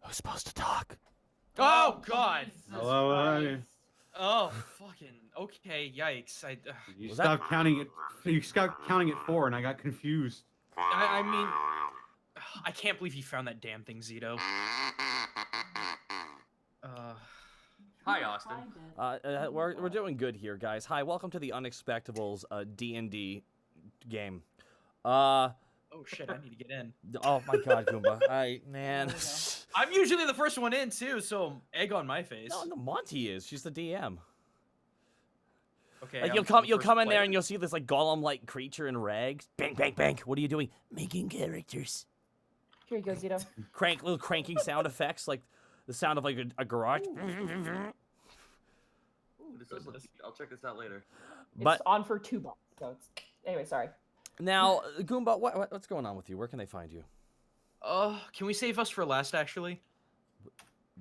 Who's supposed to talk? Oh God! Hello, Oh fucking okay! Yikes! You Was stopped counting it. You stopped counting at 4, and I got confused. I mean, I can't believe you found that damn thing, Zito. Hi, Austin. We're doing good here, guys. Hi, welcome to the Unexpectables D&D game. Oh shit! I need to get in. Oh my God, Goomba. Man. I'm usually the first one in too, so egg on my face. No, Monty is. She's the DM. Okay. Like I'm you'll the come first in there player. and you'll see this like golem-like creature in rags. Bang, bang, bang. What are you doing? Making characters. Here you go, Zito. Little cranking sound effects, like the sound of like a garage. Ooh, this does look. I'll check this out later. But It's on for $2, so it's... Anyway, sorry. now, Goomba, what's going on with you? Where can they find you? Can we save us for last? Actually,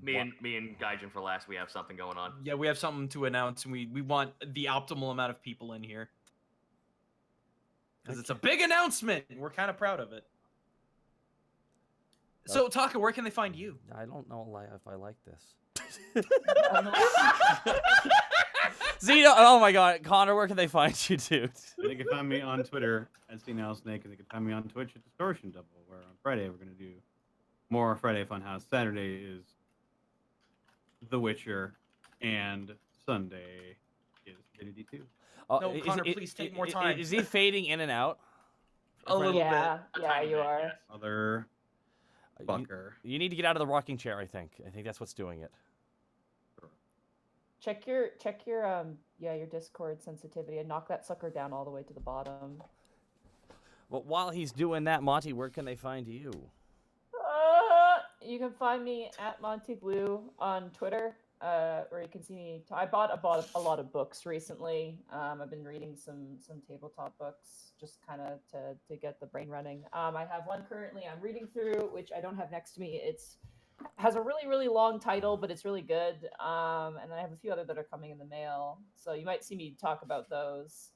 Me and Gaijin for last. We have something going on. yeah, we have something to announce, and we want the optimal amount of people in here because it's a big announcement, and we're kind of proud of it. So, Taka, where can they find you? I don't know if I like this. Zito, oh my God, Connor, where can they find you, dude? They can find me on Twitter at Snake, and they can find me on Twitch at Distortion Double, where on Friday we're going to do more Friday Funhouse. Saturday is The Witcher, and Sunday is Divinity 2. No, Connor, please take more time. Is he fading in and out? A little Yeah, bit. yeah, you are. Other fucker. You need to get out of the rocking chair, I think. I think that's what's doing it. Check your your Discord sensitivity and knock that sucker down all the way to the bottom. Well, while he's doing that, Monty, where can they find you? You can find me at Monty Blue on Twitter, where you can see me. I bought a lot of books recently. I've been reading some tabletop books, just kind of to get the brain running. I have one currently I'm reading through, which I don't have next to me. It's has a really long title, but it's really good. And I have a few other that are coming in the mail, so you might see me talk about those.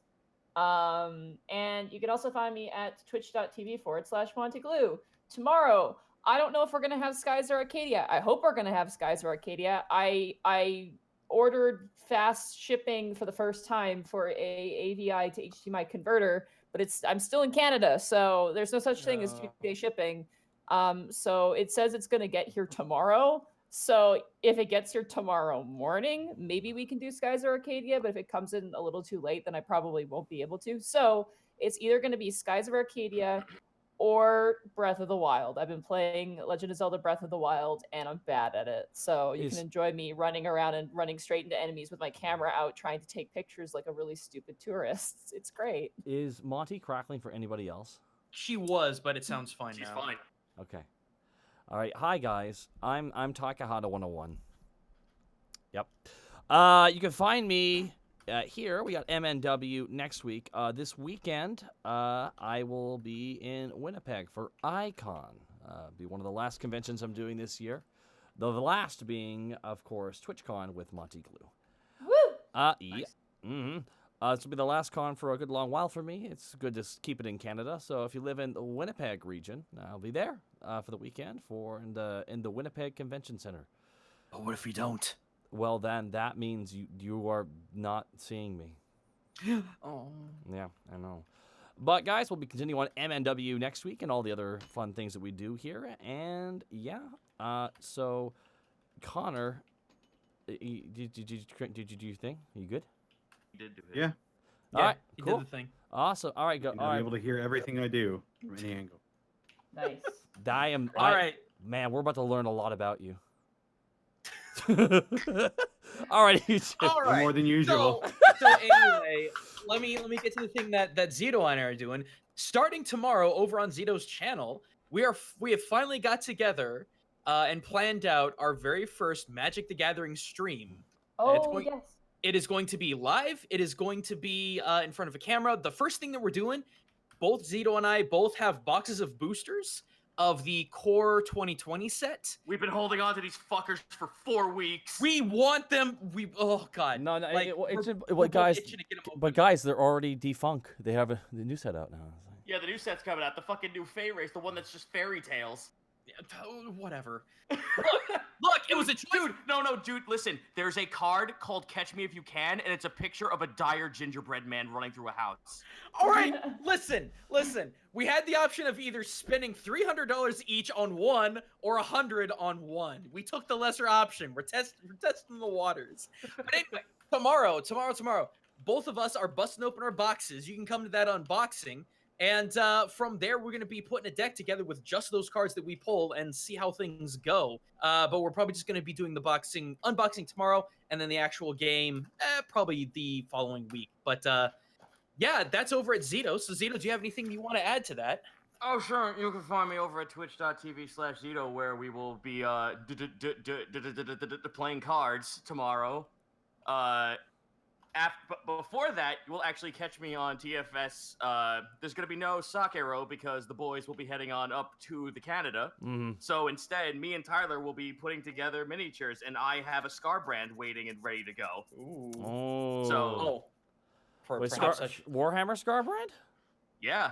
And you can also find me at twitch.tv/MontyGlue. Tomorrow, I don't know if we're gonna have Skies or Arcadia. I hope we're gonna have Skies or Arcadia. I ordered fast shipping for the first time for a AVI to HDMI converter, but I'm still in Canada, so there's no such thing as 2-day shipping. So it says it's gonna get here tomorrow. So if it gets here tomorrow morning, maybe we can do Skies or Arcadia, but if it comes in a little too late, then I probably won't be able to. So it's either going to be Skies of Arcadia or Breath of the Wild. I've been playing Legend of Zelda Breath of the Wild, and I'm bad at it. So you can enjoy me running around and running straight into enemies with my camera out, trying to take pictures like a really stupid tourist. It's great. Is Monty crackling for anybody else? She was, but it sounds fine now. She's fine. Okay. All right. Hi guys. I'm Takahata 101. Yep. You can find me here. We got MNW next week. This weekend, I will be in Winnipeg for Icon. Be one of the last conventions I'm doing this year. The last being, of course, TwitchCon with Monty Glue. Woo! Nice. Yeah. Mm-hmm. This will be the last con for a good long while for me. It's good to keep it in Canada. So if you live in the Winnipeg region, I'll be there for the weekend in the Winnipeg Convention Center. But what if we don't? Well, then that means you are not seeing me. Oh. Yeah, I know. But guys, we'll be continuing on MNW next week and all the other fun things that we do here. And yeah, so Connor, did you do your thing? Are you good? He did do it. Yeah. All right, he cool. did the thing. Awesome. All right, go. You'll All be right. able to hear everything I do from any angle. Nice. All right. Man, we're about to learn a lot about you. All right, you two. All right. More than usual. So anyway, let me get to the thing that Zito and I are doing. Starting tomorrow over on Zito's channel, we have finally got together and planned out our very first Magic the Gathering stream. Oh, yes. It is going to be live. It is going to be in front of a camera. The first thing that we're doing, both Zito and I both have boxes of boosters of the Core 2020 set. We've been holding on to these fuckers for 4 weeks. We want them. Oh god. No, Like, well, guys, itching to get 'em open. but guys, they're already defunct. They have the new set out now. Yeah, the new set's coming out. The fucking new Fey race, the one that's just fairy tales. Whatever. Look, it was a choice. Dude, no, dude, listen. There's a card called Catch Me If You Can, and it's a picture of a dire gingerbread man running through a house. All right, listen. We had the option of either spending $300 each on one or $100 on one. We took the lesser option. We're testing the waters. But anyway, tomorrow, both of us are busting open our boxes. You can come to that unboxing. And from there, we're going to be putting a deck together with just those cards that we pull and see how things go. But we're probably just going to be doing the unboxing tomorrow, and then the actual game probably the following week. But yeah, that's over at Zito. So Zito, do you have anything you want to add to that? Oh, sure. You can find me over at twitch.tv/Zito, where we will be playing cards tomorrow. Before that, you will actually catch me on TFS. There's going to be no Sakero because the boys will be heading on up to the Canada. Mm-hmm. So instead, me and Tyler will be putting together miniatures, and I have a Scar brand waiting and ready to go. Ooh. Oh. So, Wait, perhaps I should- Warhammer Scarbrand? yeah.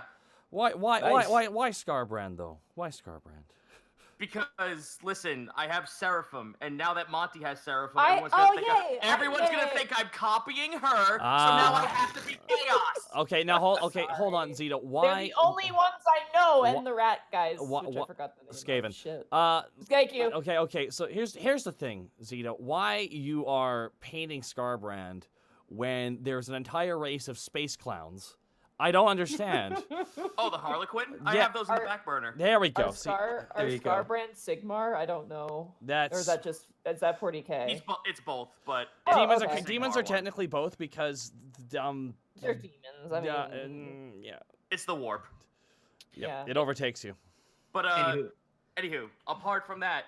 Why Nice. Scarbrand though? Why Scarbrand? Because, listen, I have Seraphim, and now that Monty has Seraphim, yay! everyone's gonna Yay! think I'm copying her, so now I have to be chaos. Okay, now hold on, Zito. They're Why? the only ones I know, and Wha- the rat guys, wha- which wha- I forgot the name Skaven. of. Shit. Thank you. Okay. So here's the thing, Zito. Why you are painting Scarbrand when there's an entire race of space clowns? I don't understand. Oh, the Harlequin? I Yeah. have those in the back burner. There we go. Are See, there you go. Scarbrand Sigmar? I don't know. that's Or is that 40k? It's both, but Oh, demons okay. are demons are technically both because They're demons. I mean, yeah. it's the warp. Yep, Yeah. it overtakes you. But Anywho. apart from that,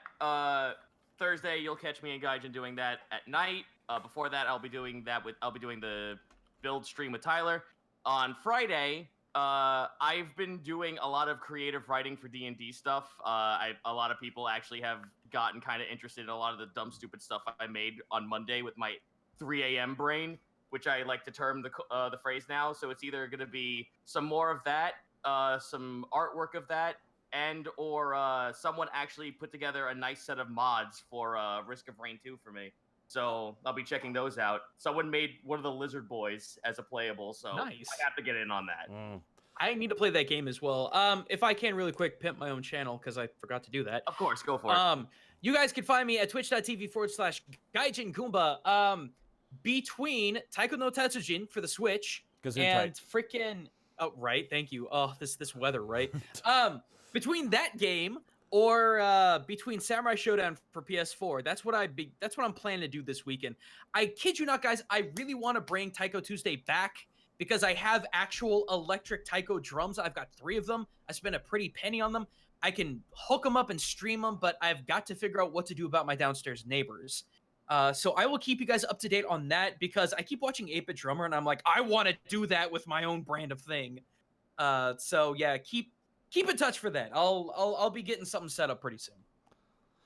Thursday you'll catch me and Gaijin doing that at night. Before that, I'll be doing the build stream with Tyler. On Friday, I've been doing a lot of creative writing for D&D stuff. A lot of people actually have gotten kind of interested in a lot of the dumb, stupid stuff I made on Monday with my 3 a.m. brain, which I like to term the phrase now. So it's either going to be some more of that, some artwork of that, or someone actually put together a nice set of mods for Risk of Rain 2 for me. So I'll be checking those out. Someone made one of the Lizard Boys as a playable, so Nice. I have to get in on that. I need to play that game as well. If I can really quick pimp my own channel, because I forgot to do that. Of course, go for it. You guys can find me at twitch.tv/Gaijin Goomba. Between Taiko no Tatsujin for the Switch and freaking right, thank you. Oh, this weather, right? Between that game or between Samurai Showdown for PS4, that's what I'm planning to do this weekend. I kid you not, guys. I really want to bring Taiko Tuesday back because I have actual electric taiko drums. I've got 3 of them. I spent a pretty penny on them. I can hook them up and stream them, but I've got to figure out what to do about my downstairs neighbors. So I will keep you guys up to date on that because I keep watching 8-Bit Drummer and I'm like, I want to do that with my own brand of thing. So yeah, keep in touch for that. I'll be getting something set up pretty soon.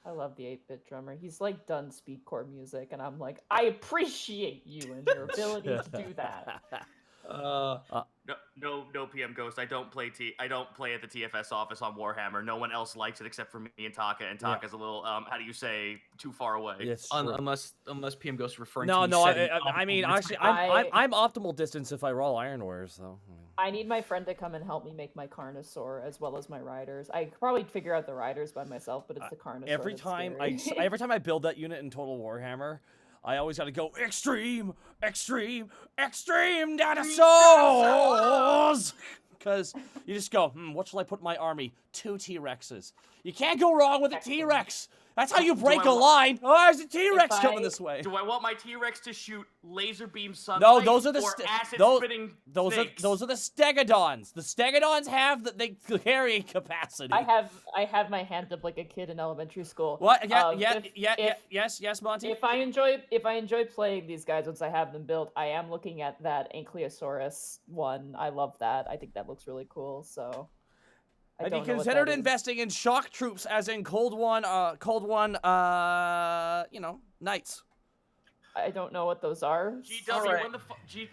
I love the 8-Bit Drummer. He's like done speedcore music, and I'm like, I appreciate you and your ability to do that. No PM Ghost. I don't play at the TFS office on Warhammer. No one else likes it except for me and Taka. And Taka's a little how do you say, too far away. Yes. Unless PM Ghost referring No, to me no. setting I mean, optimal actually, distance. I'm optimal distance if I roll Ironwares, so. I need my friend to come and help me make my Carnosaur as well as my riders. I could probably figure out the riders by myself, but it's the Carnosaur. Every that's time scary. every time I build that unit in Total Warhammer, I always got to go extreme dinosaurs, because you just go, what shall I put in my army? 2 T-Rexes. You can't go wrong with a Excellent. T-Rex. That's how you break I a wa- line. Oh, there's a T-Rex If coming I- this way. Do I want my T-Rex to shoot laser beam sunlight? No, those are the or acid those spitting those snakes? are the Stegodons. The Stegodons have they carrying capacity. I have my hand up like a kid in elementary school. What? Yeah, If Monty. If I enjoy playing these guys once I have them built, I am looking at that Ankylosaurus one. I love that. I think that looks really cool. So. Have you don't know what considered that is. investing in shock troops, as in Cold One, knights? I don't know what those are. GW, Alright. when the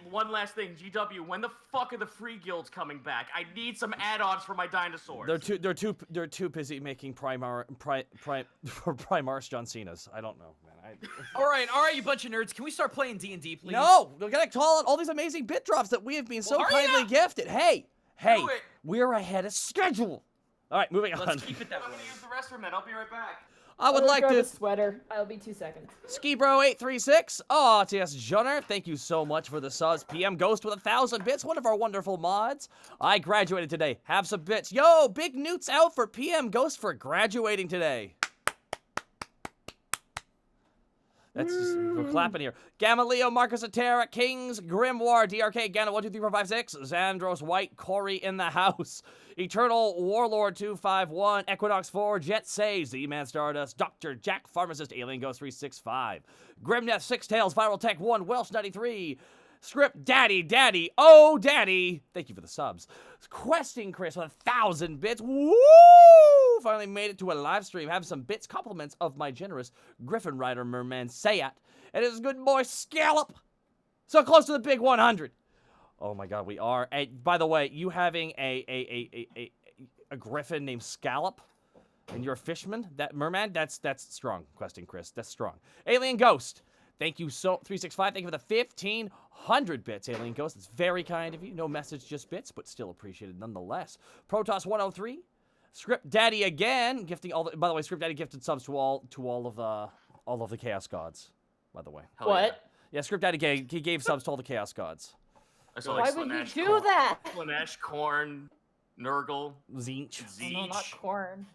one last thing, GW, when the fuck are the free guilds coming back? I need some add-ons for my dinosaurs. They're too busy making Primars John Cena's. I don't know, man. All right, you bunch of nerds. Can we start playing D&D, please? No, we're gonna call out all these amazing bit drops that we have been so hurry kindly up! gifted. Hey, Do it. we're ahead of schedule. All right, moving on. Let's keep it that I'm way. gonna use the restroom, then. I'll be right back. I would I'll like grab to a sweater. I'll be 2 seconds. Skibro836. Oh, TS Junner, thank you so much for the subs. PM Ghost with 1,000 bits, one of our wonderful mods. I graduated today. Have some bits. Yo, big newts out for PM Ghost for graduating today. That's just, we're clapping here. Gamma Marcus Atera, Kings, Grimoire, DRK, Gana 1234556, Xandros White, Corey in the house, Eternal Warlord 251, Equinox 4, Jet Says, The Man Stardust, Dr. Jack Pharmacist, Alien Ghost 365, Grimneth 6 Tails, Viral Tech 1, Welsh 93, Script Daddy, oh Daddy, thank you for the subs. Questing Chris with 1,000 bits. Woo! Finally made it to a live stream. Have some bits compliments of my generous Griffin Rider Merman Sayat and his good boy Scallop. So close to the big 100. Oh my God, we are. And by the way, you having a Griffin named Scallop and you're a fishman, that Merman, that's strong. Questing Chris, that's strong. Alien Ghost. Thank you 365. Thank you for the 1,500 bits, Alien Ghost. It's very kind of you. No message, just bits, but still appreciated nonetheless. Protoss 103. Script Daddy again, gifting all the. By the way, Script Daddy gifted subs to all of the Chaos Gods. By the way, Hell What? yeah, Script Daddy gave subs to all the Chaos Gods. I saw, Why like, would you Slanesh do Korn- that? Slanesh, Korn, Nurgle, Zinch. Oh, no, not Zeech. corn.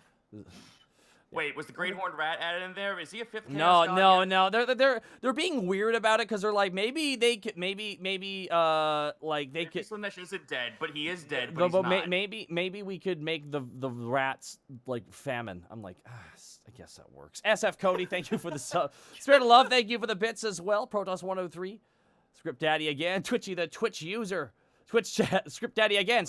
Wait, was the Great Horned Rat added in there? Is he a fifth Chaos No, God no, yet? no. They're being weird about it because they're like maybe they could like they Maybe could. Slanesh isn't dead, but he is dead. But, But he's not. maybe we could make the rats like famine. I'm like, I guess that works. SF Cody, thank you for the sub. Spirit of Love, thank you for the bits as well. Protoss 103, Script Daddy again, Twitchy the Twitch user, Twitch chat, Script Daddy again,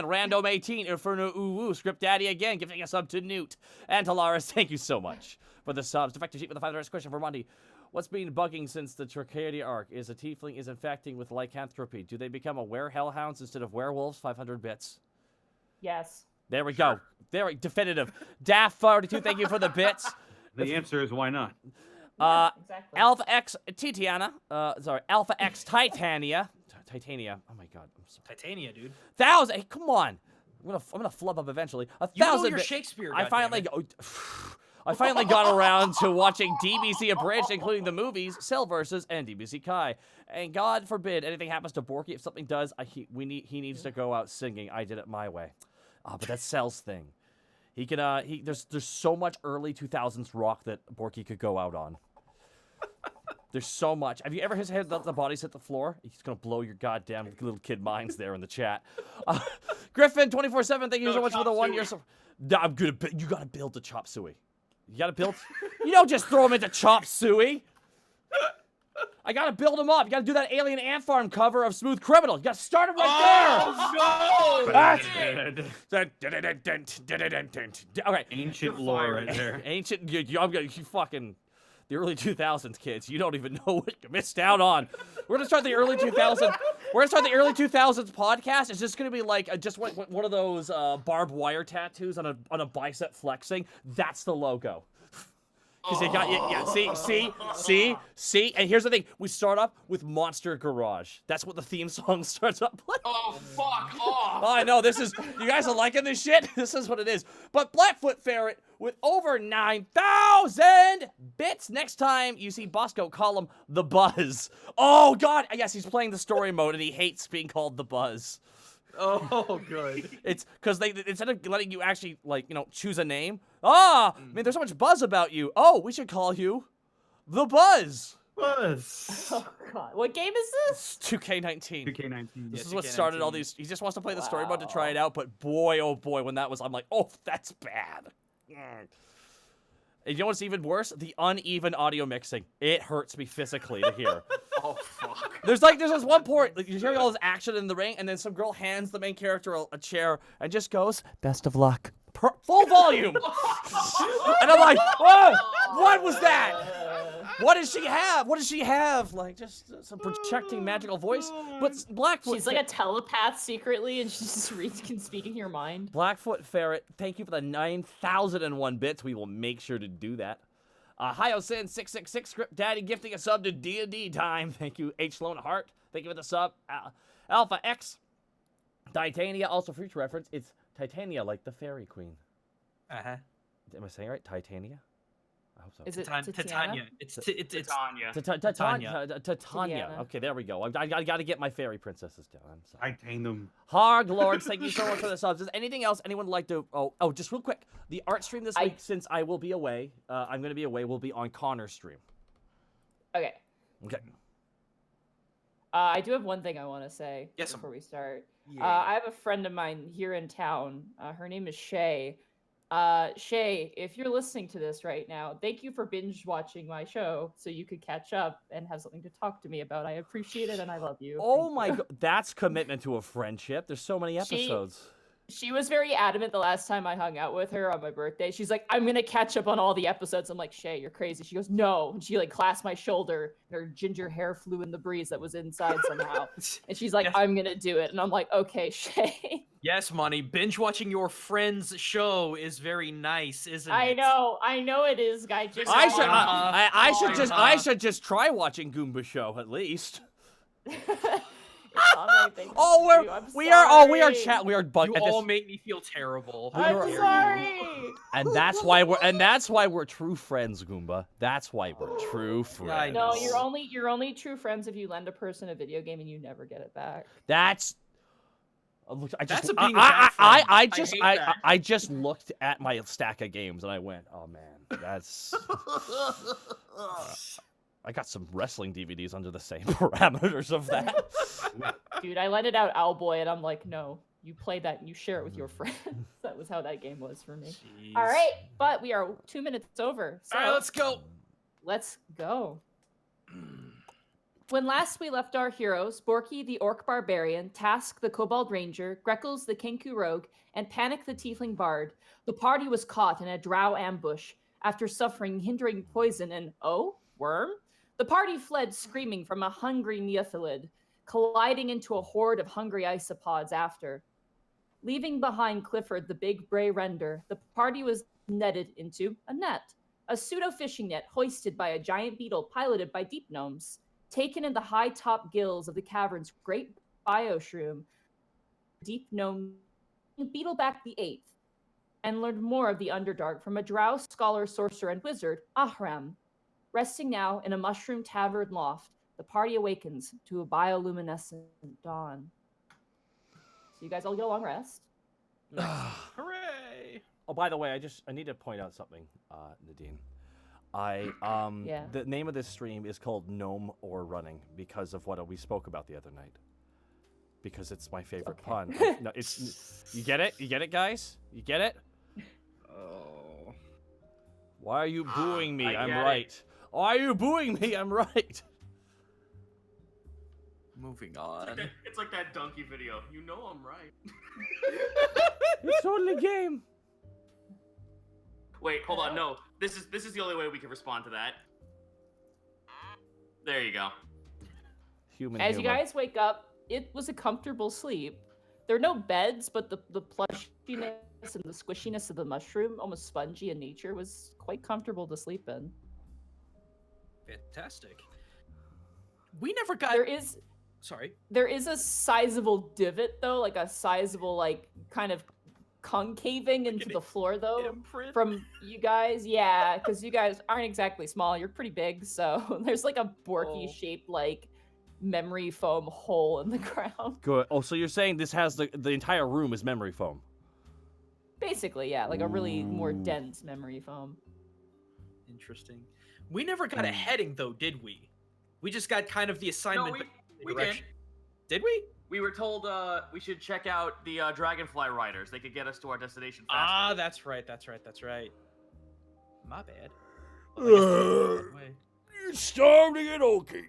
Random 18, Inferno Uwu, Script Daddy again, giving a sub to Newt and Talaris. Thank you so much for the subs. Defective Sheep with the $5 question for Monty. What's been bugging since the Tracheria arc is a tiefling is infecting with lycanthropy. Do they become aware hellhounds instead of werewolves? 500 bits. Yes. There we go. There, definitive. Daft42, thank you for the bits. The answer is why not? Exactly. Alpha X Titania. Alpha X Titania. Titania. Oh my God. I'm sorry. Titania, dude. 1,000. Hey, come on. I'm gonna flub up eventually. You know 1,000. your bit- Shakespeare. I goddammit. finally got around to watching DBC Abridged, including the movies, Cell vs. and DBC Kai. And God forbid anything happens to Borky. If something does, he needs to go out singing. I did it my way. But that's Cell's thing. He can there's so much early 2000s rock that Borky could go out on. There's so much. Have you ever had the bodies hit the floor? He's gonna blow your goddamn little kid minds there in the chat. Griffin 24/7. Thank you so much for the 1 year. I'm gonna. You gotta build the chop suey. You gotta build. You don't just throw him into chop suey. I gotta build him up. You gotta do that Alien Ant Farm cover of Smooth Criminal. You gotta start him right there. Okay. Ancient lore right there. Ancient. You fucking. The early 2000s kids, you don't even know what you missed out on. We're gonna start the early 2000s. We're gonna start the early 2000s podcast. It's just gonna be like just one of those barbed wire tattoos on a bicep flexing. That's the logo. Because you got see. And here's the thing: we start up with Monster Garage. That's what the theme song starts up with. Oh, fuck off! Oh, I know, this is, you guys are liking this shit? This is what it is. But Blackfoot Ferret with over 9,000 bits. Next time you see Bosco, call him The Buzz. Oh, God. Yes, he's playing the story mode and he hates being called The Buzz. Oh, good. It's because instead of letting you actually, choose a name. I mean, there's so much buzz about you. Oh, we should call you The Buzz. Buzz. Oh God. What game is this? It's 2K19. 2K19. This Yeah, is what started all 2K19. these. He just wants to play the story mode to Wow. try it out, but boy, oh boy, when that was, I'm like, oh, that's bad. And you know what's even worse? The uneven audio mixing. It hurts me physically to hear. Oh, fuck. There's this one part, like, you're hearing all this action in the ring, and then some girl hands the main character a chair and just goes, "Best of luck." Full volume. And I'm like, whoa, what was that? What does she have? What does she have? Like, just some projecting magical voice? But Blackfoot... She's like a telepath secretly, and she just can speak in your mind. Blackfoot Ferret, thank you for the 9,001 bits. We will make sure to do that. Hyosin666 Script Daddy gifting a sub to D&D time. Thank you. H. Sloan Hart, thank you for the sub. Alpha X Titania, also future reference. It's Titania, like the fairy queen. Uh-huh. Am I saying it right? Titania? I hope so. Is it Titania. It's Tanya. Titania. Titania. Okay, there we go. I got to get my fairy princesses down. I'm sorry. I tamed them. Harg Lords, thank you so much for the subs. Is anything else anyone would like to... Oh, just real quick. The art stream this week, since I will be away, I'm going to be away, will be on Connor's stream. Okay. Okay. I do have one thing I want to say Yes, before we start. Yeah. I have a friend of mine here in town. Her name is Shay. Shay, if you're listening to this right now, thank you for binge watching my show so you could catch up and have something to talk to me about. I appreciate it and I love you. Oh Thank my you. god, that's commitment to a friendship. There's so many episodes. She was very adamant the last time I hung out with her on my birthday. She's like, I'm gonna catch up on all the episodes. I'm like, Shay, you're crazy. She goes, no. And she like clasped my shoulder. And her ginger hair flew in the breeze that was inside somehow. And she's like, Yes. I'm gonna do it. And I'm like, okay, Shay. Yes, Monty. Binge watching your friend's show is very nice, isn't it? I know it is, guy. Just I should just try watching Goomba Show at least. It's on my thing Oh, to do. I'm we are sorry. chat. We are bug. You at all this- make me feel terrible. We How were- I'm dare you. sorry. and that's why we're true friends, Goomba. That's why we're true friends. I No, know. you're only true friends if you lend a person a video game and you never get it back. That's. That's a being a bad friend. I I just hate that. I just looked at my stack of games and I went, oh man, that's. I got some wrestling DVDs under the same parameters of that. Dude, I lent it out Owlboy and I'm like, no, you play that and you share it with your friends. That was how that game was for me. Jeez. All right, but we are 2 minutes over. So All right, let's go. let's go. When last we left our heroes, Borky the Orc Barbarian, Task the Kobold Ranger, Greckles the Kenku Rogue, and Panic the Tiefling Bard, the party was caught in a drow ambush. After suffering hindering poison and, worm? The party fled screaming from a hungry Neothelid, colliding into a horde of hungry isopods after. Leaving behind Clifford the big Bray Render, the party was netted into a net, a pseudo-fishing net hoisted by a giant beetle piloted by deep gnomes. Taken in the high top gills of the cavern's great bioshroom, deep gnome Beetleback the Eighth, and learned more of the Underdark from a drow scholar, sorcerer, and wizard, Ahram. Resting now in a mushroom tavern loft, the party awakens to a bioluminescent dawn. So you guys all get a long rest. Hooray! Oh, by the way, I need to point out something, Nadine. Yeah. The name of this stream is called Gnome or Running because of what we spoke about the other night. Because it's my favorite Okay. pun. No, it's you get it? You get it, guys? You get it? Oh. Why are you booing me? I I'm get it. right. Why are you booing me? I'm right. Moving on. It's like that donkey video. You know I'm right. It's totally game. Wait, hold on. No, this is the only way we can respond to that. There you go. Human As you humor. guys wake up, it was a comfortable sleep. There are no beds, but the plushiness and the squishiness of the mushroom, almost spongy in nature, was quite comfortable to sleep in. Fantastic. We never got. Sorry. There is a sizable divot though, like a sizable like kind of concaving into the floor though. Imprint. From you guys, yeah, because you guys aren't exactly small. You're pretty big, so there's like a Borky-shaped like memory foam hole in the ground. Good. Oh, so you're saying this has the entire room is memory foam? Basically, yeah, like a really more Ooh. dense memory foam. Interesting. We never got a heading though, did we? We just got kind of the No, assignment. we but the did. direction. Did we? We were told we should check out the Dragonfly Riders. They could get us to our destination faster. Ah, that's right. That's right. That's right. My bad. Well, I guess that's the way. It's time to get okay.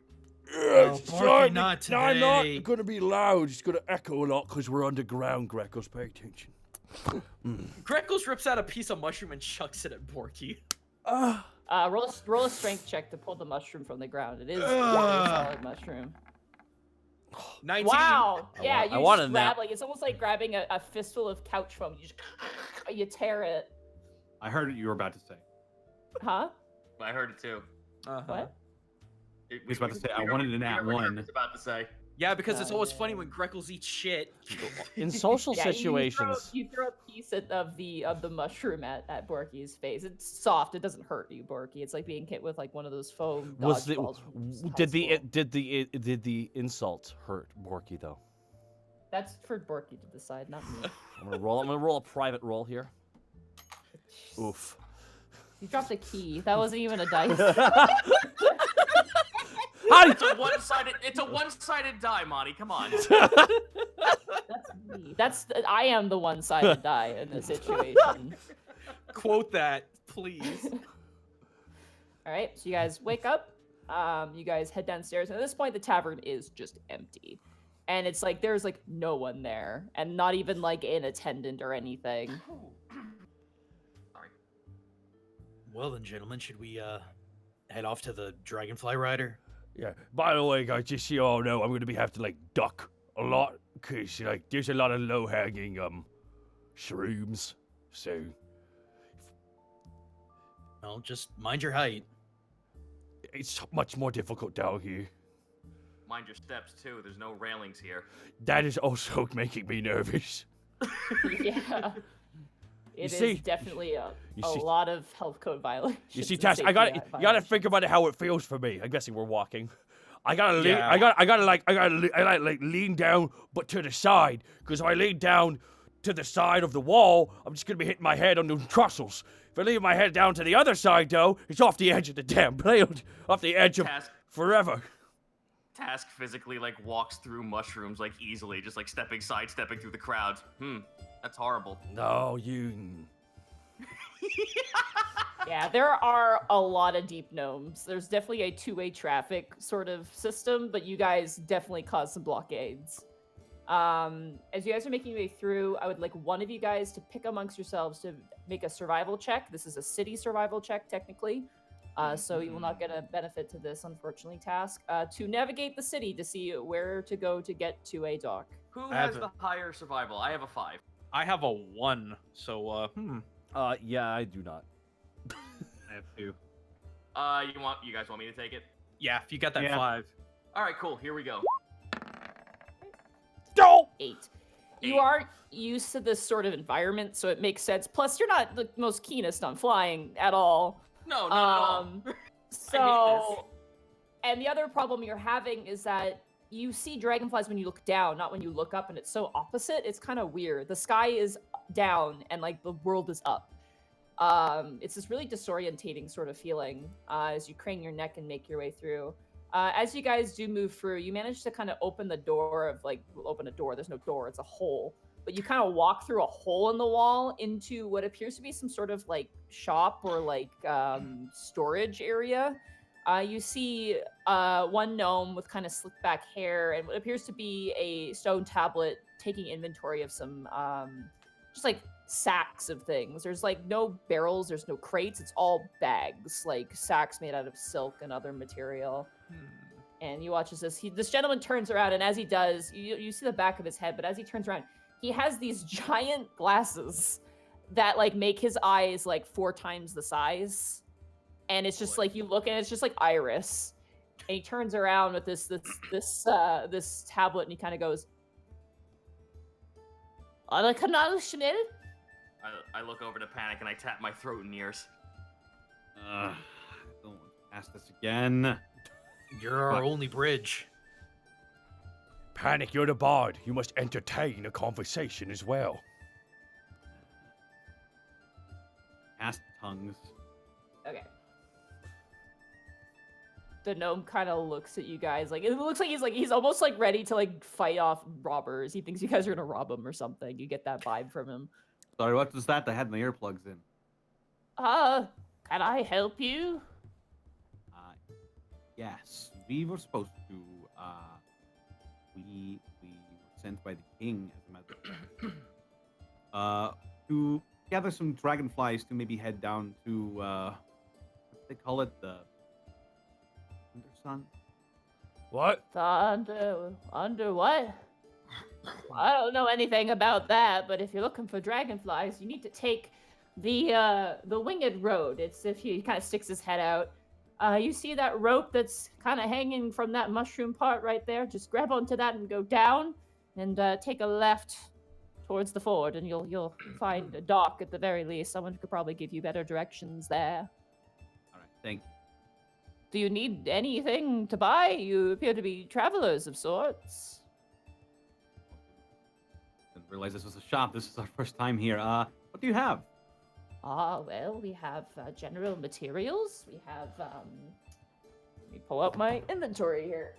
Oh, Borky, not No, I'm not today. going to be loud. It's going to echo a lot because we're underground, Greckles. Pay attention. Greckles rips out a piece of mushroom and chucks it at Borky. Roll a strength check to pull the mushroom from the ground. It is a solid mushroom. 19. Wow. Yeah, I you wanted just grab that. like it's almost like grabbing a fistful of couch foam. You just you tear it. I heard what you were about to say. Huh? I heard it too. Uh-huh. What? It- was about to say, I we wanted an heard at what one. Kirk was about to say. Yeah, because it's Oh, always yeah. funny when Greckles eat shit. In social Yeah, situations, you throw a piece of the mushroom at Borky's face. It's soft. It doesn't hurt you, Borky. It's like being hit with like one of those foam was the dodgeballs from high did the school. did the insult hurt Borky though? That's for Borky to decide, not me. I'm gonna roll a private roll here. Oof. You dropped a key. That wasn't even a dice. How It's a one-sided die, Monty. Come on. That's me. I am the one-sided die in this situation. Quote that, please. All right, so you guys wake up. You guys head downstairs, and at this point, the tavern is just empty, and it's like there's like no one there, and not even like an attendant or anything. Sorry. Well then, gentlemen, should we head off to the Dragonfly Rider? Yeah. By the way, guys, just so you all know, I'm gonna be having to like duck a lot because like there's a lot of low hanging shrooms. So Well, just mind your height. it's much more difficult down here. Mind your steps too. There's no railings here. That is also making me nervous. Yeah, it is see- definitely a you see- lot of health code violations. You see, and Tash, I safety got you gotta violations. think about it how it feels for me. I'm guessing we're walking. I gotta lean. Yeah. I gotta like lean down, but to the side. Because if I lean down to the side of the wall, I'm just gonna be hitting my head on the trussels. If I leave my head down to the other side, though, it's off the edge of the damn blade, off the edge of forever. Task physically like walks through mushrooms like easily, just like sidestepping through the crowd. That's horrible. No, you. Yeah, there are a lot of deep gnomes. There's definitely a two-way traffic sort of system, but you guys definitely caused some blockades. As you guys are making your way through, I would like one of you guys to pick amongst yourselves to make a survival check. This is a city survival check, technically. So you will not get a benefit to this, unfortunately, task. To navigate the city to see where to go to get to a dock. Who I has have the higher survival? I have a 5. I have a 1, so Yeah, I do not. I have two. You guys want me to take it? yeah, if you got that Yeah. 5. All right, cool. Here we go. No! 8. You Eight. are used to this sort of environment, so it makes sense. Plus, you're not the most keenest on flying at all. No, not at all. So, and the other problem you're having is that you see dragonflies when you look down, not when you look up, and it's so opposite. It's kind of weird. The sky is down, and like the world is up. It's this really disorientating sort of feeling as you crane your neck and make your way through. As you guys do move through, you manage to kind of open the door of open a door. There's no door; it's a hole. But you kind of walk through a hole in the wall into what appears to be some sort of like shop or like storage area. You see one gnome with kind of slicked back hair and what appears to be a stone tablet taking inventory of some just like sacks of things. There's like no barrels, there's no crates, it's all bags, like sacks made out of silk and other material. And you watch as this gentleman turns around, and as he does, you see the back of his head, but as he turns around, he has these giant glasses that like make his eyes like 4 times the size. And it's just like you look and it's just like iris. And he turns around with this tablet and he kind of goes, I look over to Panic and I tap my throat and ears. I don't want to ask this again. You're our What? only bridge. Panic, you're the bard. You must entertain a conversation as well. Ask tongues. okay. The gnome kind of looks at you guys like it looks like he's almost like ready to like fight off robbers. He thinks you guys are gonna rob him or something. You get that vibe from him. Sorry, what was that? I had my earplugs in. Can I help you? Yes, we were supposed to. We were sent by the king, as a matter of fact, to gather some dragonflies to maybe head down to They call it the Sun. What? Under what? I don't know anything about that, but if you're looking for dragonflies, you need to take the winged road. It's if he kind of sticks his head out. You see that rope that's kind of hanging from that mushroom part right there? Just grab onto that and go down, and take a left towards the ford, and you'll find a dock at the very least. Someone could probably give you better directions there. All right, thank you. Do you need anything to buy? You appear to be travelers of sorts. Didn't realize this was a shop. This is our first time here. What do you have? Well, we have general materials. We have, let me pull up my inventory here.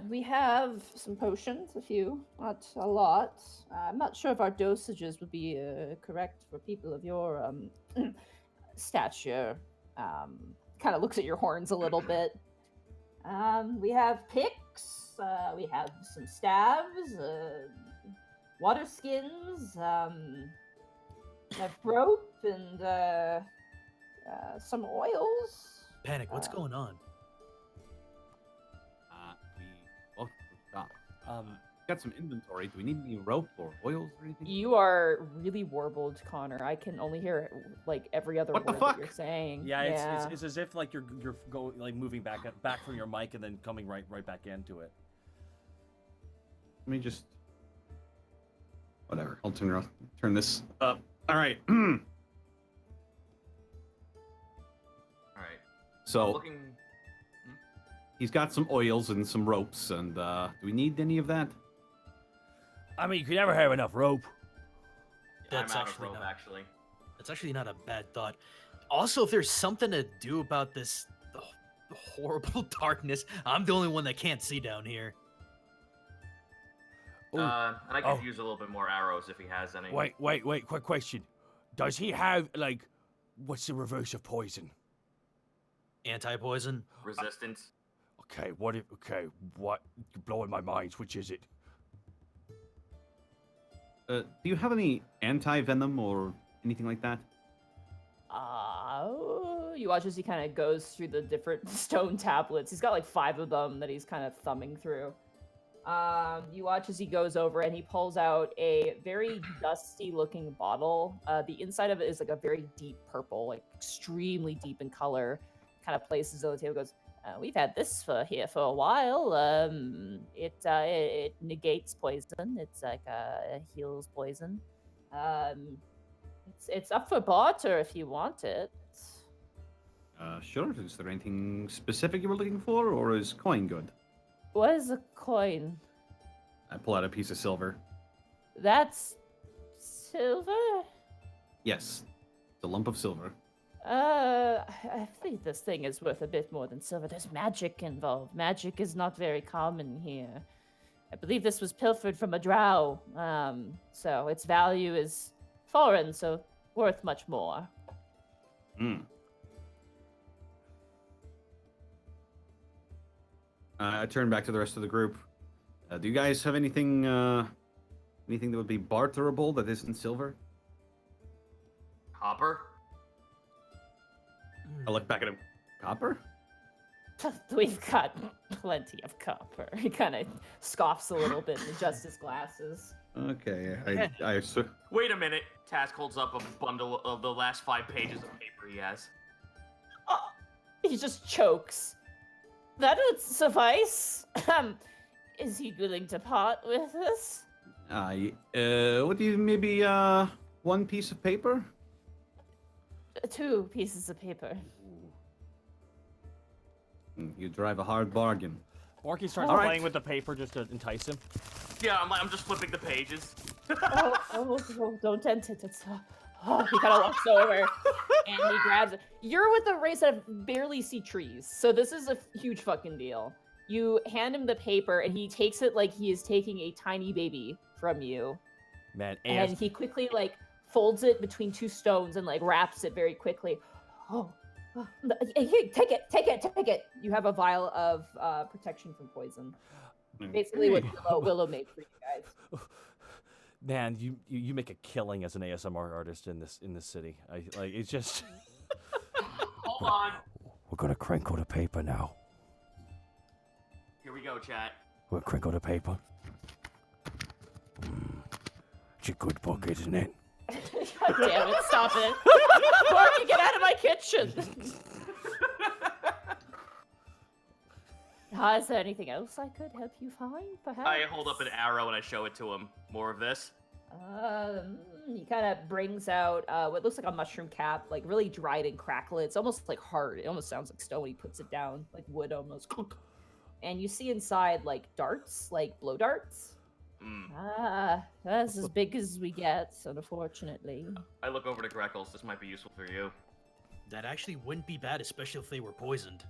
We have some potions, a few, not a lot. I'm not sure if our dosages would be correct for people of your stature. Kind of looks at your horns a little bit. We have picks. We have some staves. Water skins, we have rope, and some oils. Panic, what's going on? We both shop. Got some inventory. Do we need any rope or oils or anything? You are really warbled, Connor. I can only hear like every other What the word fuck? that you're saying. Yeah, it's as if like you're going like moving back from your mic and then coming right back into it. Let me just. Whatever. I'll turn this up. All right. All right. So Looking. he's got some oils and some ropes, and do we need any of that? I mean, you can never have enough rope. That's I'm out of actually rope, not- actually. That's actually not a bad thought. Also, if there's something to do about this the horrible darkness, I'm the only one that can't see down here. Ooh. And I could Oh. use a little bit more arrows if he has any. Wait, quick question. Does he have, like, what's the reverse of poison? Anti-poison? Resistance. Okay, what? You're blowing my mind. Which is it? Do you have any anti-venom or anything like that? You watch as he kind of goes through the different stone tablets. He's got like 5 of them that he's kind of thumbing through. You watch as he goes over and he pulls out a very dusty looking bottle. The inside of it is like a very deep purple, like extremely deep in color. Kind of places it on the table, goes, we've had this here for a while. It negates poison. It's like heals poison. It's up for barter if you want it. Sure. Is there anything specific you were looking for, or is coin good? What is a coin? I pull out a piece of silver. That's silver? Yes, it's a lump of silver. I think this thing is worth a bit more than silver. There's magic involved. Magic is not very common here. I believe this was pilfered from a drow, so its value is foreign, so worth much more. Hmm. I turn back to the rest of the group. Do you guys have anything that would be barterable that isn't silver? Copper. I look back at him. Copper? We've got plenty of copper. He kind of scoffs a little bit and adjusts his glasses. Okay, I Wait a minute. Task holds up a bundle of the last 5 pages of paper he has. He just chokes. That would suffice. Is he willing to part with us? what do you, maybe, 1 piece of paper? 2 pieces of paper. You drive a hard bargain. Borky starts All right. playing with the paper just to entice him. Yeah, I'm just flipping the pages. Oh, don't tempt it. It's, he kind of walks over and he grabs it. You're with a race that barely see trees, so this is a huge fucking deal. You hand him the paper and he takes it like he is taking a tiny baby from you. Man, And he quickly like folds it between 2 stones and like wraps it very quickly. Here, take it. You have a vial of protection from poison. Basically what Willow made for you guys. Man, you make a killing as an ASMR artist in this city. It's just. Hold on. We're gonna crinkle the paper now. Here we go, chat. We'll crinkle the paper. It's a good book, isn't it? God damn it! Stop it! Porky, get out of my kitchen! Is there anything else I could help you find, perhaps? I hold up an arrow and I show it to him. More of this. He kind of brings out what looks like a mushroom cap, like really dried and crackly. It's almost like hard. It almost sounds like stone when he puts it down, like wood almost. And you see inside like darts, like blow darts. That's as big as we get, unfortunately. I look over to Greckles. This might be useful for you. That actually wouldn't be bad, especially if they were poisoned.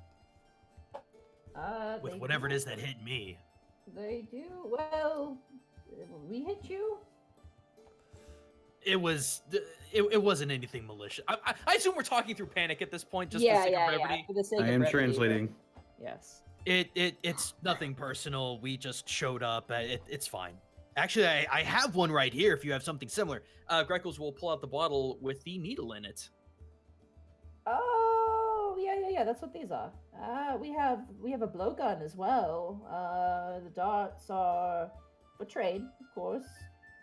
With They whatever do- it is that hit me. They do. Well, we hit you. It wasn't anything malicious. I assume we're talking through Panic at this point, just yeah, for the sake yeah, of yeah. brevity. For the sake I of am brevity, translating. Yes. It's nothing personal. We just showed up. It's fine. Actually, I have one right here if you have something similar. Greckles will pull out the bottle with the needle in it. Oh, yeah. That's what these are. We have a blowgun as well. The darts are for trade, of course.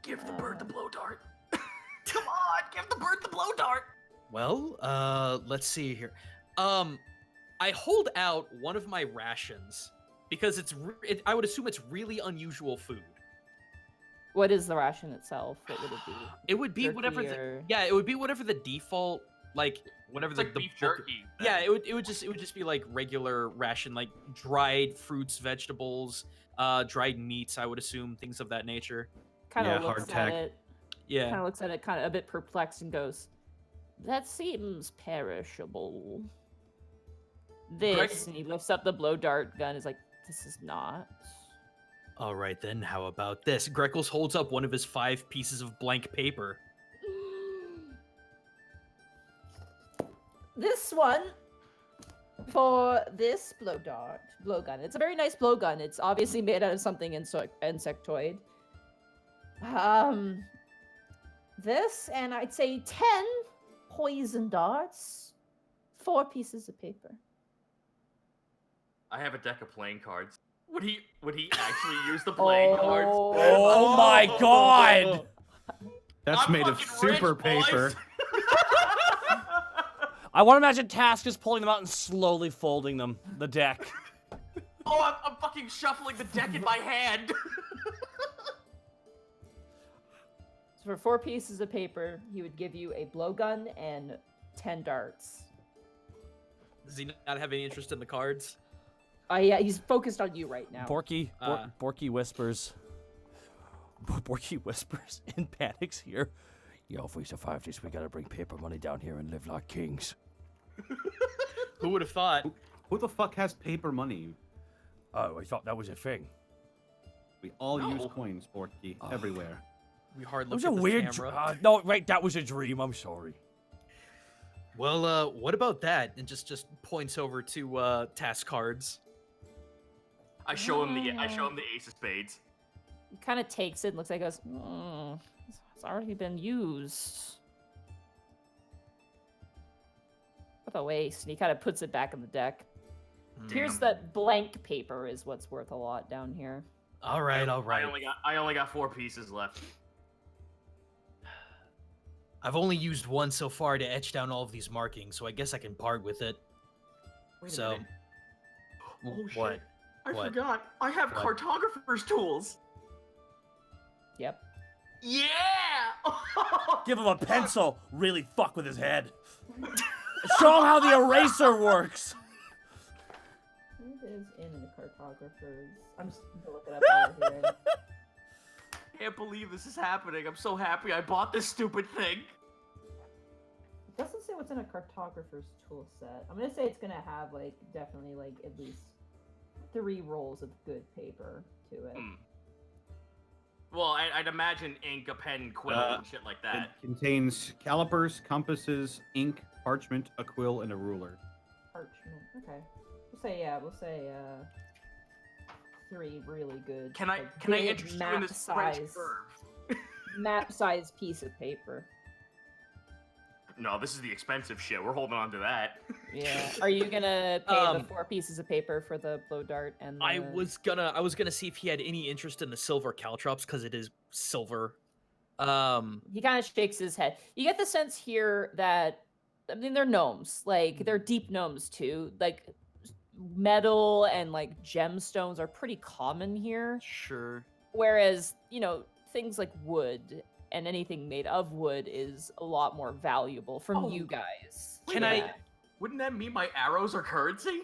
Give the bird the blow dart. Come on, give the bird the blow dart. Well, let's see here. I hold out one of my rations because I would assume it's really unusual food. What is the ration itself? What would it be? It would be Jerky whatever. or- It would be whatever the default, like whatever It's the like the beef book- jerky. Yeah, it would just be like regular ration, like dried fruits, vegetables, dried meats. I would assume things of that nature. Kind Yeah, of looks at hardtack. it. Yeah. Kind of looks at it, kind of a bit perplexed, and goes, "That seems perishable." This, and he lifts up the blow dart gun. Is like, "This is not." All right then. How about this? Greckles holds up one of his 5 pieces of blank paper. This one for this blowgun. It's a very nice blowgun. It's obviously made out of something insectoid. This, and I'd say 10 poison darts, 4 pieces of paper. I have a deck of playing cards. Would he actually use the playing cards? Oh my god! That's I'm made of fucking rich, super boys. paper. I want to imagine Task is pulling them out and slowly folding them. The deck. Oh, I'm fucking shuffling the deck in my hand. So for 4 pieces of paper, he would give you a blowgun and 10 darts. Does he not have any interest in the cards? Yeah, he's focused on you right now. Borky Uh. Borky whispers. Borky whispers in Panic's here. Yo, if we survive this, we gotta bring paper money down here and live like kings. Who would have thought? Who the fuck has paper money? Oh, I thought that was a thing. We all use No. coins, Sporky, Oh. everywhere. We hard That look was a at this weird. camera. No, right, that was a dream. I'm sorry. Well, what about that? And just points over to task cards. I show him the ace of spades. He kind of takes it and looks like he goes, it's already been used. What a waste. And he kind of puts it back in the deck. Here's that blank paper is what's worth a lot down here. All right. I only got 4 pieces left. I've only used one so far to etch down all of these markings, so I guess I can part with it. Wait a So, minute. Oh, what? shit. I What? forgot. I have What? cartographer's tools. Yep. Yeah! Give him a pencil. Really fuck with his head. Show him how the eraser works. It is in the cartographers. I'm just gonna look it up over here. Can't believe this is happening. I'm so happy I bought this stupid thing. It doesn't say what's in a cartographer's tool set. I'm gonna say it's gonna have like definitely like at least 3 rolls of good paper to it. Hmm. Well, I'd imagine ink, a pen, quill, and shit like It that. contains calipers, compasses, ink, parchment, a quill, and a ruler. Parchment. Okay. We'll say 3 really good. Can I like, can I big interest you in map this French size. curve? map-sized piece of paper. No, this is the expensive shit. We're holding on to that. Yeah. Are you gonna pay the 4 pieces of paper for the blow dart and the... I was gonna see if he had any interest in the silver caltrops because it is silver. He kind of shakes his head. You get the sense here that, I mean, they're gnomes. Like, they're deep gnomes, too. Like, metal and, like, gemstones are pretty common here. Sure. Whereas, you know, things like wood and anything made of wood is a lot more valuable from you guys. Can Yeah. Wouldn't that mean my arrows are currency?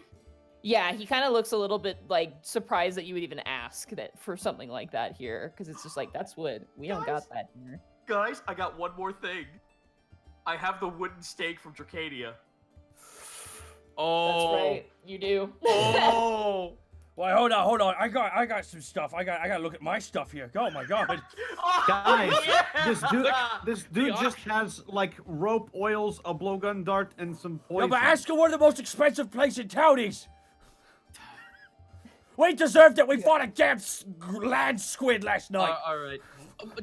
Yeah, he kind of looks a little bit, like, surprised that you would even ask that for something like that here. Because it's just like, that's wood. We don't got that here. Guys, I got one more thing. I have the wooden stake from Dracadia. Oh. That's right. You do. Oh. Wait, hold on. I got some stuff. I got to look at my stuff here. Oh my god. Oh, Guys, yeah! this dude just has like rope, oils, a blowgun dart, and some poison. No, but ask her where the most expensive place in town is. We deserved it. We fought a damn land squid last night. All right.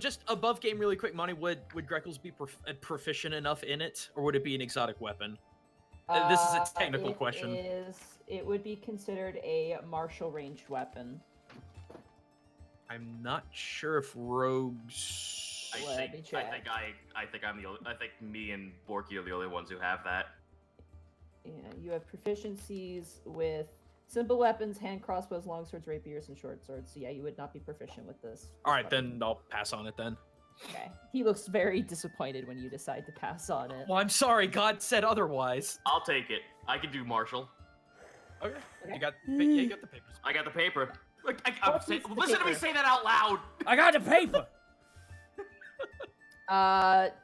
Just above game, really quick, Monty. Would Greckles be proficient enough in it, or would it be an exotic weapon? This is a technical question. It would be considered a martial ranged weapon. I'm not sure if rogues. Let me check. I think me and Borky are the only ones who have that. Yeah, you have proficiencies with simple weapons, hand crossbows, long swords, rapiers, and short swords. So yeah, you would not be proficient with this. All right, then I'll pass on it then. Okay. He looks very disappointed when you decide to pass on it. Well, I'm sorry. God said otherwise. I'll take it. I can do Marshall. Okay. You got the papers. I got the paper. Look, What piece of listen to me paper? say that out loud. I got the paper.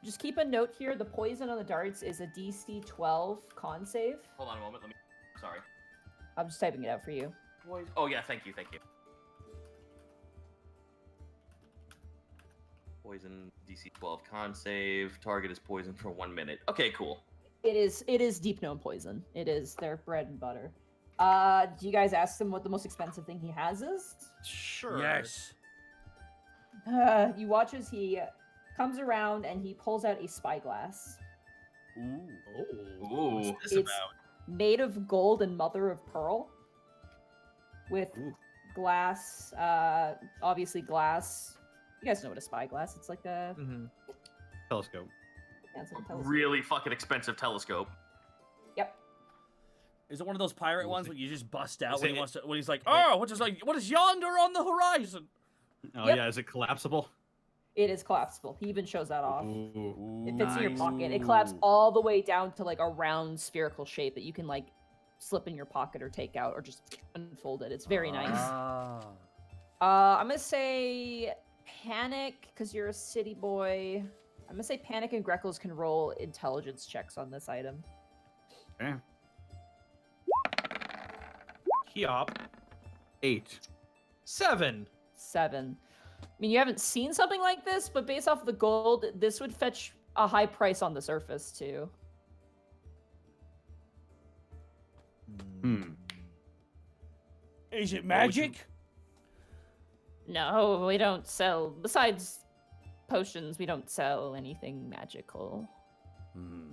Just keep a note here. The poison on the darts is a DC 12 con save. Hold on a moment. Sorry. I'm just typing it out for you. Oh yeah, thank you. Poison DC 12 con save. Target is poisoned for 1 minute. Okay, cool. It is deep gnome poison. It is their bread and butter. Do you guys ask him what the most expensive thing he has is? Sure. Yes. You watch as he comes around and he pulls out a spyglass. Ooh. Oh. Ooh. What's this It's about? made of gold and mother of pearl. With Ooh. glass, obviously glass. You guys know what a spyglass? It's like a Mm-hmm. Telescope. fancy telescope. Really fucking expensive telescope. Yep. Is it one of those pirate ones where you just bust out Is when he it- wants to? When he's like, "Oh, what is yonder on the horizon?" Oh Yep. yeah, is it collapsible? It is collapsible. He even shows that off. Ooh. It fits in your pocket. It collapses all the way down to like a round spherical shape that you can like slip in your pocket or take out or just unfold it. It's very nice. Ah. I'm gonna say Panic because you're a city boy. I'm gonna say Panic and Greckles can roll intelligence checks on this item. Okay. Heop. 8. 7. 7. I mean, you haven't seen something like this, but based off the gold, this would fetch a high price on the surface too. Hmm. Is it would you- magic? No, we don't sell. Besides potions, we don't sell anything magical. Hmm.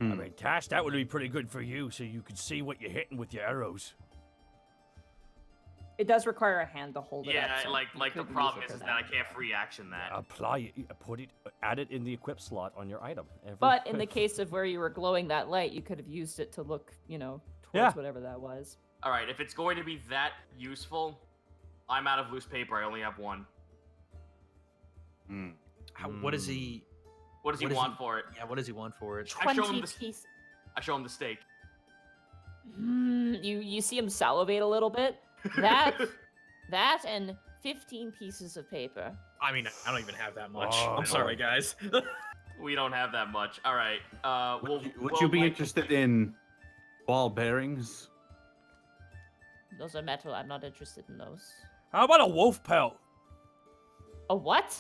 I Hmm. mean, Tash, that would be pretty good for you, so you could see what you're hitting with your arrows. It does require a hand to hold it up. Yeah, so like you the could use problem it is for that I can't free action that. Apply it, add it in the equip slot on your item. But in the case of where you were glowing that light, you could have used it to look, towards Yeah. whatever that was. All right, if it's going to be that useful, I'm out of loose paper. I only have one. Hmm. What does he? What does he What is want he- for it? Yeah. What does he want for it? I show him 20 the- piece. I show him the stake. You see him salivate a little bit. That and 15 pieces of paper. I mean, I don't even have that much. Oh, I'm sorry, guys. We don't have that much. All right. Would you be interested in ball bearings? Those are metal. I'm not interested in those. How about a wolf pelt? A what?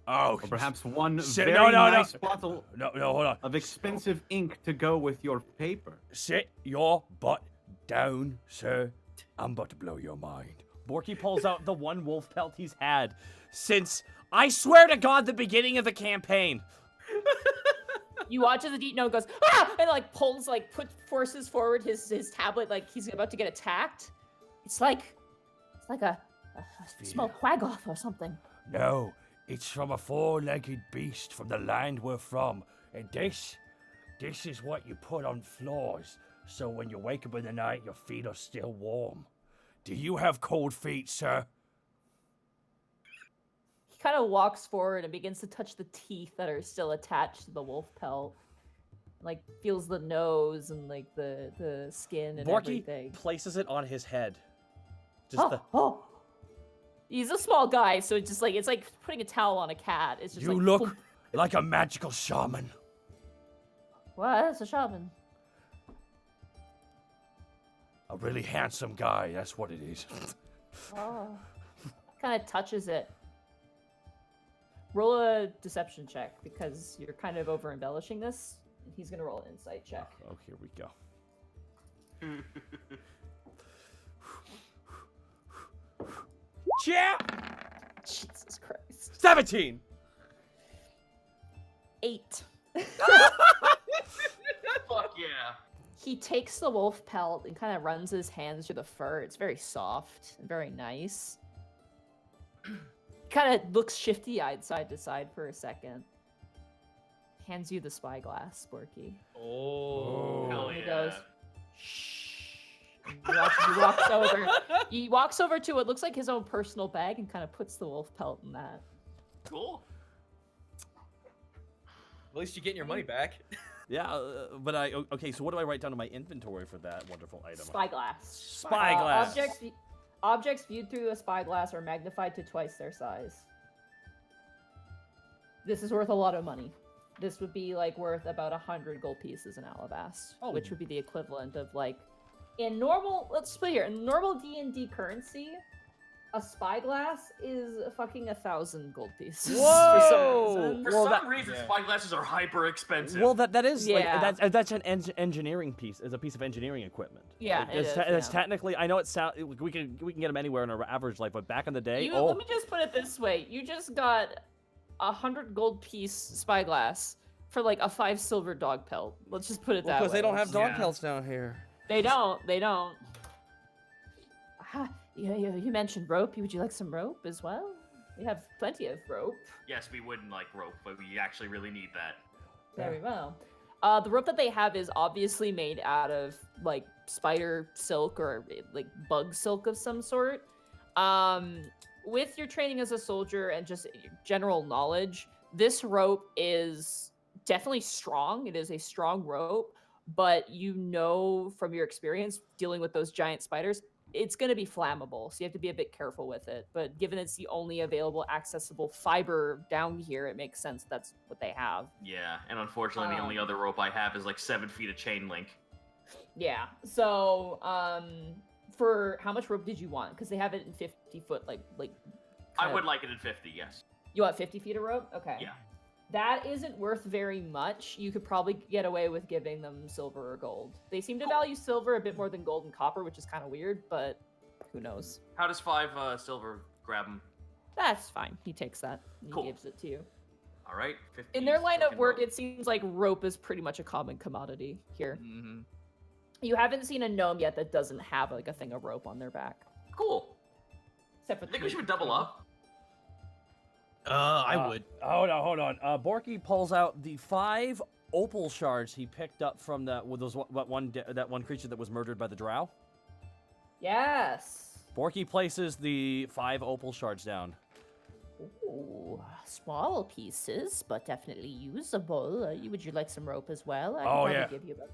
Oh, Or perhaps one Sit- very no, nice bottle no, hold on. of expensive ink to go with your paper? Sit your butt down, sir. I'm about to blow your mind. Borky pulls out the one wolf pelt he's had since, I swear to God, the beginning of the campaign. You watch as the Deep Note goes, ah! And like pulls, like forces forward his tablet like he's about to get attacked. It's like a small quaggoth or something. No, it's from a four-legged beast from the land we're from. And this is what you put on floors, so when you wake up in the night, your feet are still warm. Do you have cold feet, sir? He kind of walks forward and begins to touch the teeth that are still attached to the wolf pelt. Like feels the nose and like the skin and Borky everything. places it on his head. Oh. He's a small guy, so it's like putting a towel on a cat. It's just You like, look like a magical shaman. What? That's a shaman. A really handsome guy, that's what it is. Oh. Kind of touches it. Roll a deception check because you're kind of over embellishing this. And he's gonna roll an insight check. Oh, here we go. Yeah! Jesus Christ. 17! 8. Fuck yeah. He takes the wolf pelt and kind of runs his hands through the fur. It's very soft and very nice. Kind of looks shifty-eyed side to side for a second. Hands you the spyglass, Sporky. Oh. Hell He yeah. goes, shh. He walks over to what looks like his own personal bag and kind of puts the wolf pelt in that. Cool. At least you're getting your money back. Yeah, okay, so what do I write down in my inventory for that wonderful item? Spyglass. Spyglass. Objects viewed through a spyglass are magnified to twice their size. This is worth a lot of money. This would be like worth about 100 gold pieces in Alabast, Oh. which would be the equivalent of like in normal. Let's split here. In normal D&D currency, a spyglass is fucking 1,000 gold pieces. Whoa! For Well, some that- reason, Yeah. spyglasses are hyper expensive. Well, that is Yeah. like that's an engineering piece. Is a piece of engineering equipment. Yeah, Like, it is, it's yeah. technically. I know it sound we can get them anywhere in our average life, but back in the day, Let me just put it this way: you just got 100 gold piece spyglass for like a 5 silver dog pelt. Let's just put it that way. because they don't have dog Yeah. pelts down here. They don't. You mentioned rope. Would you like some rope as well? We have plenty of rope. Yes, we wouldn't like rope, but we actually really need that. Very well. The rope that they have is obviously made out of like spider silk or like bug silk of some sort. With your training as a soldier and just general knowledge, this rope is definitely strong. It is a strong rope, but you know from your experience dealing with those giant spiders, it's going to be flammable, so you have to be a bit careful with it. But given it's the only available accessible fiber down here, it makes sense that's what they have. Yeah, and unfortunately, the only other rope I have is like 7 feet of chain link. Yeah. So, for how much rope did you want? Because they have it in 50-foot, like. I kind would of- like it at 50, yes. You want 50 feet of rope? Okay. Yeah. That isn't worth very much. You could probably get away with giving them silver or gold. They seem to value silver a bit more than gold and copper, which is kind of weird, but who knows? How does 5 silver grab them? That's fine. He takes that. He Cool. gives it to you. All right, 50. In their line of fucking work, rope. it seems like rope is pretty much a common commodity here. Mhm. You haven't seen a gnome yet that doesn't have like a thing of rope on their back. Cool. Except for I think we should double up. I would. Hold on. Borky pulls out the 5 opal shards he picked up from that one creature that was murdered by the drow. Yes. Borky places the 5 opal shards down. Ooh, small pieces, but definitely usable. Would you like some rope as well? I Oh, could yeah. probably give you about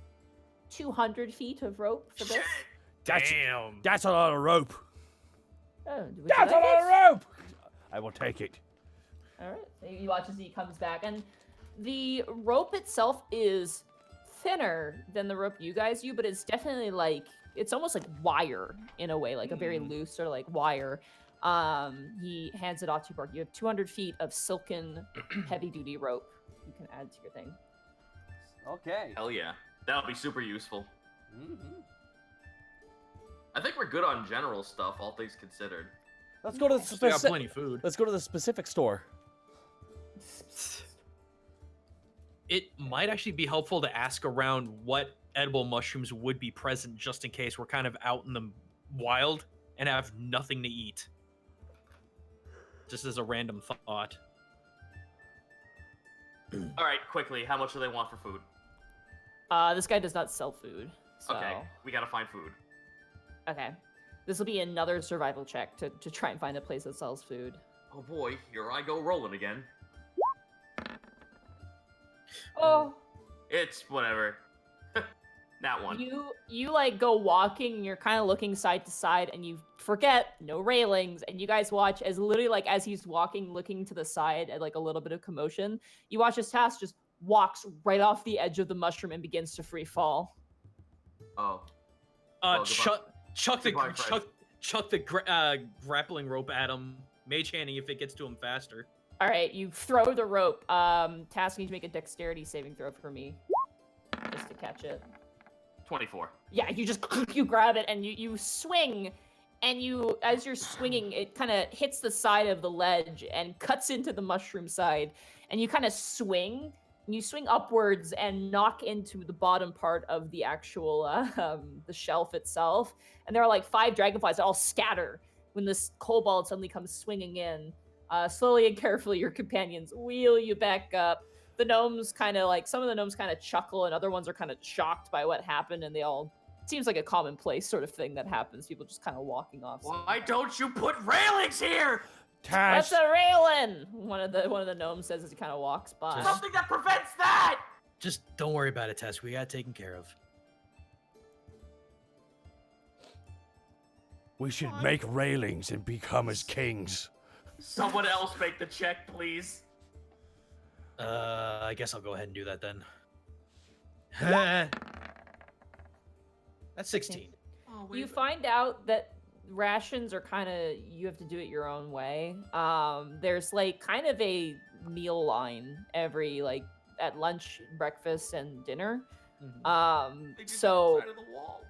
200 feet of rope for this. Damn. That's a lot of rope. Oh, would you That's a like lot it? of rope. I will take it. All right. You watch as he comes back, and the rope itself is thinner than the rope you guys use, but it's definitely like it's almost like wire in a way, like a very loose or like wire. He hands it off to you, Bark. You have 200 feet of silken, heavy-duty rope. You can add to your thing. Okay. Hell yeah. That'll be super useful. I think we're good on general stuff, all things considered. Let's go to the We got specific. plenty of food. Let's go to the specific store. It might actually be helpful to ask around what edible mushrooms would be present just in case we're kind of out in the wild and have nothing to eat. Just as a random thought. All right, quickly, how much do they want for food? This guy does not sell food. So... Okay, we gotta find food. Okay. This will be another survival check to try and find a place that sells food. Oh boy, here I go rolling again. Oh, It's whatever. That one. you like go walking and you're kind of looking side to side and you forget no railings and you guys watch as literally like as he's walking looking to the side at like a little bit of commotion, you watch his task just walks right off the edge of the mushroom and begins to free fall. Oh. Well, goodbye. Chuck Goodbye, Fred. chuck the grappling rope at him. Mage handing if it gets to him faster. All right, you throw the rope. Task needs to make a dexterity saving throw for me just to catch it. 24. Yeah, you just you grab it and you swing, and you as you're swinging, it kind of hits the side of the ledge and cuts into the mushroom side, and you kind of swing. And you swing upwards and knock into the bottom part of the actual the shelf itself, and there are like 5 dragonflies that all scatter when this kobold suddenly comes swinging in. Slowly and carefully, your companions wheel you back up. The gnomes kind of like some of the gnomes kind of chuckle, and other ones are kind of shocked by what happened, and they all it seems like a commonplace sort of thing that happens. People just kind of walking off. Why don't you put railings here? What's a railing? One of the gnomes says as he kind of walks by. Something that prevents that! Just don't worry about it, Tess. We got it taken care of. We should make railings and become as kings. Someone else make the check, please. I guess I'll go ahead and do that then. That's 16. Oh, You find out that rations are kind of you have to do it your own way. There's like kind of a meal line every like at lunch, breakfast, and dinner. They just So outside of the wall.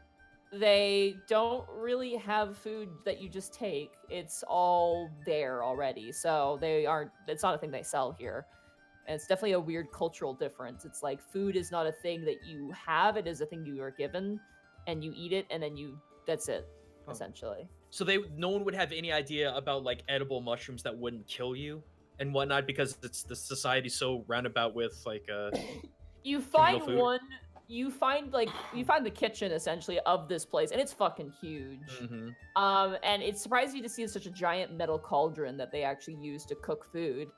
they don't really have food that you just take. It's all there already. So it's not a thing they sell here. And it's definitely a weird cultural difference. It's like food is not a thing that you have, it is a thing you are given, and you eat it, and then that's it, essentially. So no one would have any idea about like edible mushrooms that wouldn't kill you and whatnot because it's the society so roundabout with like You find food. you find the kitchen essentially of this place, and it's fucking huge. And it surprised you to see such a giant metal cauldron that they actually use to cook food.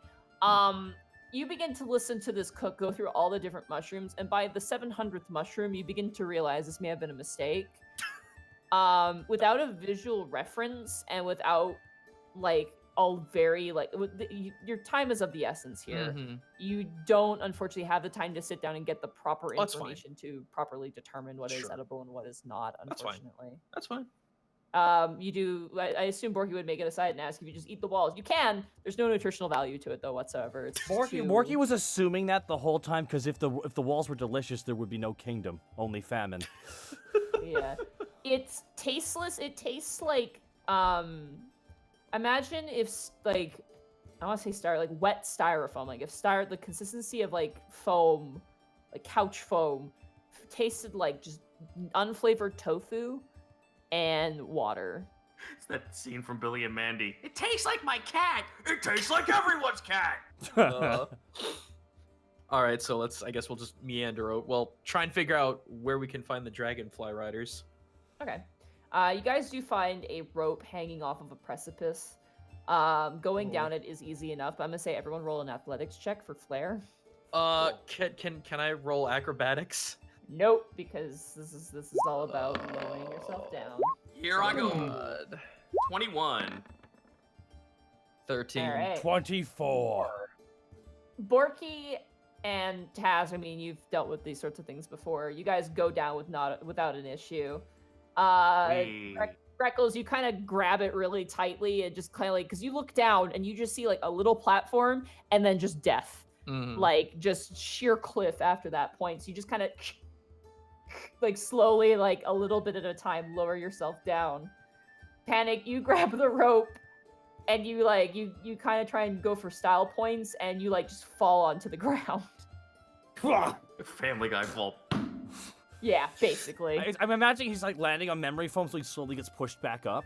You begin to listen to this cook go through all the different mushrooms, and by the 700th mushroom, you begin to realize this may have been a mistake. Without a visual reference and without like your time is of the essence here. You don't unfortunately have the time to sit down and get the proper That's fine. information to properly determine what is Sure. edible and what is not, That's fine. unfortunately. That's fine. You do. I assume Borky would make it aside and ask if you just eat the walls. You can. There's no nutritional value to it though whatsoever. It's Morky was assuming that the whole time because if the walls were delicious, there would be no kingdom, only famine. Yeah. It's tasteless. It tastes like imagine if like I want to say like wet styrofoam. Like if the consistency of like foam, like couch foam, tasted like just unflavored tofu and water. It's that scene from Billy and Mandy. It tastes like my cat. It tastes like everyone's cat. All right, so I guess we'll just meander out. Well, try and figure out where we can find the dragonfly riders. Okay. You guys do find a rope hanging off of a precipice. Going down it is easy enough, but I'm gonna say everyone roll an athletics check for flair. Can I roll acrobatics? Nope, because this is all about lowering yourself down. Here I go. 21. 13. All right. 24. Borky and Taz, I mean, you've dealt with these sorts of things before. You guys go down without an issue. Wee. Freckles, you kind of grab it really tightly and just kind of like, because you look down and you just see like a little platform and then just death. Like just sheer cliff after that point. So you just kind of like slowly, like a little bit at a time, lower yourself down. Panic, you grab the rope and you kind of try and go for style points and you like just fall onto the ground. Family Guy fall. Yeah, basically. I'm imagining he's like landing on memory foam, so he slowly gets pushed back up.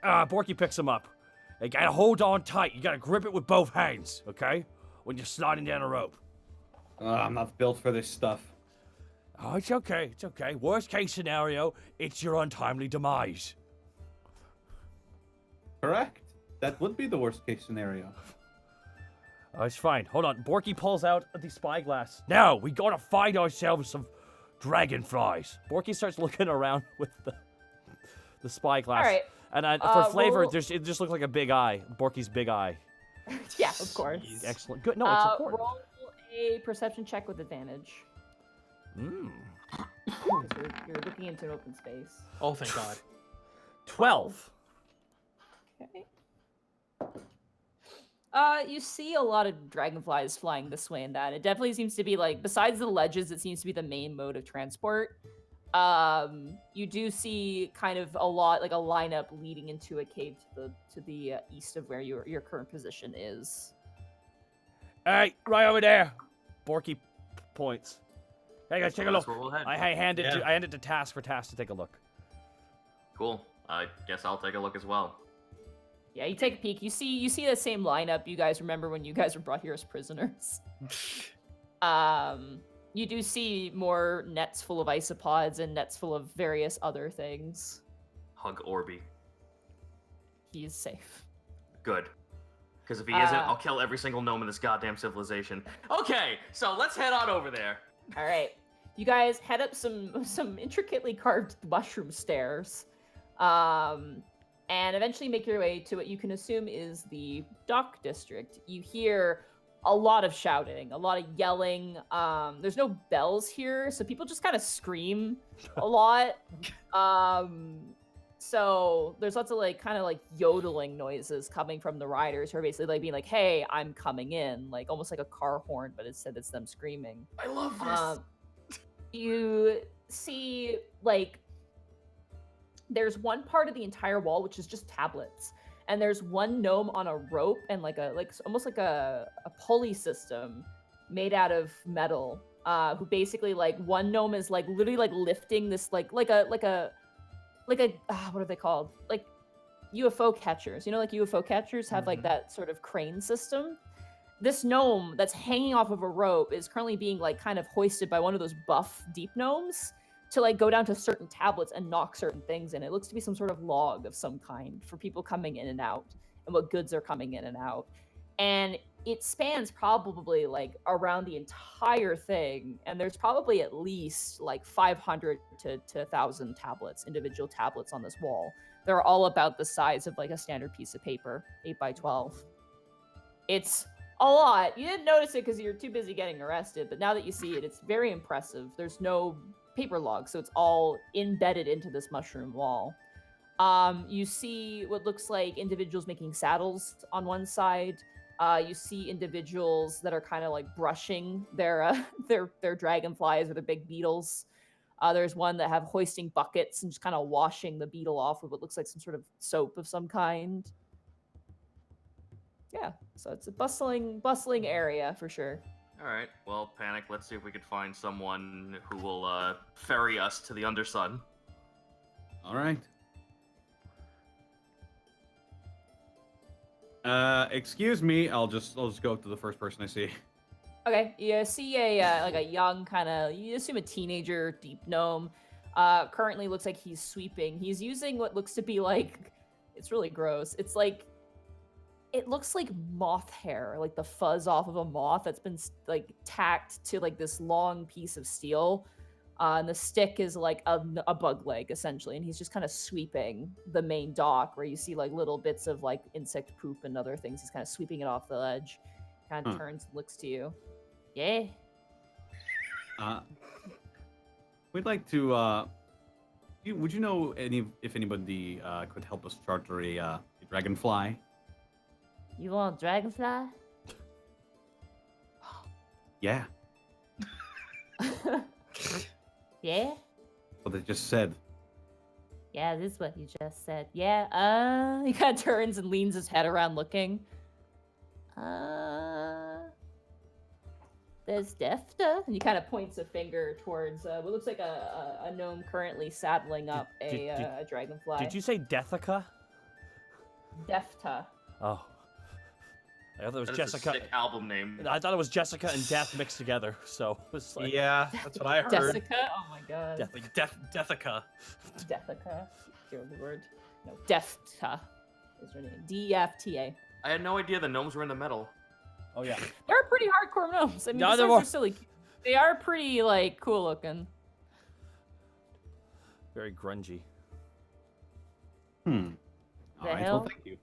Borky picks him up. You gotta hold on tight. You gotta grip it with both hands, okay? When you're sliding down a rope. I'm not built for this stuff. Oh, it's okay. It's okay. Worst case scenario, it's your untimely demise. Correct. That would be the worst case scenario. Oh, it's fine. Hold on. Borky pulls out the spyglass. Now, we gotta find ourselves some dragonflies. Borky starts looking around with the spyglass. All right. And for flavor, roll- it just looks like a big eye. Borky's big eye. Yeah, of course. Excellent. Good. No, it's important. Roll a perception check with advantage. Mm. 'Cause you're looking into an open space. Oh, thank God. 12. Okay. You see a lot of dragonflies flying this way and that. It definitely seems to be like, besides the ledges, it seems to be the main mode of transport. You do see kind of a lot, like a lineup leading into a cave to the east of where your current position is. Hey, right over there. Borky points. Hey guys, take a look. That's where we'll head. I hand it Yeah. to Task for Task to take a look. Cool. I guess I'll take a look as well. Yeah, you take a peek. You see the same lineup you guys remember when you guys were brought here as prisoners. You do see more nets full of isopods and nets full of various other things. Hug Orby. He is safe. Good. Because if he isn't, I'll kill every single gnome in this goddamn civilization. Okay, so let's head on over there. All right, you guys head up some intricately carved mushroom stairs, and eventually make your way to what you can assume is the dock district. You hear a lot of shouting, a lot of yelling. There's no bells here, so people just kind of scream a lot. So there's lots of like kind of like yodeling noises coming from the riders who are basically like being like, "Hey, I'm coming in," like almost like a car horn, but instead it's them screaming. I love this. You see like there's one part of the entire wall which is just tablets, and there's one gnome on a rope and almost like a pulley system made out of metal. Who basically like one gnome is like literally like lifting this like a what are they called? Like UFO catchers. You know, like UFO catchers have like that sort of crane system. This gnome that's hanging off of a rope is currently being like kind of hoisted by one of those buff deep gnomes to like go down to certain tablets and knock certain things in. It looks to be some sort of log of some kind for people coming in and out and what goods are coming in and out. And it spans probably like around the entire thing, and there's probably at least like 500 to 1,000 tablets, individual tablets on this wall. They're all about the size of like a standard piece of paper, 8 by 12. It's a lot. You didn't notice it because you're too busy getting arrested, but now that you see it, it's very impressive. There's no paper log, so it's all embedded into this mushroom wall. You see what looks like individuals making saddles on one side. You see individuals that are kind of like brushing their dragonflies or their big beetles. There's one that have hoisting buckets and just kind of washing the beetle off with what looks like some sort of soap of some kind. Yeah, so it's a bustling area for sure. All right. Well, Panic, let's see if we could find someone who will ferry us to the Undersun. All right. Excuse me. I'll just go up to the first person I see. Okay, you see like a young kind of, you assume a teenager, deep gnome. Currently looks like he's sweeping. He's using what looks to be like, it's really gross. It's like, it looks like moth hair, like the fuzz off of a moth that's been like tacked to like this long piece of steel. And the stick is like a bug leg essentially, and he's just kind of sweeping the main dock where you see like little bits of like insect poop and other things. He's kind of sweeping it off the ledge. Kind of turns, looks to you. Yeah. We'd like to. Would you know if anybody could help us charter a dragonfly? You want dragonfly? Yeah. Yeah? What they just said. Yeah, this is what you just said. Yeah, he kind of turns and leans his head around looking. There's Defta. And he kind of points a finger towards what looks like a gnome currently saddling up a dragonfly. Did you say Deathica? Defta. Oh. I thought it was That is Jessica. a sick album name. I thought it was Jessica and Death mixed together, so it was like... Yeah, that's what I heard. Jessica? Oh my god. Death- Like Deathica. Deathica. Dear Lord. No, Defta is her name. D-E-F-T-A. I had no idea the gnomes were in the metal. Oh, yeah. They're pretty hardcore gnomes. I mean, No, the they're swords more- are silly. They are pretty, like, cool looking. Very grungy. The All right, hell? well, thank you.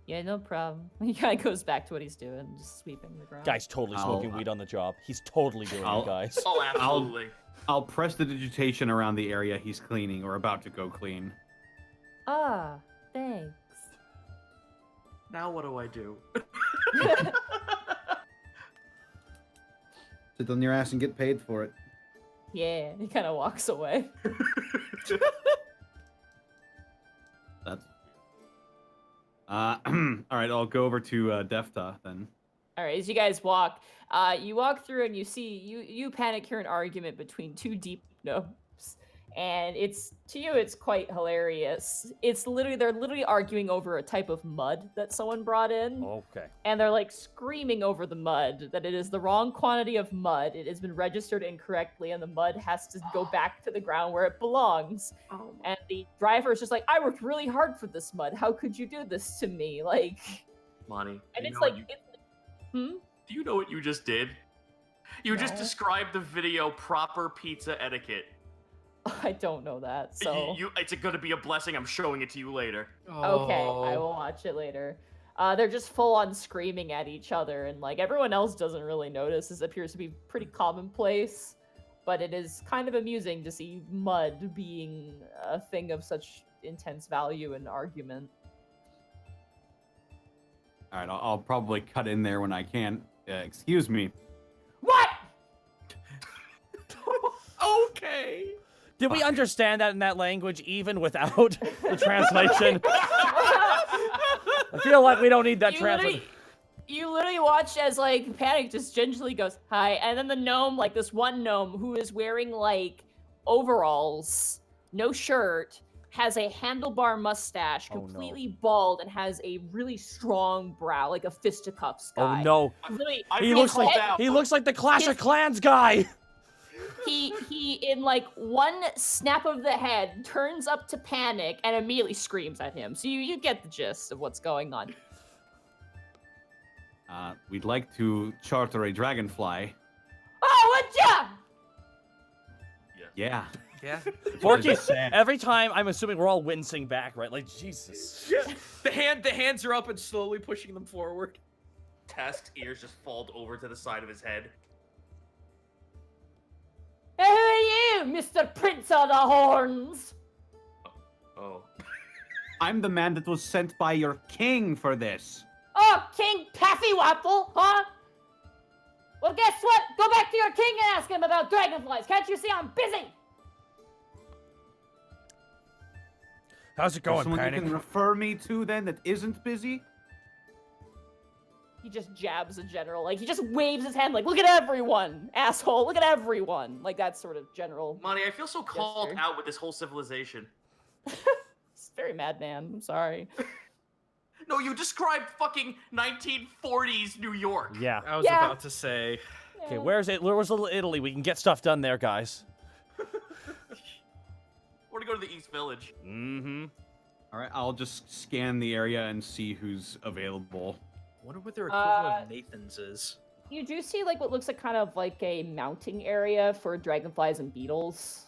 Yeah, no problem. He kind of goes back to what he's doing, just sweeping the ground. Guy's totally smoking weed on the job. He's totally doing I'll- it, guys. Oh, absolutely. I'll press the digitation around the area he's cleaning or about to go clean. Ah, thanks. Now what do I do? Sit on your ass and get paid for it. Yeah, he kind of walks away. That's. All right, I'll go over to Defta then. All right, as you guys walk, you walk through and you see you panic hear an argument between two deep gnomes, and it's to you it's quite hilarious. They're literally arguing over a type of mud that someone brought in, Okay. and they're like screaming over the mud that it is the wrong quantity of mud. It has been registered incorrectly, and the mud has to go back to the ground where it belongs. Oh, And the driver is just like, I worked really hard for this mud. How could you do this to me? Like, Monty. and you it's know like, what you- hmm? Do you know what you just did? You just No. described the video proper pizza etiquette. I don't know that. So It's going to be a blessing. I'm showing it to you later. okay, I Oh. will watch it later. They're just full on screaming at each other, and like everyone else doesn't really notice. This appears to be pretty commonplace, but it is kind of amusing to see mud being a thing of such intense value and argument. All right, I'll probably cut in there when I can. Excuse me. What? Okay. Did we understand that in that language even without the translation? I feel like we don't need that translation. You literally watch as like Panic just gingerly goes hi, and then the gnome, like this one gnome who is wearing like overalls, no shirt, has a handlebar mustache, Oh, no. completely bald, and has a really strong brow, like a fisticuffs guy. Oh no. Literally, I He feel looks so like bad. he looks like the Clash of Clans guy. he in like one snap of the head turns up to Panic and immediately screams at him. So you get the gist of what's going on. We'd like to charter a dragonfly. Oh, would ya? Yeah. Yeah. Forky, Sad. every time I'm assuming we're all wincing back, right? Like Jesus. Yeah. The hands are up and slowly pushing them forward. Test ears just fold over to the side of his head. Hey, who are you, Mr. Prince of the Horns? Oh. I'm the man that was sent by your king for this. Oh, King Paffywapple, huh? Well, guess what? Go back to your king and ask him about dragonflies. Can't you see I'm busy? How's it There's going, someone Panic? you can refer me to then that isn't busy? He just jabs a general. Like, he just waves his hand like, look at everyone, asshole. Look at everyone. Like, that sort of general. Monty, I feel so called Gesture. out with this whole civilization. It's very madman. I'm sorry. No, you described fucking 1940s New York. Yeah. I was Yeah. about to say. Okay, Yeah. where's Little Italy? We can get stuff done there, guys. We're gonna go to the East Village. Mm-hmm. All right, I'll just scan the area and see who's available. Wonder what their equivalent Uh, of Nathan's is. You do see like what looks like kind of like a mounting area for dragonflies and beetles.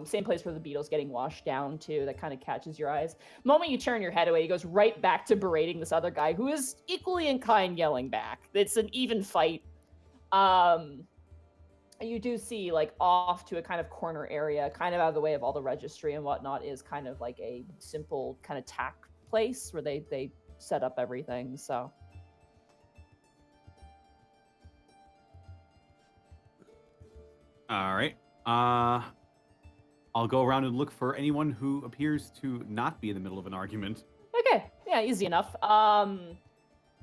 Same place where the beetle's getting washed down too. That kind of catches your eyes. The moment you turn your head away, he goes right back to berating this other guy who is equally in kind, yelling back. It's an even fight. You do see like off to a kind of corner area, kind of out of the way of all the registry and whatnot, is kind of like a simple kind of tack place where they set up everything. So. All right. I'll go around and look for anyone who appears to not be in the middle of an argument. Okay, yeah, easy enough.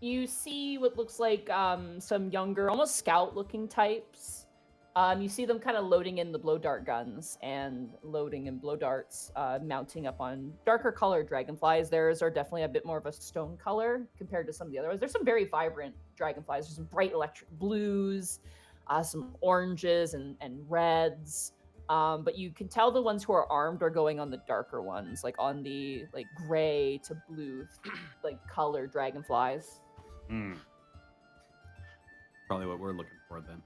You see what looks like some younger, almost scout-looking types. You see them kind of loading in the blow dart guns and loading in blow darts, mounting up on darker colored dragonflies. Theirs are definitely a bit more of a stone color compared to some of the others. There's some very vibrant dragonflies. There's some bright electric blues, some oranges and reds. But you can tell the ones who are armed are going on the darker ones, like on the like gray to blue, like color dragonflies. Probably what we're looking for then.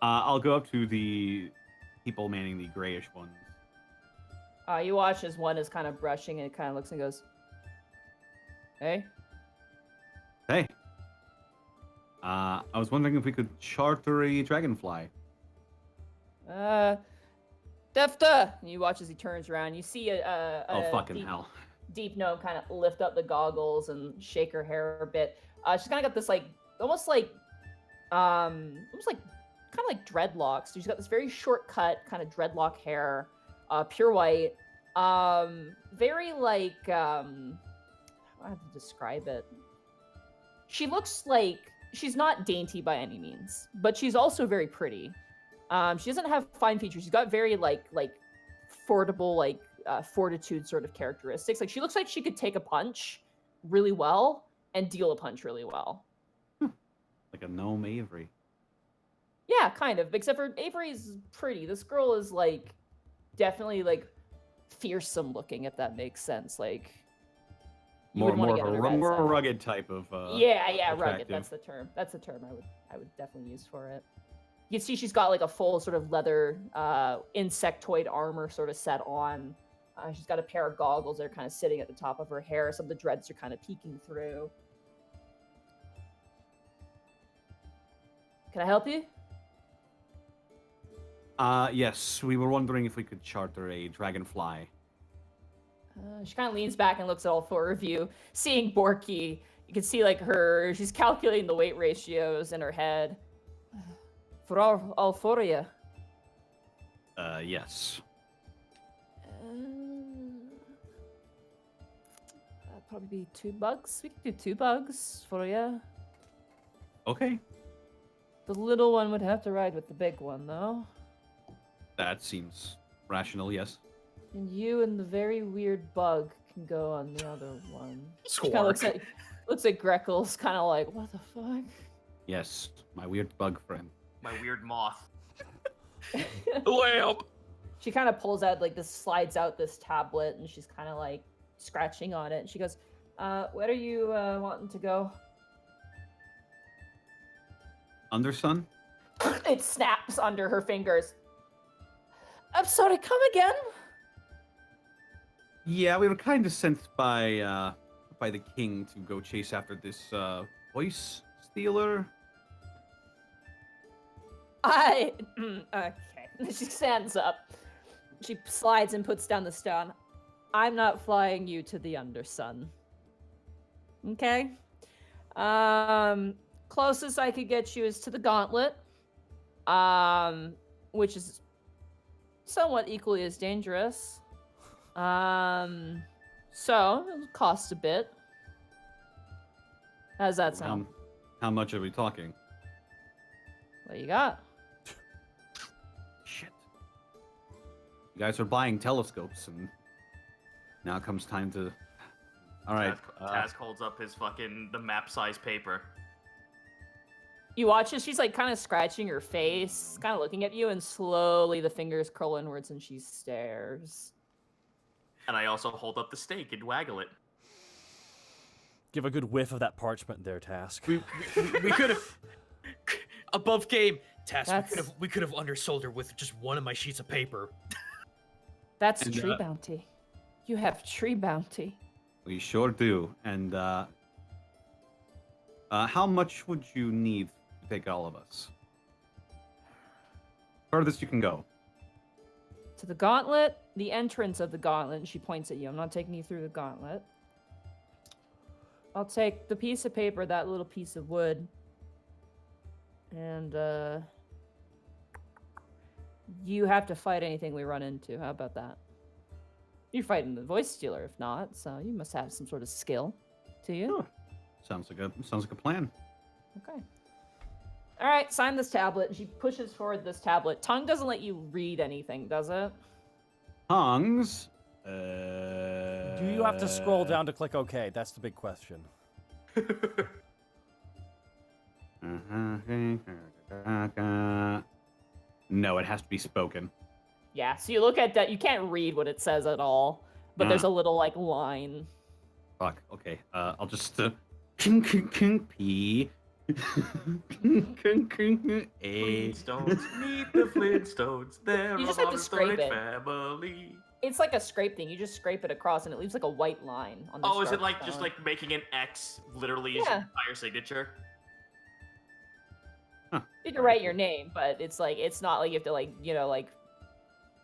I'll go up to the people manning the grayish ones. You watch as one is kind of brushing and it kind of looks and goes, "Hey." Hey. I was wondering if we could charter a dragonfly. Defta! And you watch as he turns around. You see a Fucking deep, hell. deep gnome kind of lift up the goggles and shake her hair a bit. She's kind of got this like almost like dreadlocks. She's got this very short cut kind of dreadlock hair, pure white. Very like I don't know how to describe it. She looks like she's not dainty by any means, but she's also very pretty. She doesn't have fine features. She's got very like fortitude sort of characteristics. Like she looks like she could take a punch really well and deal a punch really well. Like a gnome Avery. Yeah, kind of. Except for Avery's pretty. This girl is like definitely like fearsome looking, if that makes sense. Like you More would want to of get a on her bad more side. rugged type of Yeah, rugged. attractive. That's the term. That's the term I would definitely use for it. You can see she's got like a full sort of leather insectoid armor sort of set on. She's got a pair of goggles that are kind of sitting at the top of her hair. Some of the dreads are kind of peeking through. Can I help you? Yes, we were wondering if we could charter a dragonfly. She kind of leans back and looks at all four of you. Seeing Borky, you can see like she's calculating the weight ratios in her head. For all four of you. Yes. That'd probably be $2. We could do $2 for you. Okay. The little one would have to ride with the big one, though. That seems rational, yes. And you and the very weird bug can go on the other one. She kind of Squark. looks at Greckles, kind of like, what the fuck? Yes, my weird bug friend. My weird moth. Lamp. She kind of pulls out, like, slides out this tablet, and she's kind of, like, scratching on it. And she goes, where are you wanting to go? Undersun? It snaps under her fingers. I'm sorry, come again? Yeah, we were kind of sent by the king to go chase after this voice stealer. Okay. She stands up. She slides and puts down the stone. I'm not flying you to the Undersun. Okay? Closest I could get you is to the Gauntlet. Which is somewhat equally as dangerous. So it'll cost a bit. How's that sound? How much are we talking? What you got? Shit. You guys are buying telescopes, and now comes time to. All right. Task holds up the map-size paper. You watch as she's like kind of scratching her face, kind of looking at you, and slowly the fingers curl inwards and she stares. And I also hold up the stake and waggle it. Give a good whiff of that parchment there, Task. We could have above game task. That's- We could have undersold her with just one of my sheets of paper. That's And, tree bounty. You have tree bounty. We sure do. And how much would you need to take all of us? Furthest you can go. To the gauntlet, the entrance of the gauntlet, and she points at you. I'm not taking you through the gauntlet. I'll take the piece of paper, that little piece of wood. And you have to fight anything we run into. How about that? You're fighting the voice stealer, if not, so you must have some sort of skill to you. Sure. Sounds like a plan. Okay. All right, sign this tablet. She pushes forward this tablet. Tongue doesn't let you read anything, does it? Tongues. Do you have to scroll down to click OK? That's the big question. No, it has to be spoken. Yeah, so you look at that. You can't read what it says at all, but there's a little, like, line. Fuck. Okay. I'll just P. A. Flintstones, meet the Flintstones. They're You just a have to modern scrape Stone Age it. family. It's like a scrape thing. You just scrape it across, and it leaves, like, a white line on the Oh, is it dark like just stone. like making an X literally is Yeah. your entire signature? You can write your name, but it's like it's not like you have to like like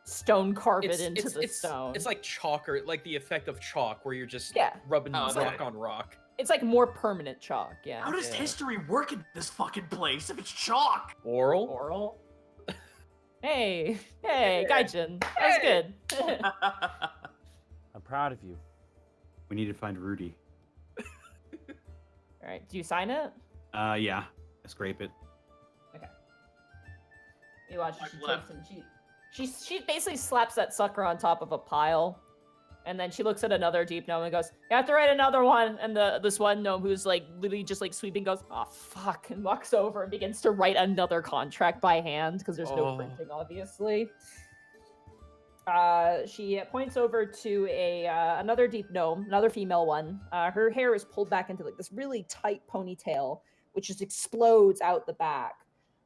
stone carve it into the stone. It's like chalk or like the effect of chalk where you're just Yeah. rubbing Oh, okay. rock on rock. It's like more permanent chalk. Yeah. How does Yeah. history work in this fucking place if it's chalk? Oral. Oral. Hey, Gaijin, that's good. I'm proud of you. We need to find Rudy. All right, do you sign it? Yeah. I scrape it. You watch. Like She left. takes and she basically slaps that sucker on top of a pile, and then she looks at another deep gnome and goes, "You have to write another one." And this one gnome who's like literally just like sweeping goes, "Oh fuck," and walks over and begins to write another contract by hand because there's no Oh. printing, obviously. She points over to another deep gnome, another female one. Her hair is pulled back into like this really tight ponytail, which just explodes out the back.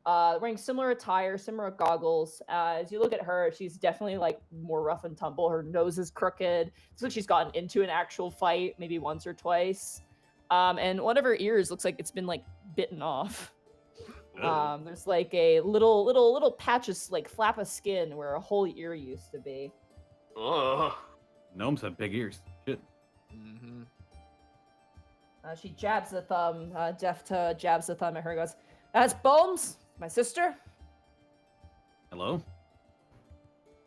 Wearing similar attire, similar goggles. As you look at her, she's definitely like more rough and tumble. Her nose is crooked. Looks like she's gotten into an actual fight maybe once or twice. And one of her ears looks like it's been like bitten off. There's like a little patch of like flap of skin where a whole ear used to be. Ugh. Gnomes have big ears. Shit. Mm-hmm. She jabs a thumb. Defta jabs a thumb at her and goes, "That's Bones, my sister." Hello?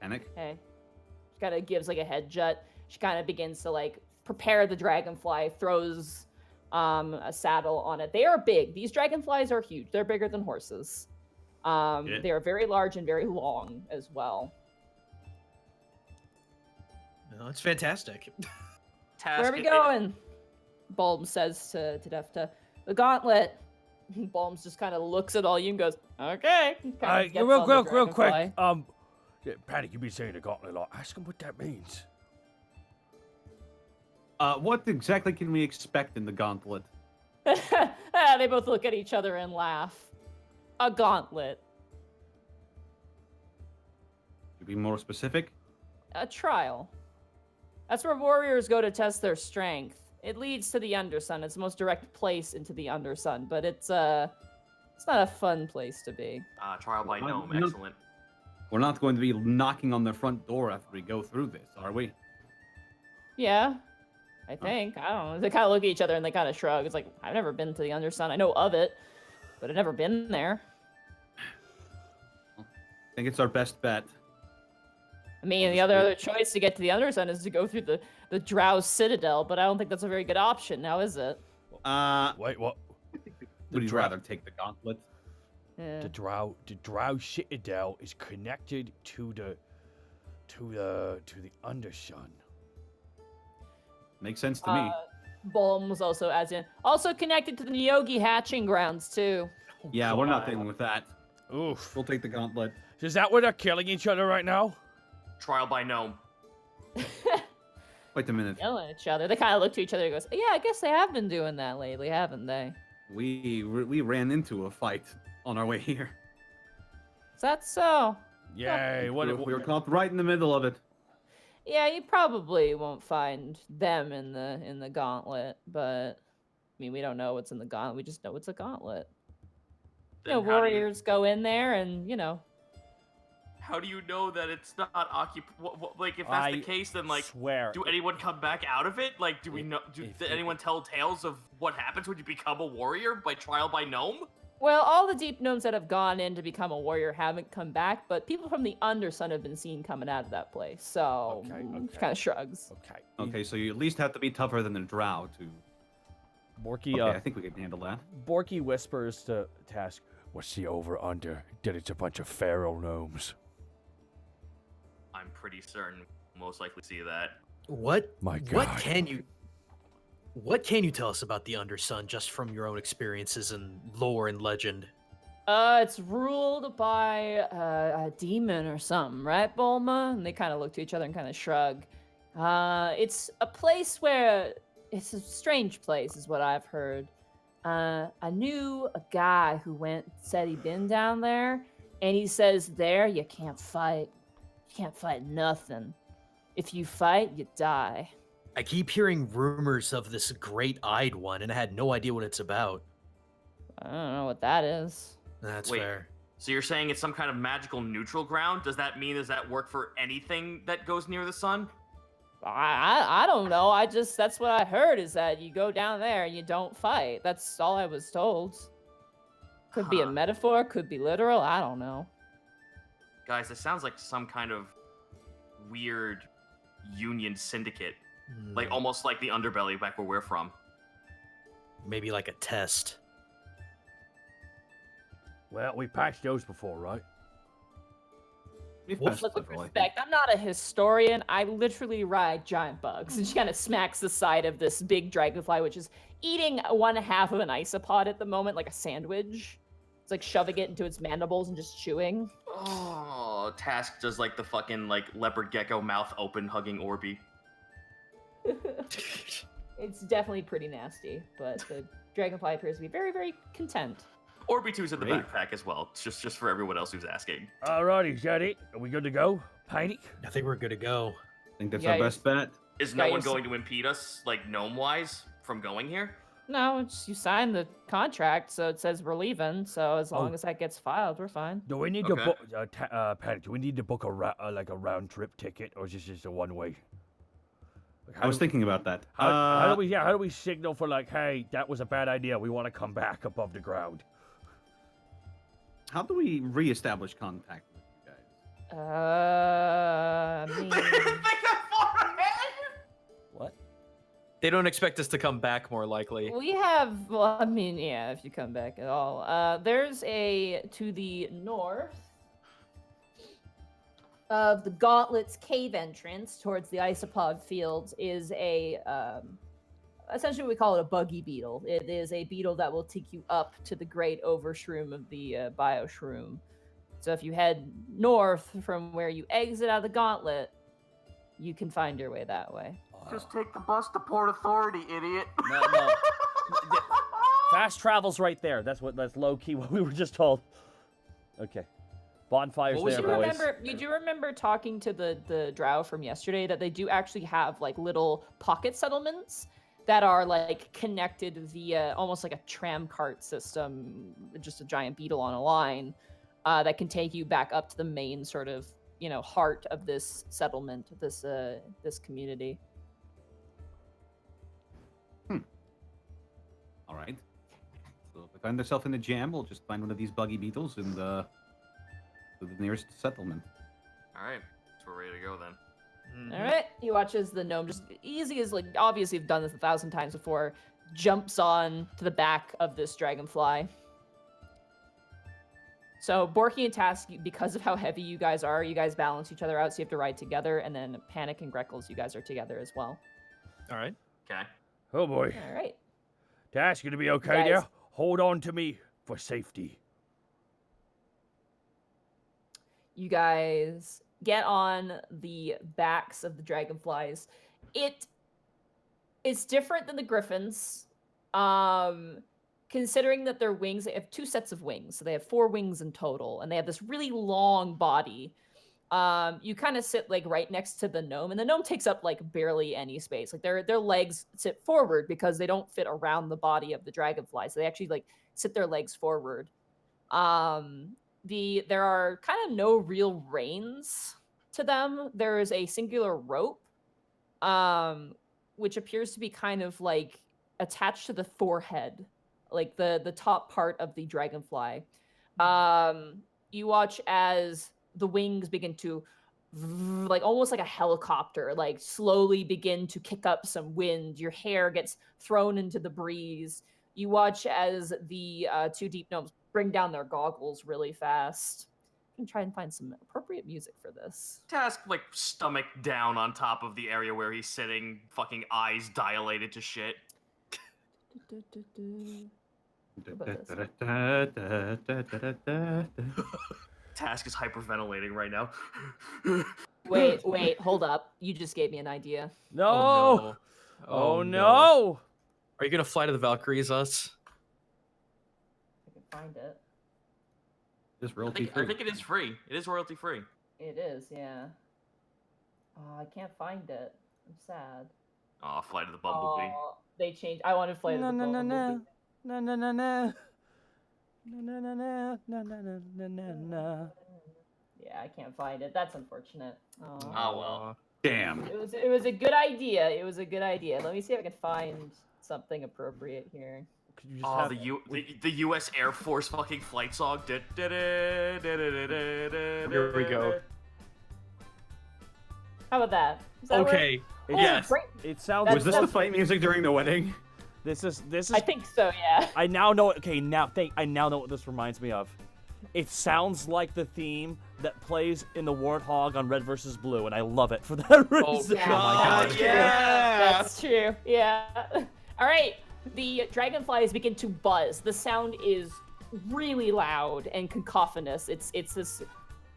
Panic? Hey. She kind of gives like a head jut. She kind of begins to like prepare the dragonfly, throws a saddle on it. They are big. These dragonflies are huge. They're bigger than horses. Good. They are very large and very long as well. No, it's fantastic. Where are we Task- going? Bulb says to Defta. "The gauntlet." Bulbs just kind of looks at all you and goes, "Okay." Kinda gets Real on the quick. dragonfly. Yeah, Panic, you've been saying the gauntlet a lot. Ask him what that means. What exactly can we expect in the gauntlet? They both look at each other and laugh. A gauntlet. To be more specific? A trial. That's where warriors go to test their strength. It leads to the Undersun. It's the most direct place into the Undersun, but it's not a fun place to be. Trial by No, gnome, no. excellent. We're not going to be knocking on their front door after we go through this, are we? Yeah, I think. I don't know. They kind of look at each other and they kind of shrug. It's like, I've never been to the Undersun. I know of it, but I've never been there. I think it's our best bet. I mean, the other choice to get to the Undersun is to go through the Drow Citadel, but I don't think that's a very good option now, is it? Wait, what? Would you Drow- rather take the gauntlet? Yeah. The Drow Citadel is connected to the Undersun. Makes sense to me. Bolm was also adds in. Also connected to the Nyogi hatching grounds, too. Yeah, we're not dealing with that. Oof. We'll take the gauntlet. Is that where they're killing each other right now? Trial by gnome. Wait a minute. Yelling at each other. They kind of look to each other and goes, "Yeah, I guess they have been doing that lately, haven't they?" We ran into a fight on our way here. Is that so? Yay! we were caught right in the middle of it. Yeah, you probably won't find them in the gauntlet, but I mean, we don't know what's in the gauntlet. We just know it's a gauntlet. Then You know, how do you- warriors go in there and, How do you know that it's not like if that's the I case, then like, swear. do anyone come back out of it? Like, do we know? if Did it- anyone tell tales of what happens when you become a warrior by trial by gnome? Well, all the deep gnomes that have gone in to become a warrior haven't come back, but people from the Undersun have been seen coming out of that place. So, Okay, okay. kind of shrugs. Okay. Okay, so you at least have to be tougher than the drow to. Borky, Okay, I think we can handle that. Borky whispers to Task, "What's the over/under? That it's a bunch of feral gnomes." I'm pretty certain we'll most likely see that. What? My What God. can you tell us about the Undersun just from your own experiences and lore and legend? It's ruled by a demon or something, right, Bulma? And they kind of look to each other and kind of shrug. It's a place where it's a strange place, is what I've heard. I knew a guy who said he'd been down there, and he says there you can't fight. You can't fight nothing. If you fight, you die. I keep hearing rumors of this great-eyed one, and I had no idea what it's about. I don't know what that is. That's Wait. fair. So you're saying it's some kind of magical neutral ground? Does that work for anything that goes near the sun? I don't know. That's what I heard, is that you go down there and you don't fight. That's all I was told. Could be a Huh. metaphor, could be literal. I don't know. Guys, this sounds like some kind of weird union syndicate. Like Hmm, almost like the underbelly back where we're from. maybe like a test. Well, we patched those before, right? We've Well, passed Look, with several, I think. respect, I'm not a historian. I literally ride giant bugs. And she kind of smacks the side of this big dragonfly, which is eating one half of an isopod at the moment, like a sandwich. It's like shoving it into its mandibles and just chewing. Oh, Task does like the fucking like leopard gecko mouth open hugging Orby. It's definitely pretty nasty, but the dragonfly appears to be very, very content. Orby 2's in the Great. backpack as well. It's just for everyone else who's asking. Alrighty, is that it? Are we good to go? Panic? I think we're good to go. I think that's Yeah, our best bet. Is Yeah, no one you s- going to impede us, like gnome-wise, from going here? No, you signed the contract, so it says we're leaving. So as long Oh. as that gets filed, we're fine. Do we need Okay. to book, Panic, do we need to book like a round trip ticket, or is this just a one way? Like, I was thinking about that. how do we signal for like, hey, that was a bad idea. We want to come back above the ground. How do we reestablish contact with you guys? I mean, What? They don't expect us to come back, more likely. we have. Well, I mean, yeah, if you come back at all. There's to the north of the Gauntlet's cave entrance towards the isopod fields is essentially we call it a buggy beetle. It is a beetle that will take you up to the great overshroom of the bioshroom. So if you head north from where you exit out of the Gauntlet, you can find your way that way. take the bus to Port Authority, idiot. No. Fast travel's right there. That's low key what we were just told. Okay. Bonfires What was there, your- boys. You do remember talking to the drow from yesterday that they do actually have like little pocket settlements that are like connected via almost like a tram cart system, just a giant beetle on a line, that can take you back up to the main sort of heart of this settlement, this community. All right. So if we find ourselves in a jam, we'll just find one of these buggy beetles and to the nearest settlement. All right, so we're ready to go then. Mhm. All right, you watch as the gnome, just easy as like obviously you've done this 1,000 times before, jumps on to the back of this dragonfly. So Borky and Task, because of how heavy you guys are, you guys balance each other out, so you have to ride together. And then Panic and Greckles, you guys are together as well. All right. Okay. Oh boy. All right. Dash, gonna be okay Guys. there? Hold on to me for safety. You guys get on the backs of the dragonflies. It's different than the griffins. Considering that their wings, they have 2 sets of wings, so they have 4 wings in total, and they have this really long body. You kind of sit like right next to the gnome, and the gnome takes up like barely any space. Like their legs sit forward because they don't fit around the body of the dragonfly, so they actually like sit their legs forward. There are kind of no real reins to them. There is a singular rope, which appears to be kind of like attached to the forehead like the top part of the dragonfly. You watch as the wings begin to like almost like a helicopter, like slowly begin to kick up some wind. Your hair gets thrown into the breeze. You watch as the two deep gnomes bring down their goggles really fast. You can try and find some appropriate music for this. Task like stomach down on top of the area where he's sitting, fucking eyes dilated to shit. Task is hyperventilating right now. Wait, hold up. You just gave me an idea. No. Oh, Oh no. Are you gonna fly to the Valkyries, us? I can find it. Just I royalty think, free. I think it is free. It is royalty free. It is, yeah. Oh, I can't find it. I'm sad. Oh, fly to the Bumblebee. Oh, they changed. I want to fly to the No. Bumblebee. Na na na na. Na na na na na na na na. Yeah, I can't find it. That's unfortunate. Oh. Oh well. Damn. It was a good idea. It was a good idea. Let me see if I can find something appropriate here. Could you just Oh, have the U.S. Air Force fucking flight song. Here we go. How about that? Does that work? Okay. Oh, Yes. great. It sounds. That's- Was this the fight music during the wedding? This is. I think so. Yeah. I now know. Okay, I now know what this reminds me of. It sounds like the theme that plays in the Warthog on Red vs. Blue, and I love it for that reason. Yeah. God, That's yeah. true. That's true. Yeah. All right. The dragonflies begin to buzz. The sound is really loud and cacophonous. It's this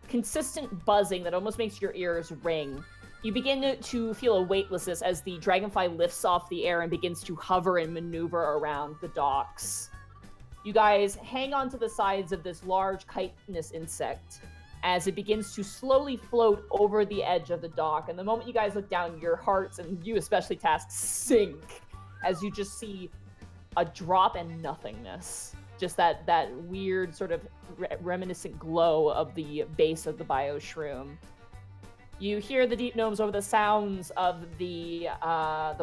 consistent buzzing that almost makes your ears ring. You begin to feel a weightlessness as the dragonfly lifts off the air and begins to hover and maneuver around the docks. You guys hang onto the sides of this large chitinous insect as it begins to slowly float over the edge of the dock. And the moment you guys look down, your hearts, and you especially, Task, sink as you just see a drop and nothingness. Just that weird sort of reminiscent glow of the base of the bio shroom. You hear the deep gnomes over the sounds of the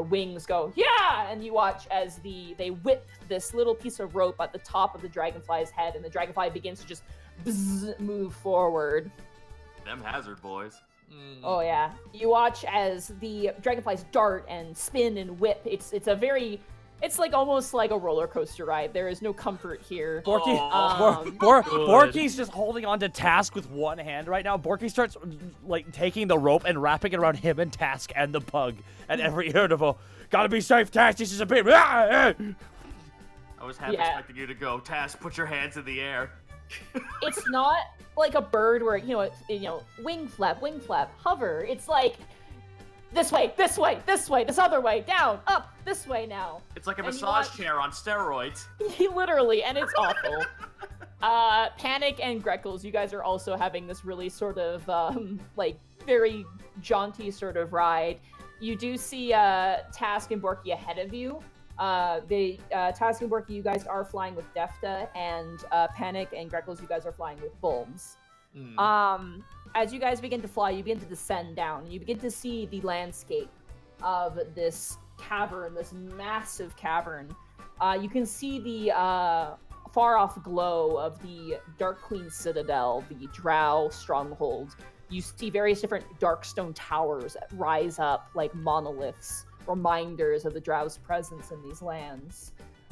wings go, yeah! And you watch as they whip this little piece of rope at the top of the dragonfly's head, and the dragonfly begins to just move forward. Them hazard boys. Oh yeah. You watch as the dragonflies dart and spin and whip. It's like almost like a roller coaster ride. There is no comfort here. Borky, Um, Borky's just holding on to Task with one hand right now. Borky starts like taking the rope and wrapping it around him and Task and the bug at every interval. Gotta be safe, Task. This is a bit. I was half Yeah. expecting you to go. Task, put your hands in the air. It's not like a bird where wing flap, hover. It's like this way, this other way, down, up, this way now. It's like a And you massage watch- chair on steroids. Literally, and it's awful. Panic and Greckles, you guys are also having this really sort of like very jaunty sort of ride. You do see Task and Borky ahead of you. Task and Borky, you guys are flying with Defta, and Panic and Greckles, you guys are flying with Bulms. As you guys begin to fly, you begin to descend down, and you begin to see the landscape of this cavern, this massive cavern. You can see the far-off glow of the Dark Queen Citadel, the Drow stronghold. You see various different dark stone towers that rise up like monoliths, reminders of the Drow's presence in these lands.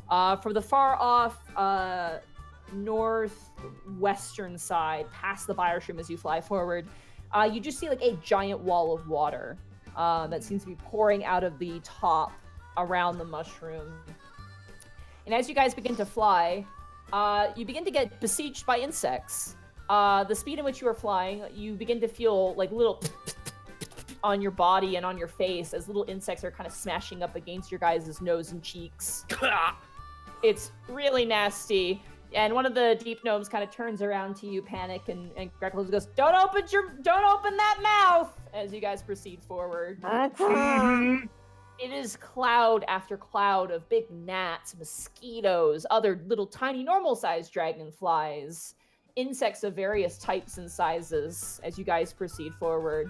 From the far-off northwestern side, past the Bioshroom as you fly forward, you just see like a giant wall of water that seems to be pouring out of the top around the mushroom. And as you guys begin to fly, you begin to get besieged by insects. The speed in which you are flying, you begin to feel like little on your body and on your face as little insects are kind of smashing up against your guys' nose and cheeks. It's really nasty. And one of the deep gnomes kind of turns around to you, Panic, and Greckles goes, Don't open that mouth! As you guys proceed forward. It is cloud after cloud of big gnats, mosquitoes, other little tiny normal-sized dragonflies, insects of various types and sizes as you guys proceed forward.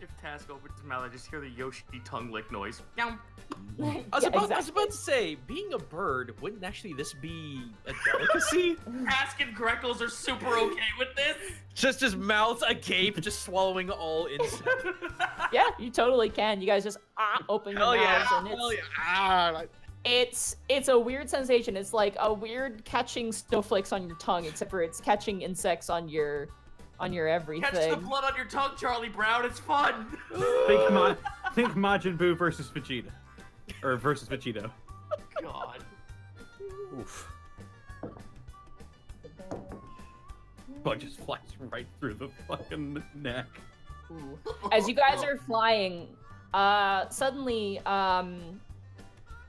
If task over to Mal, I just hear the Yoshi tongue lick noise. Meow. I was Yeah, about exactly. to say, being a bird, wouldn't actually this be a delicacy? Task and Greckles are super okay with this. just mouths agape, just swallowing all insect. Yeah, you totally can. You guys just open your Hell yeah! mouths, and Hell yeah! it's a weird sensation. It's like a weird catching snowflakes on your tongue, except for it's catching insects on your everything. Catch the blood on your tongue, Charlie Brown. It's fun. Think Majin Buu versus Vegeta, or versus Vegito. God. Oof. Bug just flies right through the fucking neck. Ooh. As you guys are flying, suddenly,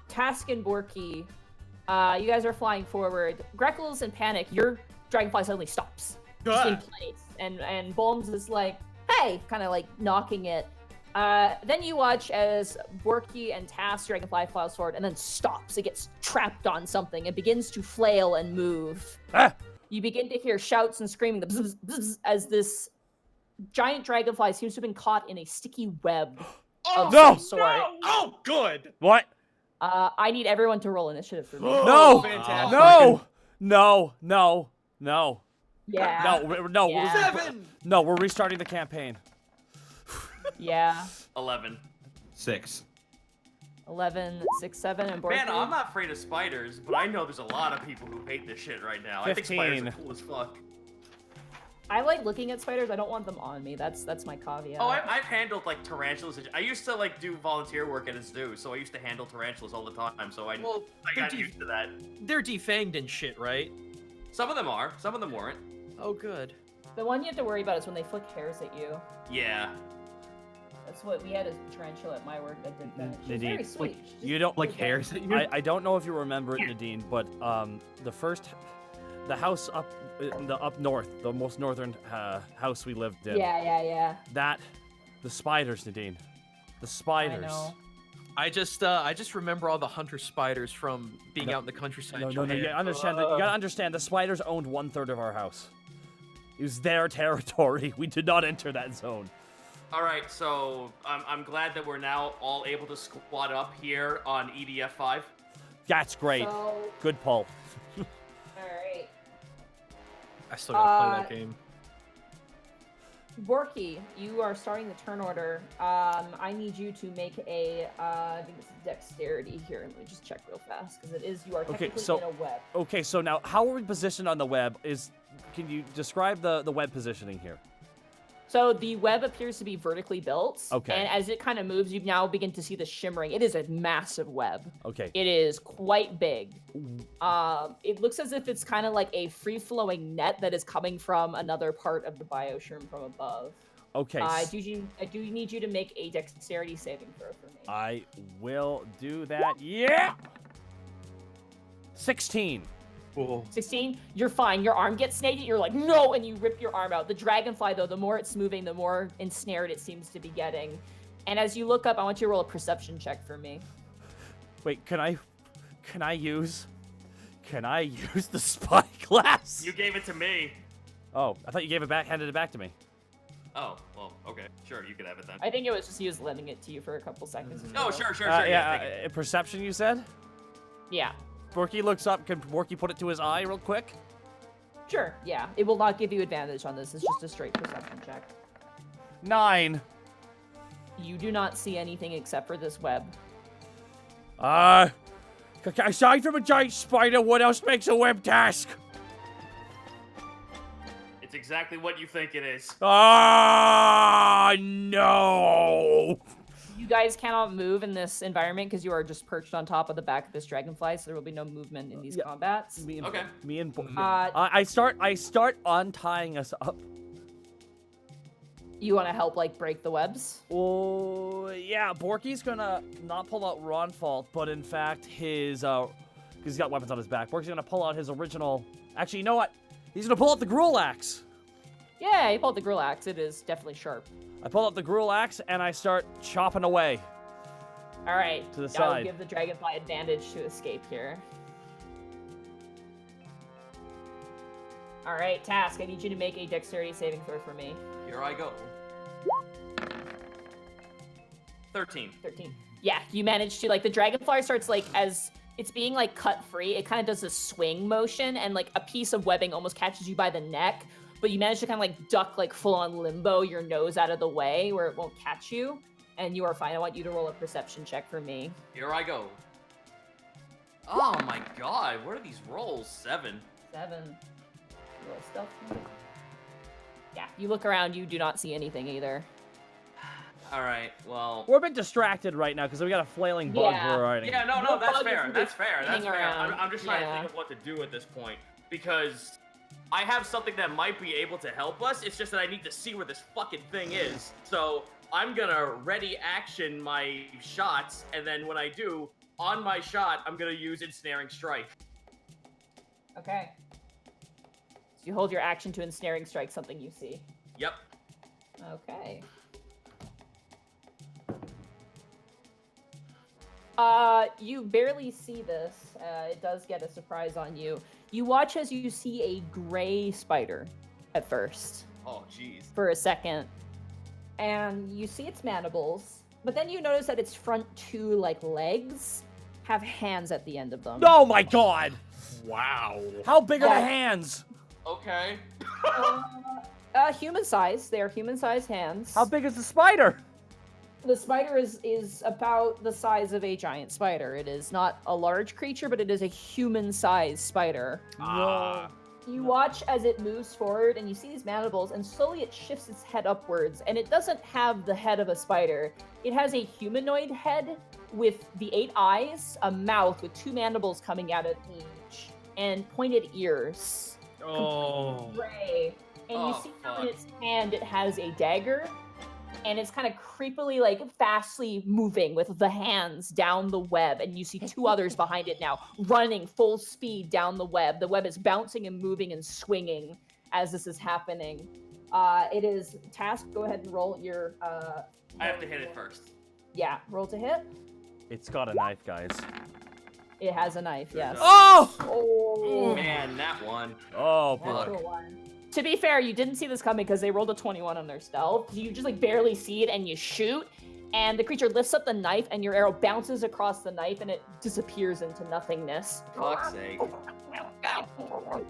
Task and Borky, you guys are flying forward. Greckles and Panic, your dragonfly suddenly stops, just in place, and Bolms is like, "Hey," kind of like knocking it. Then you watch as Borky and Task dragonfly flies forward and then stops. It gets trapped on something and begins to flail and move. Ah! You begin to hear shouts and screaming the bzz, bzz, as this giant dragonfly seems to have been caught in a sticky web of no! some sort. Oh, good. What? I need everyone to roll initiative for me. No! Fantastic. No! No! No! No! Yeah. No! Yeah. 7. No! We're restarting the campaign. Yeah. 11. 6. 11, 6, 7, and Borky. Man, I'm not afraid of spiders, but I know there's a lot of people who hate this shit right now. I think spiders are 15. cool as fuck. I like looking at spiders. I don't want them on me. That's my caveat. Oh, I've handled like tarantulas. I used to like do volunteer work at a zoo, so I used to handle tarantulas all the time. So I Well, got they're, used to that. they're defanged and shit, right? Some of them are, some of them weren't. Oh, good. The one you have to worry about is when they flick hairs at you. Yeah. That's what we had a tarantula at my work that did that. She was Nadine, very sweet. She just You don't Like did hairs at you? I don't know if you remember it, Nadine, but the house up up north, the most northern house we lived that. in. Yeah. The spiders, Nadine. The I spiders. know. I just remember all the hunter spiders from being out in the countryside. No, you gotta understand that. You gotta understand. The spiders owned 1/3 of our house. It was their territory. We did not enter that zone. All right, so I'm glad that we're now all able to squat up here on EDF 5. That's great. So, Good pull. alright. I still gotta play that game. Borky, you are starting the turn order. I need you to make a, I think it's dexterity here. Let me just check real fast, because you are technically so- in a web. Okay, so now how are we positioned on the web? Can you describe the web positioning here? So the web appears to be vertically built. Okay. And as it kind of moves, you now begin to see the shimmering. It is a massive web. Okay. It is quite big. It looks as if it's kind of like a free-flowing net that is coming from another part of the bioshroom from above. Okay. I do need you to make a dexterity saving throw for me. I will do that. Yeah. 16. Cool. 16, you're fine. Your arm gets snagged. You're like, no, and you rip your arm out. The dragonfly, though, the more it's moving, the more ensnared it seems to be getting. And as you look up, I want you to roll a perception check for me. Wait, can I use the spyglass? You gave it to me. Oh, I thought you handed it back to me. Oh, well, okay. Sure, you can have it then. I think it was just he was lending it to you for a couple seconds. No, sure. Yeah, Yeah, take it. perception, you said? Yeah, Borky looks up. Can Borky put it to his eye real quick? sure. Yeah, it will not give you advantage on this. It's just a straight perception check. 9. You do not see anything except for this web. Aside from a giant spider, what else makes a web task? It's exactly what you think it is. No! You guys cannot move in this environment because you are just perched on top of the back of this dragonfly, so there will be no movement in these Yeah. combats. Okay. Me and Uh, I start untying us up. You want to help, like, break the webs? Oh yeah, Borky's gonna not pull out Ronfault, but in fact his because he's got weapons on his back. Borky's gonna pull out his original. Actually, you know what? He's gonna pull out the Gruul axe. Yeah, you pulled the grill axe. It is definitely sharp. I pull out the Gruul axe and I start chopping away. All right. To the I'll side. give the dragonfly advantage to escape here. All right, Task, I need you to make a dexterity saving throw for me. Here I go. 13. 13. Yeah, you manage to, like, the dragonfly starts, like, as it's being, like, cut free, it kind of does a swing motion, and, like, a piece of webbing almost catches you by the neck, but you manage to kind of, like, duck, like, full-on limbo your nose out of the way where it won't catch you, and you are fine. I want you to roll a perception check for me. Here I go. Oh my god, what are these rolls? 7. 7. Roll stealth. Yeah, you look around, you do not see anything either. Alright, well. We're a bit distracted right now because we got a flailing bug Yeah. we're riding. Yeah, no, No that's bug fair. isn't That's just fair. That's hanging fair. around. I'm just trying to Yeah. think of what to do at this point because I have something that might be able to help us. It's just that I need to see where this fucking thing is. So I'm gonna ready action my shots, and then when I do, on my shot, I'm gonna use Ensnaring Strike. Okay. So you hold your action to ensnaring strike something you see. Yep. Okay. You barely see this. It does get a surprise on you. You watch as you see a gray spider at first, Oh, jeez. for a second. And you see its mandibles, but then you notice that its front two, like, legs have hands at the end of them. Oh my god! Wow. How big are the Yeah. hands? Okay. Human size. They are human-sized hands. How big is the spider? The spider is about the size of a giant spider. It is not a large creature, but it is a human-sized spider. Ah. You watch as it moves forward, and you see these mandibles, and slowly it shifts its head upwards, and it doesn't have the head of a spider. It has a humanoid head with the 8 eyes, a mouth with 2 mandibles coming out of each, and pointed ears. Oh. Gray. And you Oh, see how in fuck. its hand it has a dagger, and it's kind of creepily, like, fastly moving with the hands down the web, and you see 2 others behind it now, running full speed down the web. The web is bouncing and moving and swinging as this is happening. It is task. Go ahead and roll your. I have to hit it first. Yeah, roll to hit. It's got a knife, guys. It has a knife. Yes. Oh! Oh. Man, that one. Oh, boy. Natural one. To be fair, you didn't see this coming because they rolled a 21 on their stealth. You just, like, barely see it and you shoot, and the creature lifts up the knife and your arrow bounces across the knife and it disappears into nothingness. Fuck's sake.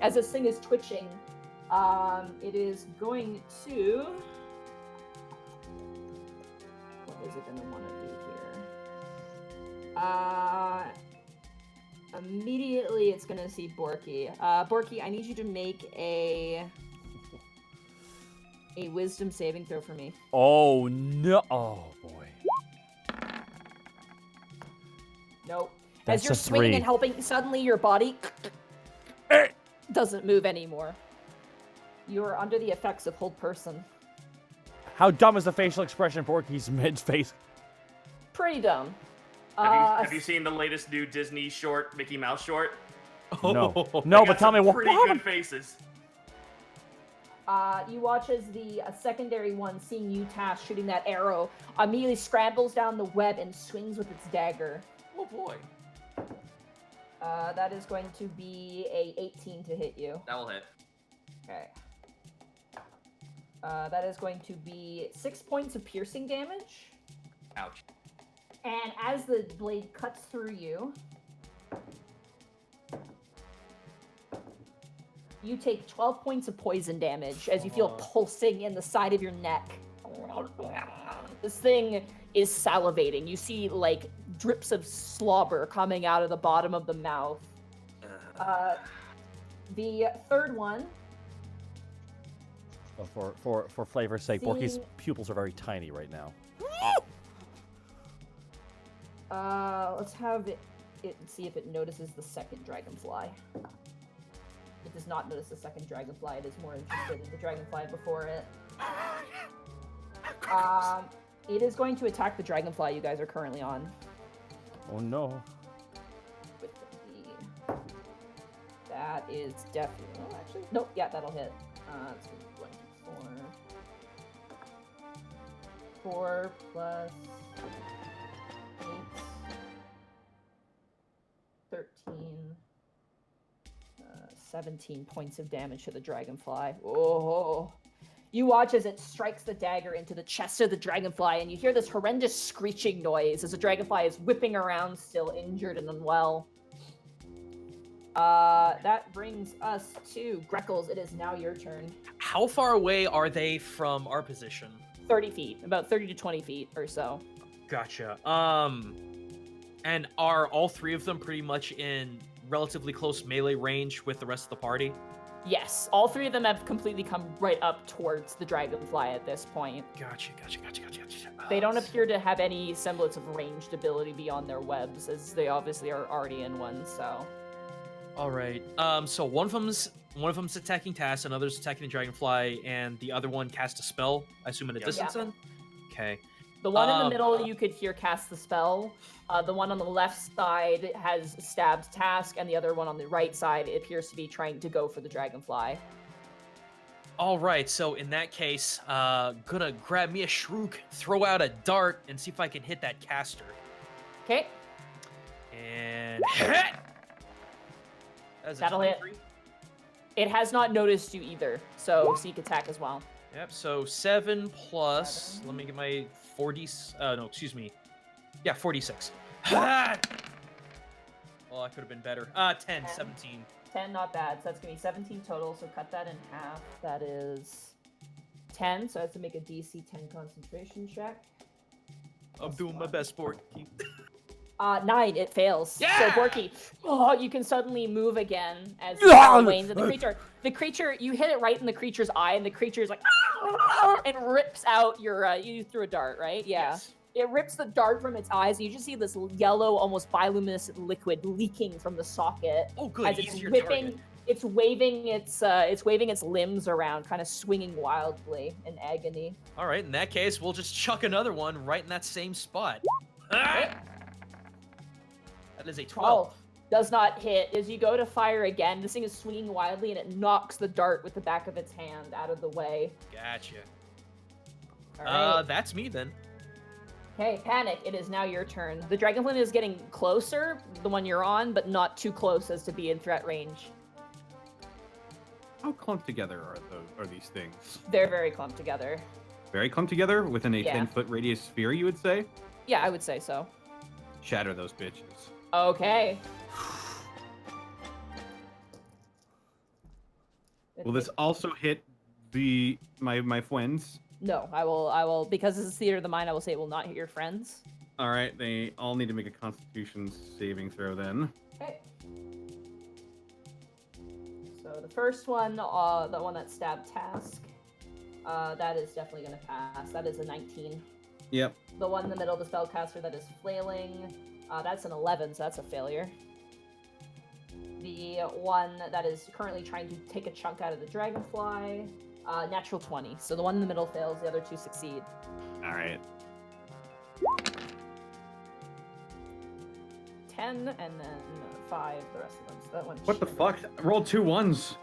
As this thing is twitching, it is going to. What is it going to want to do here? Immediately, it's going to see Borky. Borky, I need you to make a wisdom saving throw for me. Oh, no. Oh, boy. Nope. That's As you're a swinging 3. and helping, suddenly your body doesn't move anymore. You are under the effects of hold person. How dumb is the facial expression Borky's mid-face? Pretty dumb. Have you seen the latest new Disney short, Mickey Mouse short? No. Oh. No, They but got tell me some what pretty happened. good faces. You watch as the secondary one, seeing you task shooting that arrow, immediately scrambles down the web and swings with its dagger. Oh boy. That is going to be a 18 to hit you. That will hit. Okay. That is going to be 6 points of piercing damage. Ouch. And as the blade cuts through you, you take 12 points of poison damage as you feel pulsing in the side of your neck. This thing is salivating. You see, like, drips of slobber coming out of the bottom of the mouth. The third one, Oh, for flavor's sake, Borky's Seeing- pupils are very tiny right now. let's have it see if it notices the second dragonfly. It does not notice the second dragonfly. It is more interested in the dragonfly before it. It is going to attack the dragonfly you guys are currently on. Oh, no. With the... That is definitely... Oh, actually... Nope, yeah, that'll hit. It's going to be 4 plus 8... 13... 17 points of damage to the dragonfly. Oh, You watch as it strikes the dagger into the chest of the dragonfly, and you hear this horrendous screeching noise as the dragonfly is whipping around, still injured and unwell. That brings us to Greckles. It is now your turn. How far away are they from our position? 30 feet, about 30 to 20 feet or so. Gotcha. And are all three of them pretty much in relatively close melee range with the rest of the party? Yes, all three of them have completely come right up towards the dragonfly at this point. Gotcha. They don't appear to have any semblance of ranged ability beyond their webs, as they obviously are already in one, so... All right. So one of them's attacking Tass, another's attacking the dragonfly, and the other one cast a spell. I assume at a distance. Yeah. Then. Okay. The one in the middle you could hear cast the spell. The one on the left side has stabbed Task, and the other one on the right side appears to be trying to go for the dragonfly. All right. So in that case, gonna grab me a shrook, throw out a dart, and see if I can hit that caster. Okay, And hit. That's a That'll hit. 23. it has not noticed you either, so sneak attack as well. Yep, so 7 plus, let me get my 40, no, excuse me. Yeah, 46. Well, I could have been better. 10, 17. 10, not bad. So that's going to be 17 total, so cut that in half. That is 10, so I have to make a DC 10 concentration check. I'm doing my best, Borky. 9, it fails. Yeah! So Borky, you can suddenly move again as you wanes at the creature. The creature, you hit it right in the creature's eye, and the creature is like, and rips out your, you threw a dart, right? Yeah. Yes. It rips the dart from its eyes, and you just see this yellow, almost bioluminescent liquid leaking from the socket. Oh, good. As it's Easier whipping, target. it's waving its limbs around, kind of swinging wildly in agony. All right, in that case, we'll just chuck another one right in that same spot. Okay. That is a 12. Does not hit. As you go to fire again, this thing is swinging wildly, and it knocks the dart with the back of its hand out of the way. Gotcha. All right. That's me then. Okay, Panic, it is now your turn. The Dragonflint is getting closer, the one you're on, but not too close as to be in threat range. How clumped together are these things? They're very clumped together. Very clumped together within a Yeah. 10-foot radius sphere, you would say? Yeah, I would say so. Shatter those bitches. Okay. Will this also hit my friends? No, I will, because this is Theater of the Mind, I will say it will not hit your friends. All right, they all need to make a Constitution saving throw then. Okay. So the first one, the one that stabbed Task, that is definitely going to pass. That is a 19. Yep. The one in the middle, the spellcaster that is flailing, that's an 11, so that's a failure. The one that is currently trying to take a chunk out of the dragonfly, natural 20. So the one in the middle fails, the other two succeed. All right. 10 and then 5, the rest of them. So that one. What the fuck? Roll 2 1s.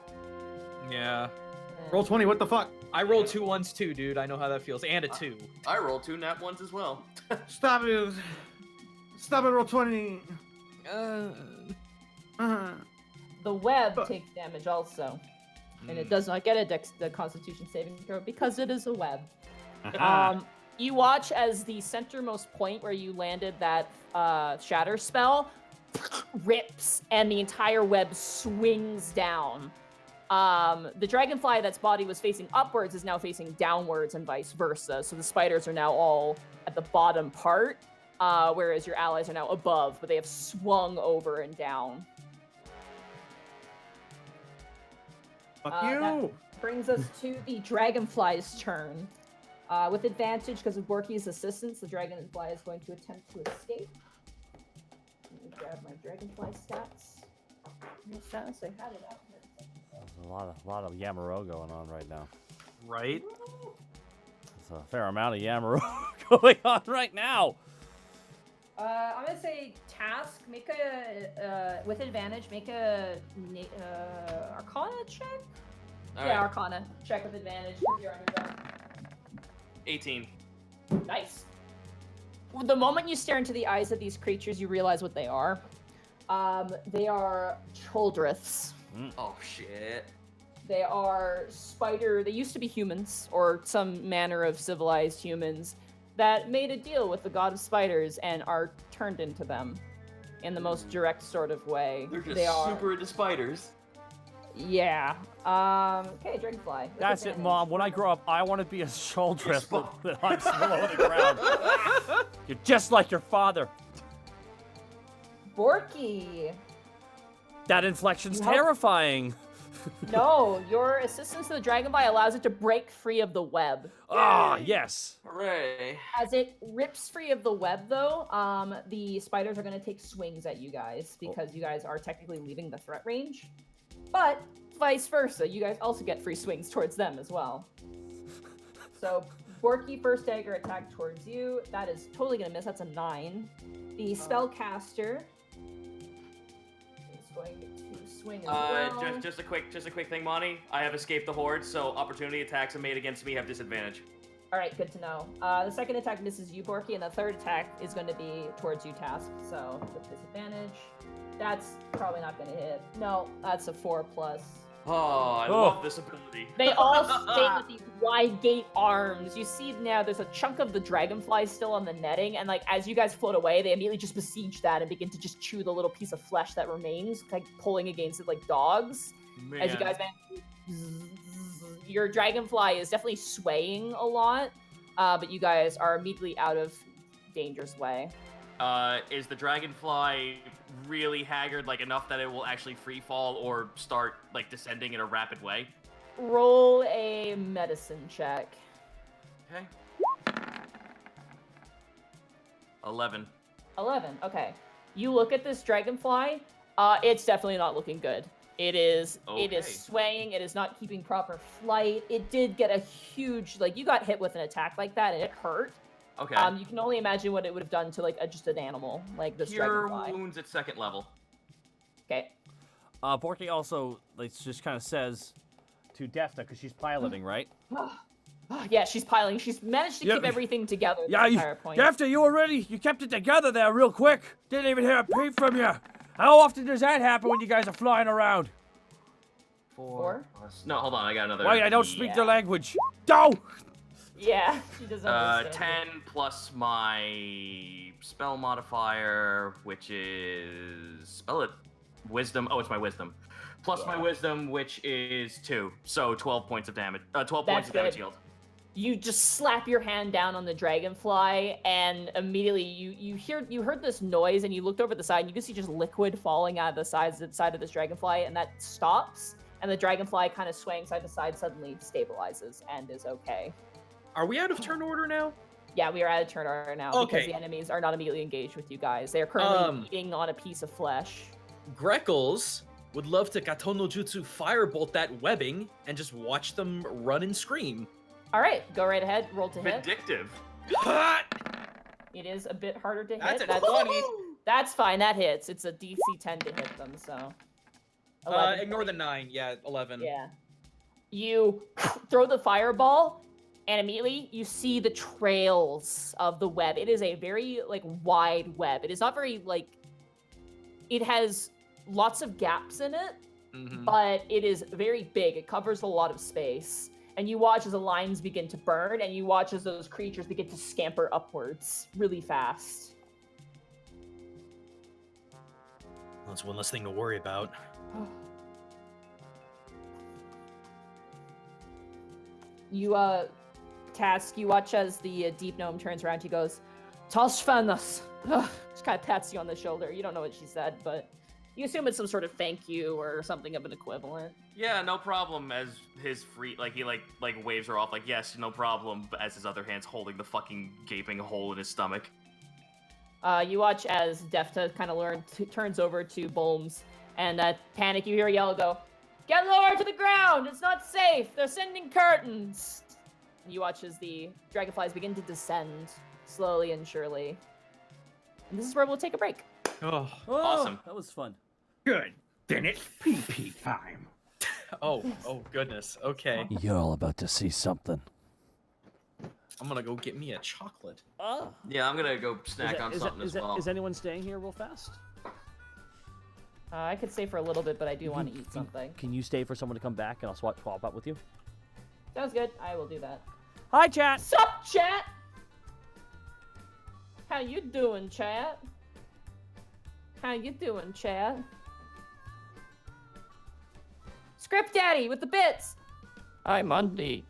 Yeah. Roll 20. What the fuck? I rolled 2 1s too, dude. I know how that feels. And a 2. I rolled 2 nat 1s as well. Stop it! Stop it! Roll 20. The web takes damage also, and it does not get a Constitution saving throw because it is a web. You watch as the centermost point where you landed that shatter spell rips, and the entire web swings down. The dragonfly that's body was facing upwards is now facing downwards, and vice versa. So the spiders are now all at the bottom part, whereas your allies are now above, but they have swung over and down. Fuck That you! brings us to the dragonfly's turn. With advantage, because of Borky's assistance, the dragonfly is going to attempt to escape. Let me grab my dragonfly stats. Real fast, I had it out. There's a lot of Yamaro going on right now. Right? There's a fair amount of Yamaro going on right now. I'm gonna say task. Make a with advantage. Make a Arcana check. All Yeah, right. Arcana check with advantage. With your underdog. 18. Nice. The moment you stare into the eyes of these creatures, you realize what they are. They are Choldriths. Oh shit. They are spider. They used to be humans, or some manner of civilized humans, that made a deal with the god of spiders and are turned into them in the most direct sort of way. They're just they are. super into spiders. Yeah. Okay, dragonfly. with That's it, advantage. Mom. When I grow up, I want to be a shouldress that hunts below the ground. You're just like your father. Borky. That inflection's You help- terrifying. No, your assistance to the dragonfly allows it to break free of the web. Ah, yes. Hooray. As it rips free of the web, though, the spiders are going to take swings at you guys because you guys are technically leaving the threat range. But vice versa, you guys also get free swings towards them as well. So, Borky first dagger attack towards you. That is totally going to miss. That's a 9. The spellcaster is going to swing as well. Just a quick thing, Monty. I have escaped the horde, so opportunity attacks made against me have disadvantage. All right, good to know. The second attack misses you, Borky, and the third attack is going to be towards you, Task. So with disadvantage, that's probably not going to hit. No, that's a 4+. Oh, I love this ability. They all stay with these wide gate arms. You see now there's a chunk of the dragonfly still on the netting, and like as you guys float away, they immediately just besiege that and begin to just chew the little piece of flesh that remains, like pulling against it like dogs. Man. As you guys your dragonfly is definitely swaying a lot, but you guys are immediately out of danger's way. Is the dragonfly really haggard, like enough that it will actually free fall or start like descending in a rapid way? Roll a medicine check. Okay. 11. 11. Okay. You look at this dragonfly. It's definitely not looking good. It is Okay. swaying. It is not keeping proper flight. It did get a huge, like, you got hit with an attack like that and it hurt. Okay. You can only imagine what it would have done to like just an animal like this Cure dragonfly. wounds at 2nd level. Okay. Borky also just kind of says to Defta, because she's piloting, right? Yeah, she's piling. She's managed to Yeah, keep everything together this Yeah, entire point. Defta, you kept it together there real quick. Didn't even hear a peep from you. How often does that happen when you guys are flying around? 4? No, hold on. I got another. Wait, I don't speak the Yeah. language. No! Yeah, she doesn't understand. 10 plus my spell modifier, which is spell it wisdom. Oh, it's my wisdom. Plus my wisdom, which is 2. So 12 points of damage. 12 points of damage good. healed. You just slap your hand down on the dragonfly, and immediately you heard this noise, and you looked over the side, and you can see just liquid falling out of the side of this dragonfly, and that stops, and the dragonfly kind of swaying side to side suddenly stabilizes and is okay. Are we out of turn order now? Yeah, we are at a turn order now because Okay. the enemies are not immediately engaged with you guys. They are currently eating on a piece of flesh. Greckles would love to Gato no Jutsu firebolt that webbing and just watch them run and scream. All right, go right ahead. Roll to hit. Vindictive. It is a bit harder to hit. That's a 20. That's fine. That hits. It's a DC 10 to hit them. So. 11 Ignore the 9. Yeah, 11. Yeah. You throw the fireball, and immediately you see the trails of the web. It is a very like wide web. It is not very like. It has lots of gaps in it, but it is very big. It covers a lot of space. And you watch as the lines begin to burn, and you watch as those creatures begin to scamper upwards really fast. That's one less thing to worry about. You, Task, you watch as the deep gnome turns around. He goes, Toshfanas. Just kind of pats you on the shoulder. You don't know what she said, but you assume it's some sort of thank you or something of an equivalent. Yeah, no problem. As his free, like he like waves her off, like yes, no problem. But as his other hand's holding the fucking gaping hole in his stomach. You watch as Defta kind of turns over to Bolms, and Panic, you hear a yell go, "Get lower to the ground! It's not safe! They're sending curtains!" You watch as the dragonflies begin to descend, slowly and surely. And this is where we'll take a break. Oh, Awesome. That was fun. Good. Then it's pee-pee time. oh goodness. Okay. You're all about to see something. I'm gonna go get me a chocolate. Yeah, I'm gonna go snack on something as well. Is anyone staying here real fast? I could stay for a little bit, but I do want to eat something. Can you stay for someone to come back and I'll swap up with you? Sounds good. I will do that. Hi, chat. Sup, chat? How you doing, chat? How you doing, chat? Script Daddy with the bits. Hi, Monty.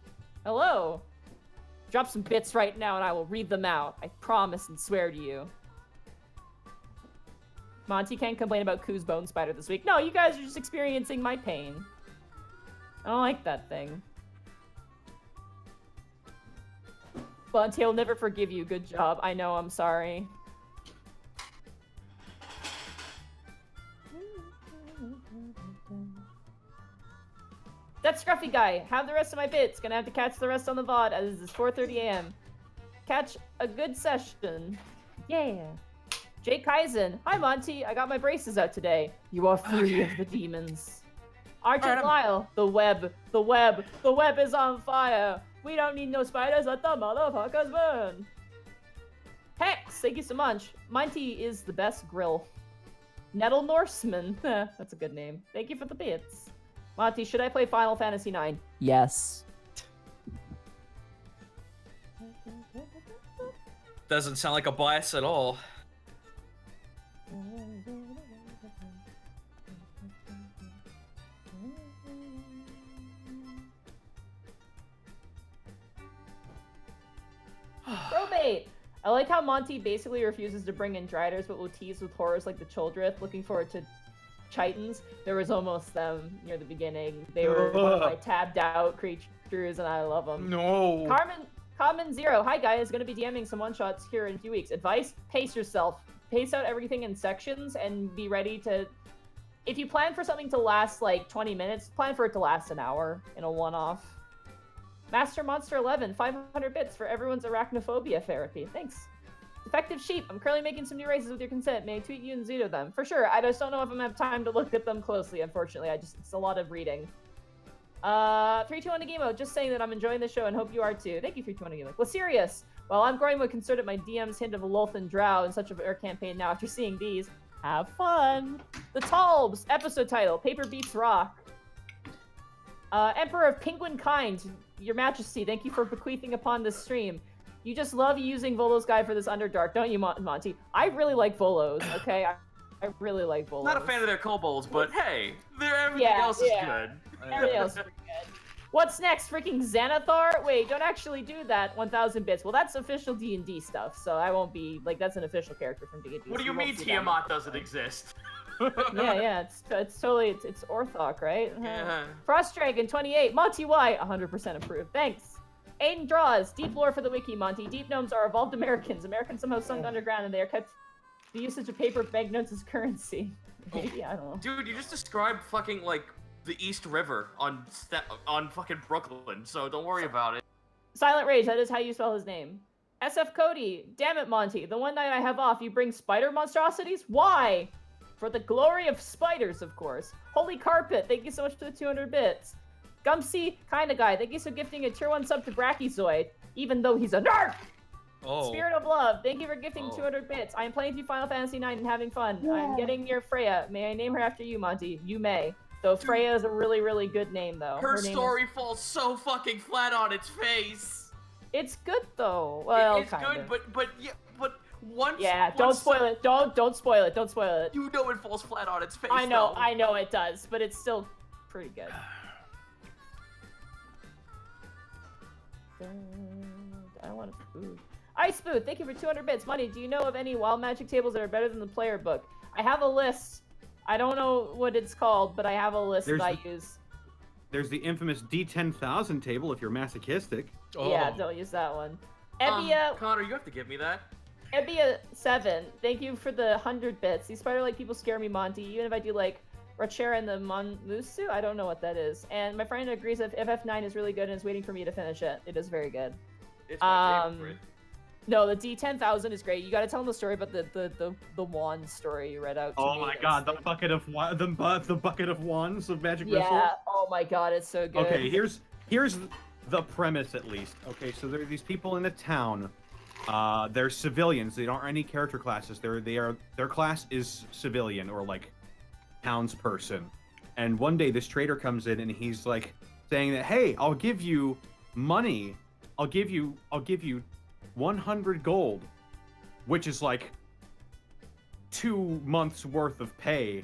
Hello. Drop some bits right now and I will read them out. I promise and swear to you. Monty can't complain about Koo's bone spider this week. No, you guys are just experiencing my pain. I don't like that thing. Monty, I'll never forgive you. Good job. I know, I'm sorry. That scruffy guy. Have the rest of my bits. Gonna have to catch the rest on the VOD as it's 4:30 a.m. Catch a good session. Yeah. Jake Kaizen. Hi, Monty. I got my braces out today. You are free of the demons. Argent Lyle. The web. The web. The web is on fire. We don't need no spiders. Let the motherfuckers burn. Hex. Thank you so much. Monty is the best grill. Nettle Norseman. That's a good name. Thank you for the bits. Monty, should I play Final Fantasy IX? Yes. Doesn't sound like a bias at all. Probate! I like how Monty basically refuses to bring in Driders, but will tease with horrors like the Childreth. Looking forward to Chitons. There was almost them near the beginning. They were one of my tabbed out creatures, and I love them. No. Common Zero. Hi guys, gonna be DMing some one-shots here in a few weeks. Advice: pace yourself. Pace out everything in sections and be ready to... If you plan for something to last like 20 minutes, plan for it to last an hour in a one-off. Master Monster 11, 500 bits for everyone's arachnophobia therapy. Thanks. Defective Sheep, I'm currently making some new races with your consent. May I tweet you and Zito them? For sure, I just don't know if I'm gonna have time to look at them closely, unfortunately. It's a lot of reading. 321 Nagimo, just saying that I'm enjoying the show and hope you are too. Thank you, 321 Nagimo. Laserius, while I'm growing more concerned at my DM's hint of a Lothan Drow in such a rare campaign now after seeing these, have fun. The Talbs, episode title, Paper Beats Rock. Emperor of Penguin Kind, Your Majesty, thank you for bequeathing upon this stream. You just love using Volo's Guide for this Underdark, don't you, Monty? I really like Volos, okay? I really like Volos. Not a fan of their kobolds, but hey, everything else is good. Everything else is pretty good. What's next? Freaking Xanathar? Wait, don't actually do that. 1,000 bits. Well, that's official D&D stuff, so I won't be like that's an official character from D&D. What do you mean Tiamat doesn't exist? yeah, it's totally it's Orthoc, right? Yeah. Frost Dragon 28, Monty Y 100% approved. Thanks. Aiden Draws, deep lore for the wiki, Monty. Deep gnomes are evolved Americans. Americans somehow sunk underground, and they are kept the usage of paper banknotes as currency. Maybe I don't know. Dude, you just described fucking like the East River on fucking Brooklyn, so don't worry about it. Silent Rage, that is how you spell his name. SF Cody, damn it, Monty. The one night I have off, you bring spider monstrosities? Why? For the glory of spiders, of course. Holy Carpet, thank you so much for the 200 bits. Gumsy, kinda guy, thank you for gifting a tier 1 sub to Brachiozoid, even though he's a nerd! Oh. Spirit of Love, thank you for gifting 200 bits. I am playing through Final Fantasy IX and having fun. I'm getting near Freya. May I name her after you, Monty? You may. Though Freya is a really, really good name, though. Her story falls so fucking flat on its face. It's good, though. Well, it's good, but once. Yeah, don't spoil it. Don't spoil it. Don't spoil it. You know it falls flat on its face. I know though. it does, but it's still pretty good. I want food. Ice Boot, thank you for 200 bits. Money, do you know of any wild magic tables that are better than the player book? I have a list. I don't know what it's called, but I have a list that I use. There's the infamous D10,000 table if you're masochistic. Oh. Yeah, don't use that one. Ebbia, Connor, you have to give me that. Ebbia7, thank you for the 100 bits. These spider-like people scare me, Monty. Even if I do like Rachera and the Monmusu, I don't know what that is. And my friend agrees that FF9 is really good and is waiting for me to finish it. It is very good. It's my favorite. No, the D10,000 is great. You got to tell them the story about the wand story you read out. To Oh me. my god, the bucket of the bucket of wands of Magic Yeah. Missile. Oh my god, it's so good. Okay, here's the premise at least. Okay, so there are these people in a town. They're civilians. They don't have any character classes. Their class is civilian or like townsperson. And one day this trader comes in and he's like saying that, hey, I'll give you money. I'll give you 100 gold, which is like 2 months worth of pay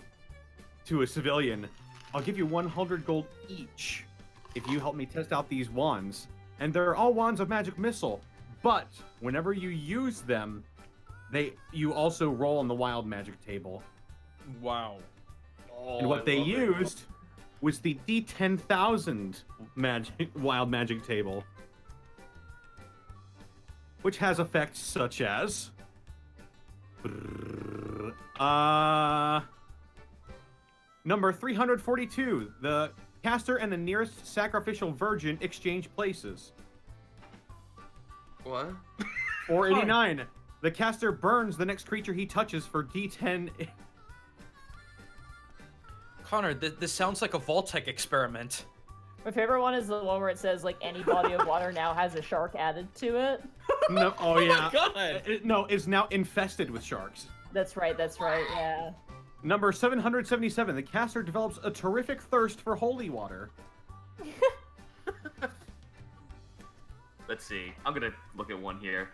to a civilian. I'll give you 100 gold each if you help me test out these wands. And they're all wands of magic missile, but whenever you use them, you also roll on the wild magic table. Wow. Oh, And what I they love it. used was the D10,000 wild magic table, which has effects such as number 342. The caster and the nearest sacrificial virgin exchange places. What? 489. The caster burns the next creature he touches for D10. Connor, this sounds like a Vault-Tec experiment. My favorite one is the one where it says like any body of water now has a shark added to it. No, oh yeah. God. No, it's now infested with sharks. That's right, yeah. Number 777. The caster develops a terrific thirst for holy water. Let's see. I'm gonna look at one here.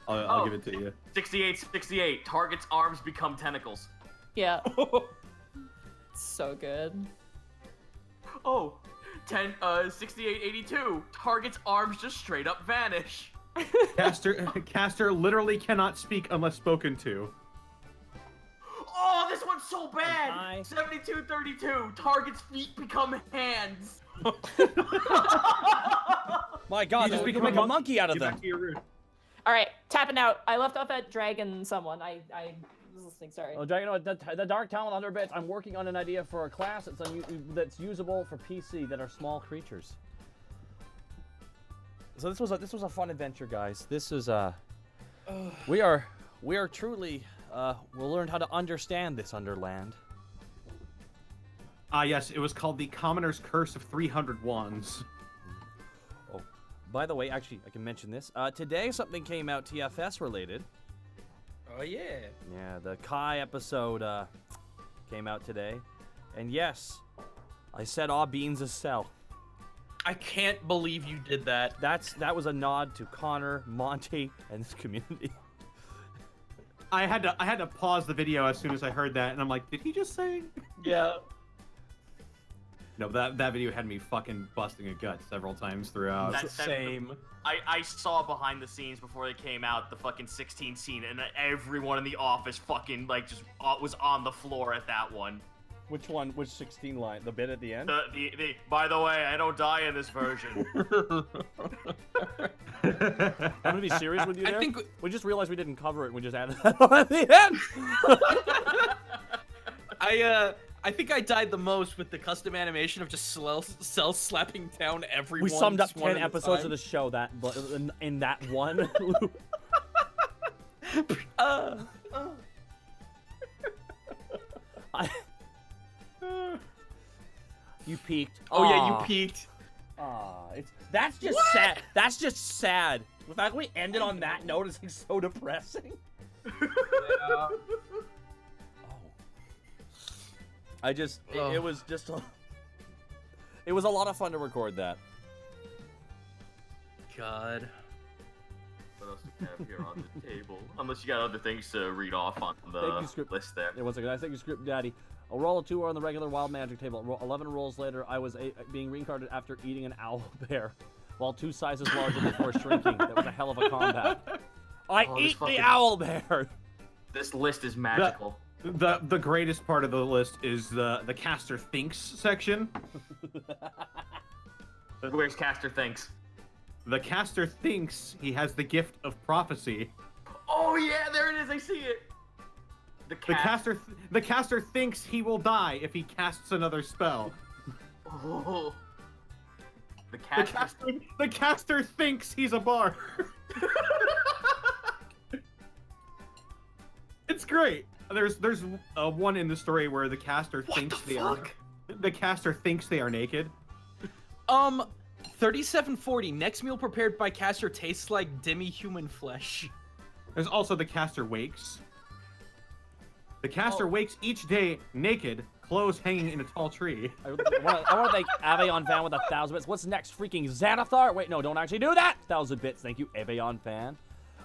I'll Oh. give it to you. 68. Target's arms become tentacles. Yeah. So good. Oh, 6882. Target's arms just straight up vanish. Caster literally cannot speak unless spoken to. Oh, this one's so bad. Hi. 7232. Target's feet become hands. My God, You you become can make a a monkey out of Get them. back to your room. All right, tapping out. I left off at Dragon someone. I was listening, sorry. Oh, Dragon, the Dark Talon 100 bits. I'm working on an idea for a class that's usable for PC that are small creatures. So this was a fun adventure, guys. This is we are truly we'll learn how to understand this Underland. Ah, yes, it was called the Commoner's Curse of 300 Wands. Oh, by the way, actually, I can mention this. Today something came out TFS related. Oh yeah. Yeah, the Kai episode came out today, and yes, I said "Aw beans a sell." I can't believe you did that. That was a nod to Connor, Monty, and this community. I had to pause the video as soon as I heard that, and I'm like, did he just say? Yeah. No, that video had me fucking busting a gut several times throughout. Same. I saw behind the scenes before they came out the fucking 16 scene, and everyone in the office fucking like just was on the floor at that one. Which one? Which 16 line? The bit at the end? By the way, I don't die in this version. I'm gonna be serious with you there. I think We just realized we didn't cover it. And we just added that on at the end. I think I died the most with the custom animation of just Cell slapping down everyone. We summed up just one 10 at a episodes time. of the show in that one loop. You peaked. Oh yeah, Aw. you peaked. That's just sad. That's just sad. The fact we ended on that note is like so depressing. Oh. It was just it was a lot of fun to record that. God. What else do we have here on the table? Unless you got other things to read off on Thank you, the script. list there. Yeah, one second. I think you script daddy. A roll of 2 on the regular wild magic table. 11 rolls later, I was being reincarnated after eating an owl bear, while 2 sizes larger before shrinking. That was a hell of a combat. I Oh, this eat the fucking- owl bear. This list is magical. The greatest part of the list is the caster thinks section. Where's Caster thinks? The caster thinks he has the gift of prophecy. Oh yeah, there it is. I see it. The caster thinks he will die if he casts another spell. Oh. The The caster thinks he's a bard. It's great. There's one in the story where the caster thinks the caster thinks they are naked. 3740. Next meal prepared by caster tastes like demi-human flesh. There's also the caster wakes. The caster wakes each day naked, clothes hanging in a tall tree. I want to thank Avion Fan with 1,000 bits. What's next? Freaking Xanathar? Wait, no, don't actually do that. 1,000 bits. Thank you, Avion Fan.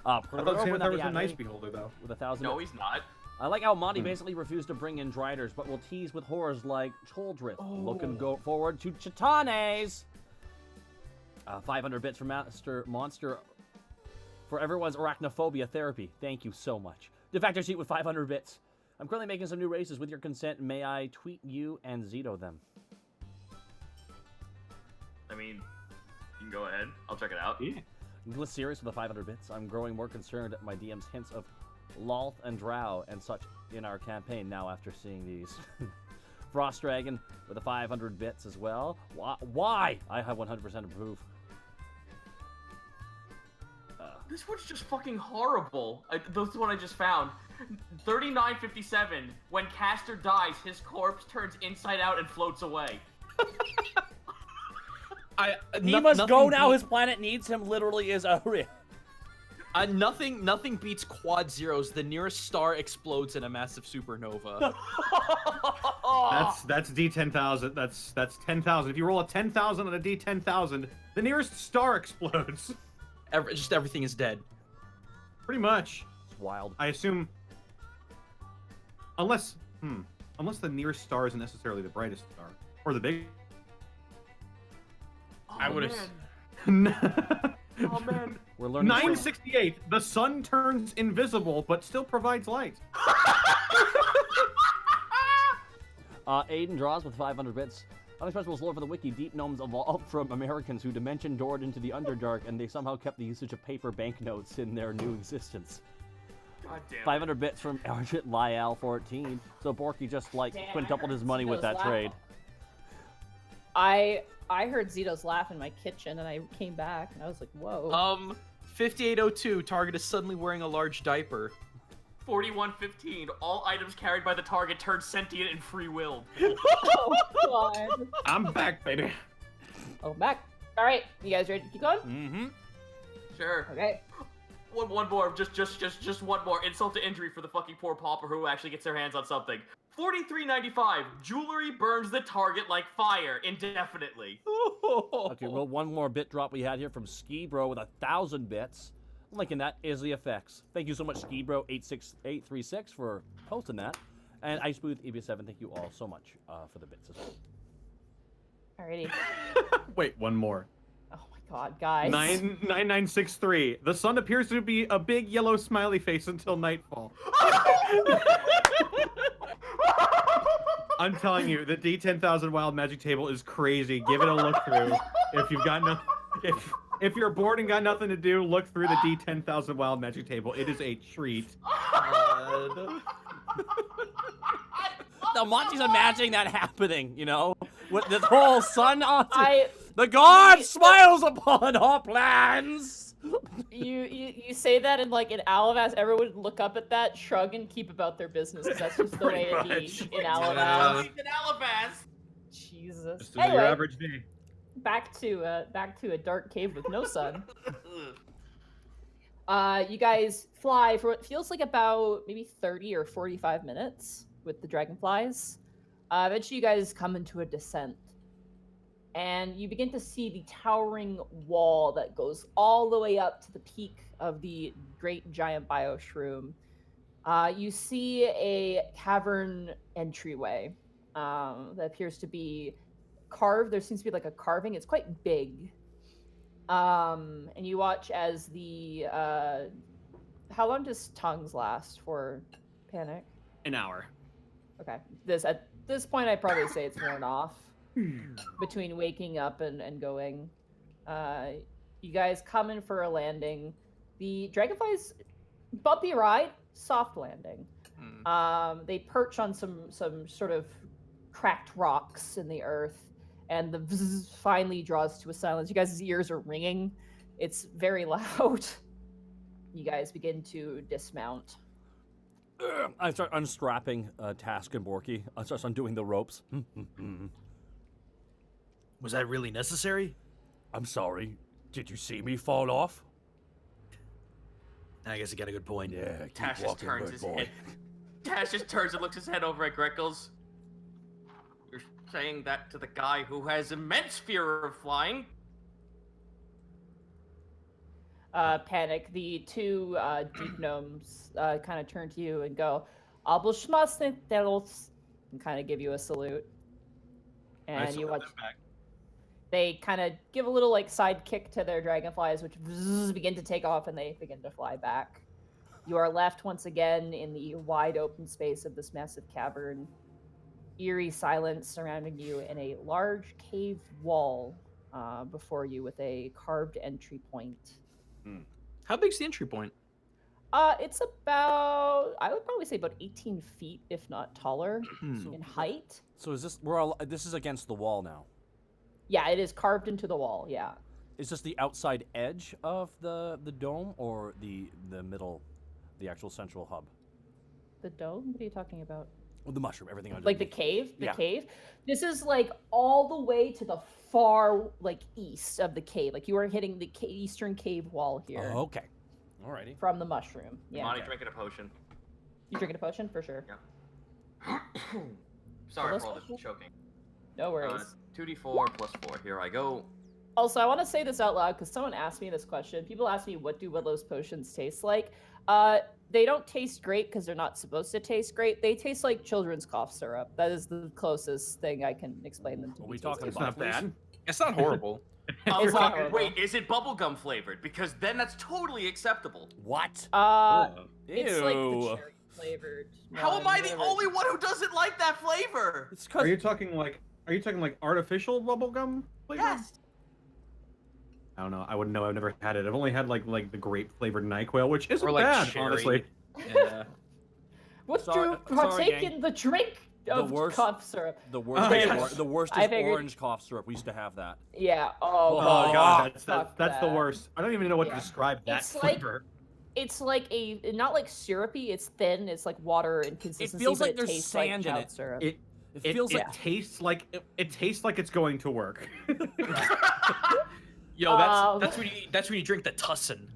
I thought Xanathar was a nice beholder, though. With 1,000 No, bits. he's not. I like how Monty basically refused to bring in Driders, but will tease with horrors like Choldrith. Looking forward to Chitanes. 500 bits from Monster for everyone's arachnophobia therapy. Thank you so much. Defector Sheet with 500 bits. I'm currently making some new races. With your consent, may I tweet you and Zito them? I mean, you can go ahead. I'll check it out. Yeah. Nicholas Sirius with the 500 bits. I'm growing more concerned at my DM's hints of Lolth and Drow and such in our campaign now after seeing these. Frost Dragon with the 500 bits as well. Why? I have 100% approve. This one's just fucking horrible. This is what I just found. 3957. When caster dies, his corpse turns inside out and floats away. He must go now. His planet needs him. Literally is a rip. Nothing beats quad zeros. The nearest star explodes in a massive supernova. That's D10,000. That's 10,000. If you roll a 10,000 on a D10,000, the nearest star explodes. Just everything is dead. Pretty much. It's wild. I assume. Unless the nearest star isn't necessarily the brightest star or the big. I would have. Oh man. We're learning. 968. The sun turns invisible, but still provides light. Aiden Draws with 500 bits. Unexpressible lore for the wiki. Deep gnomes evolved from Americans who dimension doored into the Underdark, and they somehow kept the usage of paper banknotes in their new existence. God damn it. 500 bits from Argent Lyal 14. So Borky just like quintupled his money with that trade. I heard Zito's laugh in my kitchen, and I came back, and I was like, whoa. 5802. Target is suddenly wearing a large diaper. 4115. All items carried by the target turn sentient and free-willed. Oh, God. I'm back, baby. Oh, back. All right, you guys ready to keep going? Mm-hmm. Sure. Okay. One more. Just one more. Insult to injury for the fucking poor pauper who actually gets their hands on something. 4395. Jewelry burns the target like fire indefinitely. Okay, well, one more bit drop we had here from Ski Bro with 1,000 bits. Linking that is the effects. Thank you so much, Ski Bro 86836 for posting that, and Ice Booth EB7. Thank you all so much for the bits as well. Alrighty. Wait, one more. Oh my God, guys. 9963. The sun appears to be a big yellow smiley face until nightfall. I'm telling you, the D10,000 Wild Magic table is crazy. Give it a look through. If you've got if you're bored and got nothing to do, look through the D10,000 Wild Magic table. It is a treat. No, Monty's imagining that happening, you know? With this whole sun on the god smiles upon our plans! You say that, and like in Alavas, everyone would look up at that, shrug, and keep about their business, because that's just the way it be in Alavas. In Alabas. Jesus. Just your Anyway, average day. back to a dark cave with no sun. You guys fly for what feels like about maybe 30 or 45 minutes with the dragonflies. Eventually, you guys come into a descent, and you begin to see the towering wall that goes all the way up to the peak of the great giant bioshroom. You see a cavern entryway that appears to be carved. There seems to be like a carving. It's quite big. And you watch as the how long does tongues last for Panic? An hour. Okay. At this point I'd probably say it's worn off between waking up and going. You guys come in for a landing. The dragonflies, bumpy ride, soft landing. They perch on some sort of cracked rocks in the earth, and the bzzz finally draws to a silence. You guys' ears are ringing. It's very loud. You guys begin to dismount. I start unstrapping Task and Borky. I start undoing the ropes. Was that really necessary? I'm sorry. Did you see me fall off? I guess you got a good point. Yeah, keep Tash just walking, turns good his boy. head. Dash just turns and looks his head over at Greckles. You're saying that to the guy who has immense fear of flying? Panic. The two deep gnomes kind of turn to you and go, "Abushmastelos," and kind of give you a salute. I And you salute watch. them back. They kind of give a little like side kick to their dragonflies, which begin to take off and they begin to fly back. You are left once again in the wide open space of this massive cavern. Eerie silence surrounding you, and a large cave wall before you with a carved entry point. How big's the entry point? It's about, I would probably say about 18 feet, if not taller, in height. So is this this is against the wall now? Yeah, it is carved into the wall. Yeah. Is this the outside edge of the dome or the middle, the actual central hub? The dome? What are you talking about? Well, the mushroom, everything underneath. Like the cave? The Yeah. cave? This is like all the way to the far like east of the cave. Like you are hitting the eastern cave wall here Oh, okay. Alrighty. from the mushroom. Yeah. Monty drinking a potion. You drinking a potion? For sure. Sorry this for all this potion? choking. No worries. 2d4 plus 4. Here I go. Also, I want to say this out loud because someone asked me this question. People ask me, what do Willow's potions taste like? They don't taste great because they're not supposed to taste great. They taste like children's cough syrup. That is the closest thing I can explain them to. Are be we talking tasting. It's not bad. It's not horrible. It's not horrible. Wait, is it bubblegum flavored? Because then that's totally acceptable. What? It's like the Ew. cherry flavored. How am I the whatever. only one who doesn't like that flavor? It's Are because you talking like artificial bubblegum flavor? Yes. I don't know. I wouldn't know. I've never had it. I've only had like the grape flavored NyQuil, which isn't Or like bad, cherry. honestly. Yeah. Would Sorry- you sorry, partake gang. in the drink of worst- cough syrup? the worst. yes. The worst I is figured- orange cough syrup. We used to have that. Yeah. Oh, Oh god, that's fuck that's the that. worst. I don't even know what Yeah. to describe that It's like- flavor. It's like a not like syrupy. It's thin. It's like water in consistency. feels but like there's tastes sand in like it. syrup. It It feels like tastes like it tastes like it's going to work. Yo, Um, that's when you drink the tussin.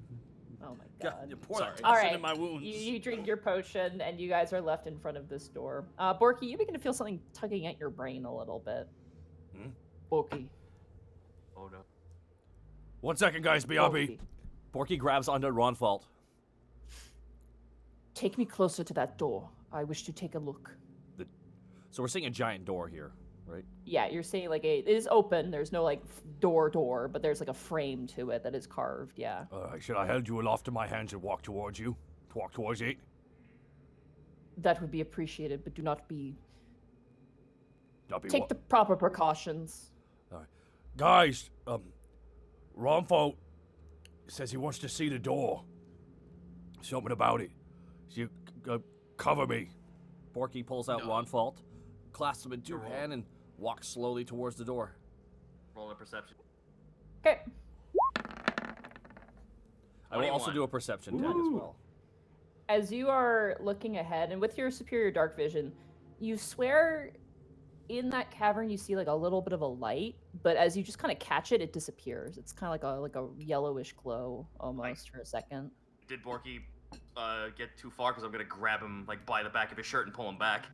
Oh my God, god. you pour Sorry. that All tussin right. in my wounds. You drink your potion, and you guys are left in front of this door. Borky, you begin to feel something tugging at your brain a little bit. Hmm? Borky. Oh no. 1 second, guys. BRB. Borky grabs onto Ronfault. Take me closer to that door. I wish to take a look. So we're seeing a giant door here, right? Yeah, you're seeing like it is open. There's no like door, but there's like a frame to it that is carved. Yeah. Should I hold you aloft in my hands and walk towards you? Walk towards it? That would be appreciated, but do not be. That'll be Take wa- the proper precautions. Guys, Ronfault says he wants to see the door. Something about it. So you cover me. Borky pulls out Ronfault, clasps him in two hand, and walks slowly towards the door. Roll a perception. Okay. I will also 21. do a perception tag as well. As you are looking ahead, and with your superior dark vision, you swear in that cavern you see like a little bit of a light, but as you just kind of catch it, it disappears. It's kind of like a yellowish glow almost for a second. Did Borky get too far? Because I'm gonna grab him like by the back of his shirt and pull him back.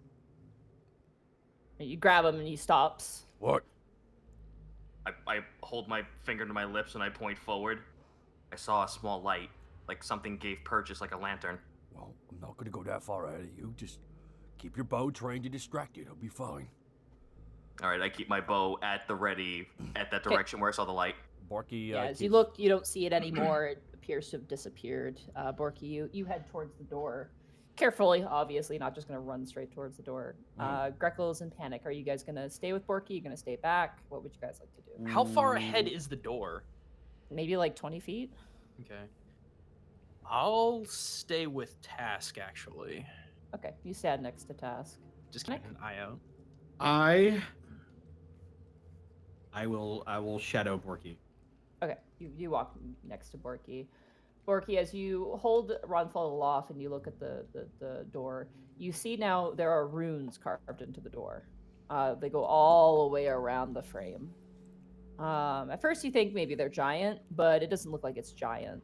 And you grab him and he stops. What? I hold my finger to my lips and I point forward. I saw a small light, like something gave purchase, like a lantern. Well, I'm not gonna go that far ahead of you. Just keep your bow trained to distract you. It'll be fine. All right, I keep my bow at the ready at that direction where I saw the light. Borky. Yeah, as you keeps- look, you don't see it anymore. It appears to have disappeared. Borky, you head towards the door. Carefully, obviously, not just going to run straight towards the door. Greckles and Panic, are you guys going to stay with Borky? You going to stay back? What would you guys like to do? How far ahead is the door? Maybe like 20 feet? Okay. I'll stay with Task actually. Okay, you stand next to Task. Just keeping an eye out. I will shadow Borky. Okay, you walk next to Borky. Borky, as you hold Ronfall aloft and you look at the door, you see now there are runes carved into the door. They go all the way around the frame. At first you think maybe they're giant, but it doesn't look like it's giant.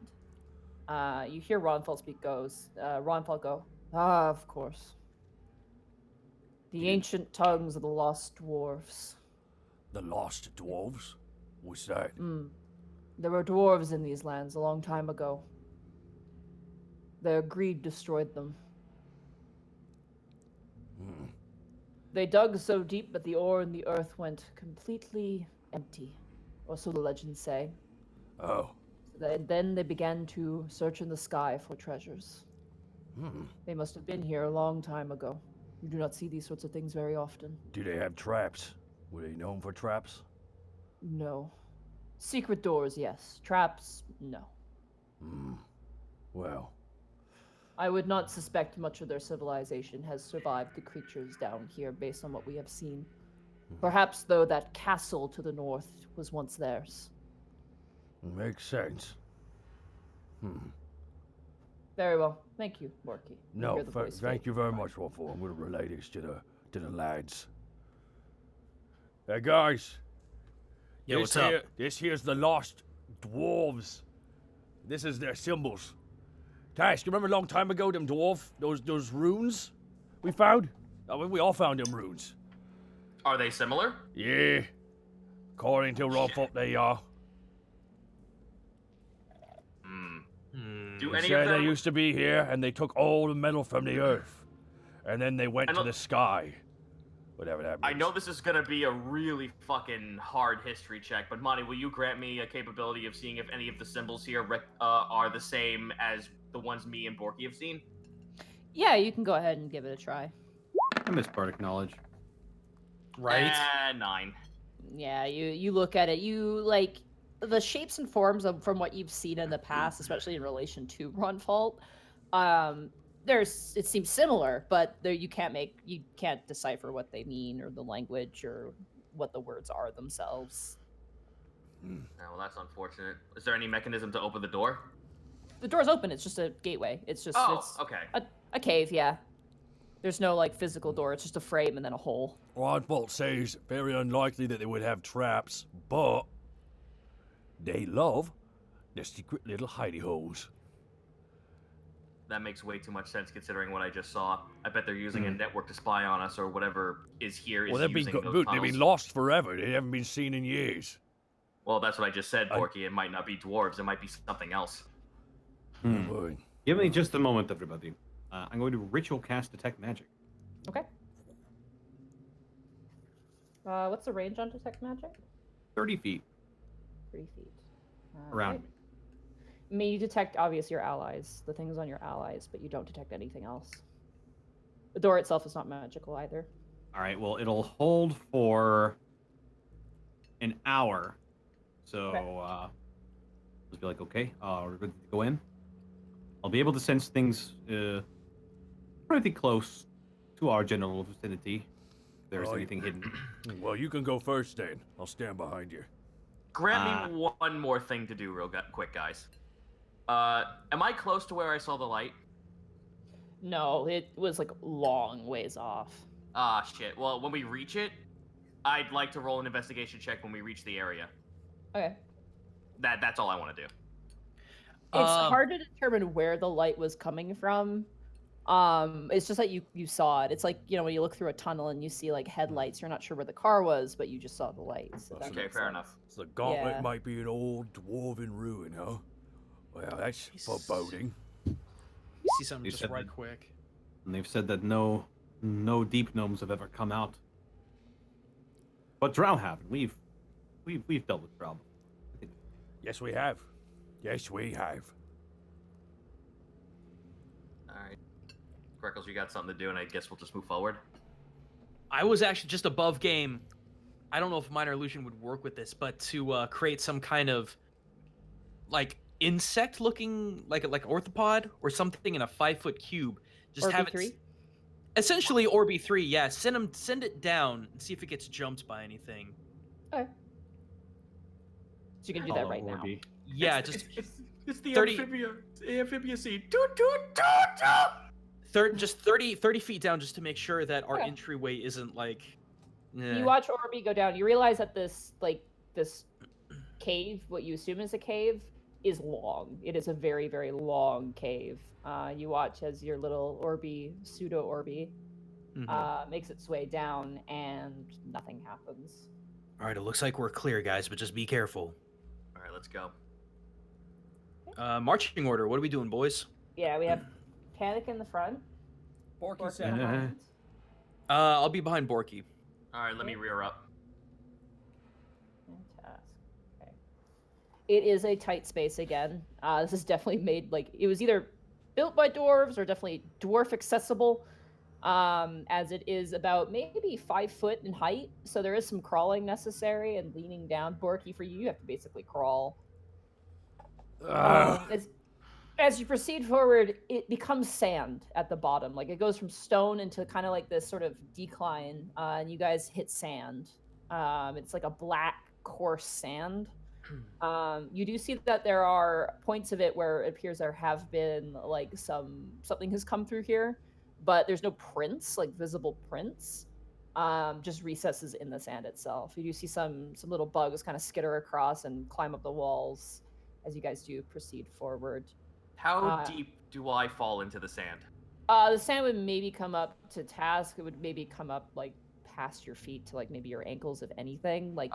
You hear Ronfall speak Ronfall go, of course. The ancient tongues of the lost dwarves. The lost dwarves? What's that? There were dwarves in these lands a long time ago. Their greed destroyed them. They dug so deep that the ore in the earth went completely empty, or so the legends say. Oh. Then they began to search in the sky for treasures. They must have been here a long time ago. You do not see these sorts of things very often. Do they have traps? Were they known for traps? No. Secret doors, yes. Traps, no. Well, I would not suspect much of their civilization has survived the creatures down here based on what we have seen. Perhaps, though, that castle to the north was once theirs. makes sense. Very well. Thank you, Morky. No, thank you very much, Waffle. I'm going to relay this to the lads. Hey, guys. Yeah, what's up? This here's the lost dwarves. This is their symbols. Tash, you remember a long time ago them those runes we found? I mean, we all found them runes. Are they similar? Yeah. According to Ruffle, they are. Do They any said of they them? used to be here, and they took all the metal from the earth, and then they went to the sky. Whatever that means. I know this is gonna be a really fucking hard history check, but Monty, will you grant me a capability of seeing if any of the symbols here are the same as the ones me and Borky have seen? Yeah, you can go ahead and give it a try. I miss bardic knowledge. Right? 9. Yeah, you look at it, you like the shapes and forms of from what you've seen in the past, especially in relation to Runfault. It seems similar, but you can't decipher what they mean or the language or what the words are themselves. Oh, well, that's unfortunate. Is there any mechanism to open the door? The door's open. It's just a gateway. It's just it's okay. a cave. Yeah. There's no like physical door. It's just a frame and then a hole. Rodbolt says very unlikely that they would have traps, but they love their secret little hidey holes. That makes way too much sense considering what I just saw. I bet they're using a network to spy on us, or whatever is here is Well, they've been using those they've tunnels. been lost forever. They haven't been seen in years. Well, that's what I just said, Borky. It might not be dwarves. It might be something else. Boy. Give me just a moment, everybody. I'm going to ritual cast detect magic. Okay. What's the range on detect magic? 30 feet 3 feet. around Alright. I mean, you detect obviously your allies, the things on your allies, but you don't detect anything else. The door itself is not magical either. All right, well, it'll hold for an hour. So, just be like, okay, we're good to go in. I'll be able to sense things pretty close to our general vicinity. If there's anything hidden. Well, you can go first then. I'll stand behind you. Grant me one more thing to do real quick, guys. Am I close to where I saw the light? No, it was like long ways off. Ah, shit. Well, when we reach it, I'd like to roll an investigation check when we reach the area. Okay. That's all I want to do. It's hard to determine where the light was coming from. It's just that you saw it. It's like, when you look through a tunnel and you see like headlights, you're not sure where the car was, but you just saw the lights. So Okay, fair enough. So the gauntlet Yeah. might be an old dwarven ruin, huh? Well, that's foreboding. See something You just said right that- quick. And they've said that no deep gnomes have ever come out. But Drow haven't. We've dealt with Drow. Yes, we have. Yes, we have. All right. Greckles, you got something to do, and I guess we'll just move forward. I was actually just above game. I don't know if minor illusion would work with this, but to create some kind of like insect looking like orthopod or something in a 5-foot cube. Just have RB3? it essentially Orbi3, yeah. Send it down and see if it gets jumped by anything. Okay. So you can do that right now. Yeah, just It's the 30 amphibious scene. just 30 feet down just to make sure that our Okay. entryway isn't like You watch Orby go down. You realize that this cave, what you assume is a cave, is long. It is a very, very long cave. You watch as your little Orby, pseudo Orby, makes its way down, and nothing happens. All right, it looks like we're clear, guys, but just be careful. All right, let's go. Marching order. What are we doing, boys? Yeah, we have Panic in the front. Borky Borky said. behind. I'll be behind Borky. All right, let me rear up. Fantastic. Okay. It is a tight space again. This is definitely made like it was either built by dwarves or definitely dwarf accessible. As it is about maybe 5 foot in height, so there is some crawling necessary and leaning down. Borky, for you, you have to basically crawl. As you proceed forward, it becomes sand at the bottom. Like it goes from stone into kind of like this sort of decline, and you guys hit sand. It's like a black, coarse sand. You do see that there are points of it where it appears there have been like something has come through here, but there's no prints, like visible prints. Just recesses in the sand itself. You do see some little bugs kind of skitter across and climb up the walls as you guys do proceed forward. How deep do I fall into the sand? The sand would maybe come up to Task. It would maybe come up like past your feet to like maybe your ankles, if anything. Like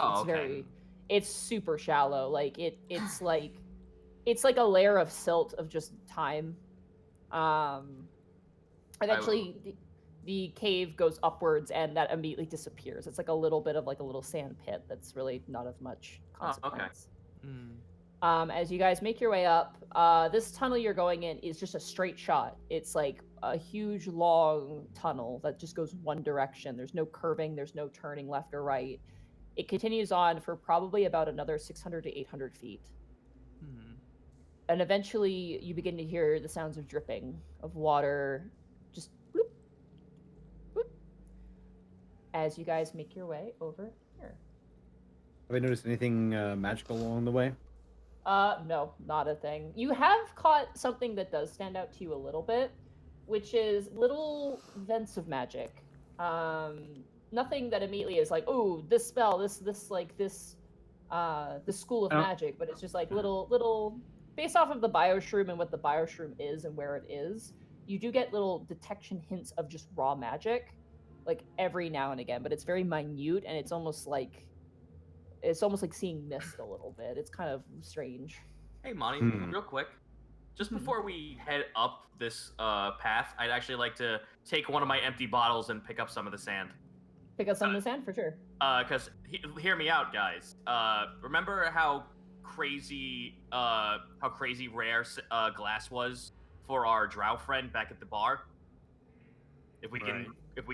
it's super shallow. Like it's like a layer of silt of just time. Eventually the cave goes upwards and that immediately disappears. It's like a little bit of like a little sand pit that's really not of much consequence. As you guys make your way up, this tunnel you're going in is just a straight shot. It's like a huge, long tunnel that just goes one direction. There's no curving, there's no turning left or right. It continues on for probably about another 600 to 800 feet. And eventually you begin to hear the sounds of dripping, of water, just bloop, bloop, as you guys make your way over here. Have I noticed anything magical along the way? No, not a thing. You have caught something that does stand out to you a little bit, which is little vents of magic. Nothing that immediately is like, oh, this spell, this school of magic, but it's just like little, based off of the bioshroom and what the bioshroom is and where it is, you do get little detection hints of just raw magic, like every now and again, but it's very minute and it's almost like seeing mist a little bit. It's kind of strange. Hey, Monty, real quick. Just before we head up this path, I'd actually like to take one of my empty bottles and pick up some of the sand. Pick up some of the sand for sure. Because, hear me out, guys. Remember how crazy rare glass was for our drow friend back at the bar? If we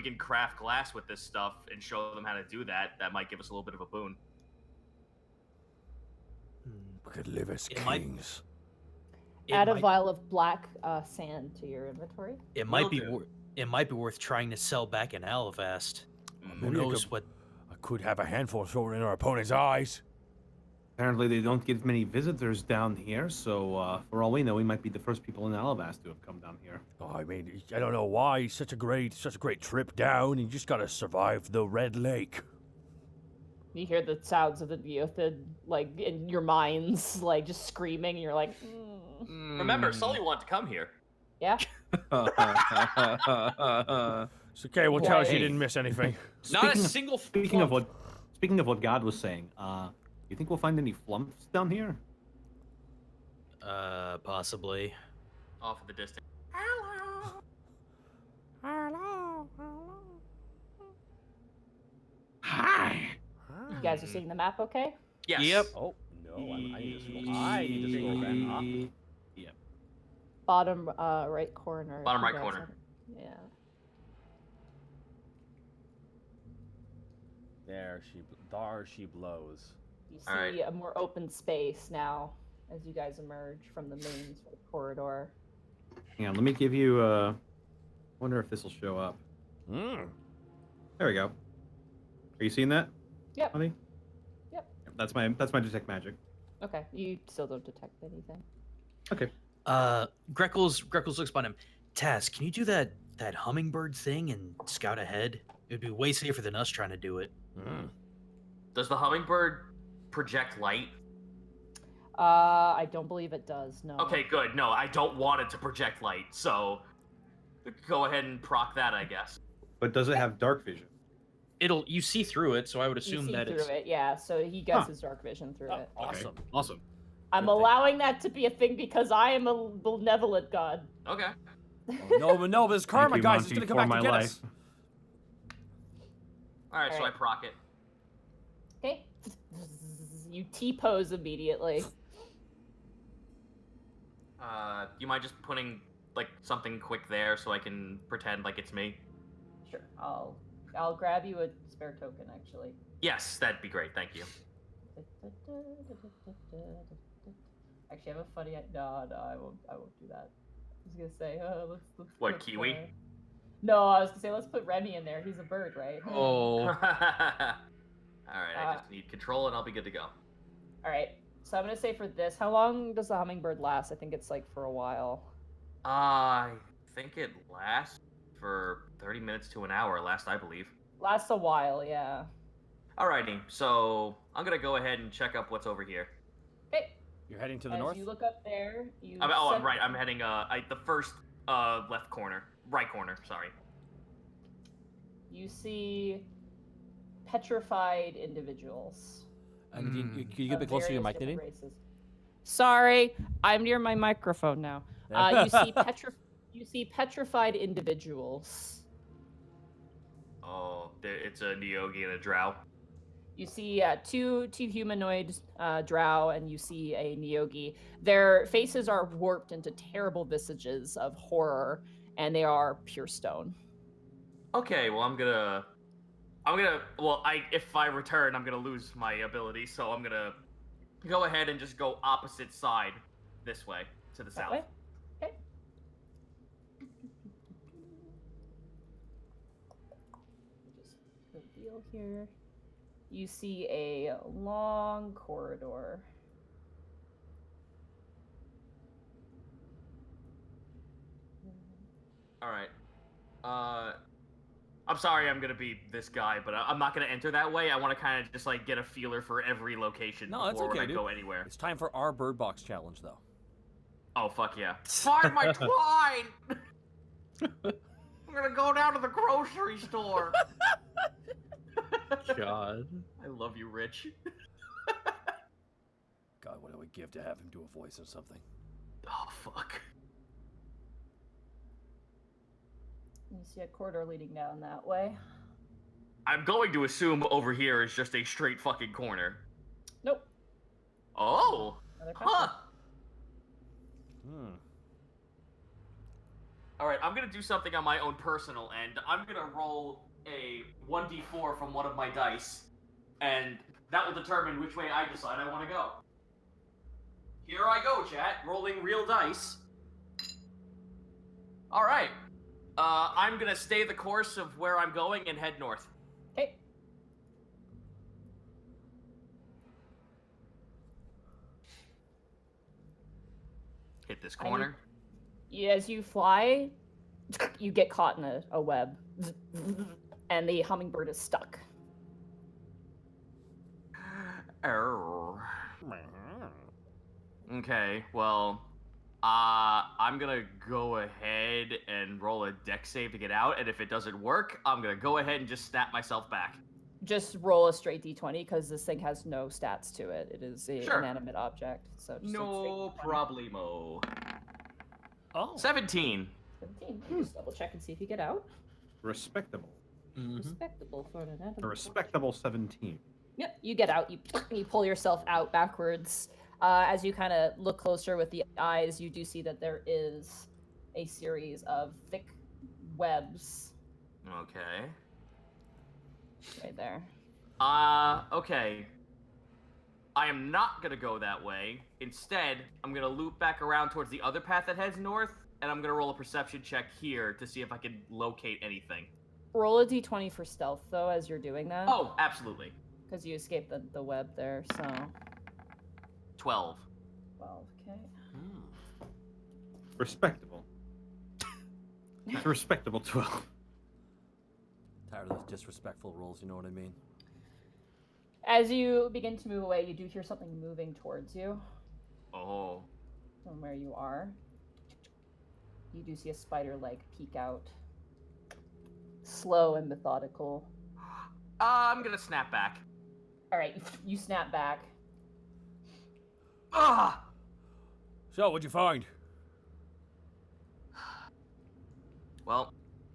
can craft glass with this stuff and show them how to do that, that might give us a little bit of a boon. We could live as kings. Add a vial of black sand to your inventory. It might be worth trying to sell back in Alavast. Who knows what? I could have a handful thrown in our opponent's eyes. Apparently, they don't get many visitors down here, so for all we know, we might be the first people in Alavast to have come down here. Oh, I mean, I don't know why. It's such a great trip down. You just gotta survive the Red Lake. You hear the sounds of the Neothid, like, in your minds, like, just screaming, and you're like, Remember, Sully wanted to come here. Yeah? It's okay, we'll tell her she didn't miss anything. Not a single Speaking of what God was saying, you think we'll find any flumps down here? Possibly. Off in the distance. Hi. You guys are seeing the map okay? Yes. Yep. Oh, no, I need to scroll back up. Yep. Bottom right corner. Bottom you right guys corner. have- Yeah. There she blows. You see Alright. a more open space now as you guys emerge from the main sort of corridor. Hang on, let me give you. Wonder if this will show up. There we go. Are you seeing that? Yep. Honey? Yep. That's my detect magic. Okay, you still don't detect anything. Okay. Greckles looks behind him. Taz, can you do that hummingbird thing and scout ahead? It would be way safer than us trying to do it. Does the hummingbird project light? I don't believe it does, no. Okay, good. No, I don't want it to project light, so go ahead and proc that, I guess. But does it have dark vision? You see through it, so I would You assume see that through it's it, yeah. So he gets Huh. his dark vision through Oh, it. awesome. Awesome. I'm Good thing. allowing that to be a thing because I am a benevolent god. Okay. Oh, no, but it's karma, you, guys. It's Monty, gonna come for back my to get life. us. All right, so I Alright. proc it. Okay. You T-pose immediately. You mind just putting like something quick there so I can pretend like it's me? Sure. I'll grab you a spare token actually. Yes, that'd be great. Thank you. Actually, I have a funny. No, I won't do that. I was gonna say, let's What, put, Kiwi? No, I was gonna say let's put Remy in there. He's a bird, right? oh, All right, I just need control and I'll be good to go. All right. So I'm gonna say for this, how long does the hummingbird last? I think it's like for a while. I think it lasts for 30 minutes to an hour, last I believe. Lasts a while, yeah. Alrighty, so I'm gonna go ahead and check up what's over here. Okay. You're heading to the As north? you look up there, you. I'm right. I'm heading the first left corner, right corner. Sorry. You see petrified individuals. And can you get a of bit closer to your various mic, Nadine? different races. Sorry, I'm near my microphone now. You see petrified individuals. Oh, it's a Neogi and a Drow. You see two humanoid drow, and you see a Neogi. Their faces are warped into terrible visages of horror, and they are pure stone. Okay, well if I return, I'm gonna lose my ability, so I'm gonna go ahead and just go opposite side this way to the That south. way? Okay. Just reveal here. You see a long corridor. All right. I'm sorry I'm gonna be this guy, but I'm not gonna enter that way. I want to kind of just like get a feeler for every location No, that's before okay, I dude. go anywhere. It's time for our Bird Box challenge, though. Oh fuck yeah! Find my twine. I'm gonna go down to the grocery store. God. I love you, Rich. God, what I would give to have him do a voice or something. Oh fuck. You see a corridor leading down that way. I'm going to assume over here is just a straight fucking corner. Nope. Oh. Another Huh. passage. All right, I'm gonna do something on my own personal end. I'm gonna roll a 1d4 from one of my dice, and that will determine which way I decide I want to go. Here I go, chat. Rolling real dice. All right. I'm gonna stay the course of where I'm going and head north. Okay. Hit this corner. As you fly, you get caught in a web, and the hummingbird is stuck. Err. Okay, well, I'm gonna go ahead and roll a dex save to get out, and if it doesn't work, I'm gonna go ahead and just snap myself back. Just roll a straight d20 because this thing has no stats to it. It is a Sure. inanimate object. So just No straight D20. problemo. Oh. 17. 17. Let me just double check and see if you get out. Respectable. Respectable for an inanimate. A respectable 17. Yep, you get out. You pull yourself out backwards. As you kind of look closer with the eyes, you do see that there is a series of thick webs Okay. right there. Okay. I am not gonna go that way. Instead, I'm gonna loop back around towards the other path that heads north, and I'm gonna roll a perception check here to see if I can locate anything. Roll a d20 for stealth, though, as you're doing that. Oh, absolutely. Because you escaped the web there, so. 12. 12, okay. Respectable. It's a respectable 12. Tired of those disrespectful rules, you know what I mean? As you begin to move away, you do hear something moving towards you Oh. from where you are. You do see a spider leg peek out. slow and methodical. I'm gonna snap back. All right, you snap back. Ah! So, what'd you find? Well,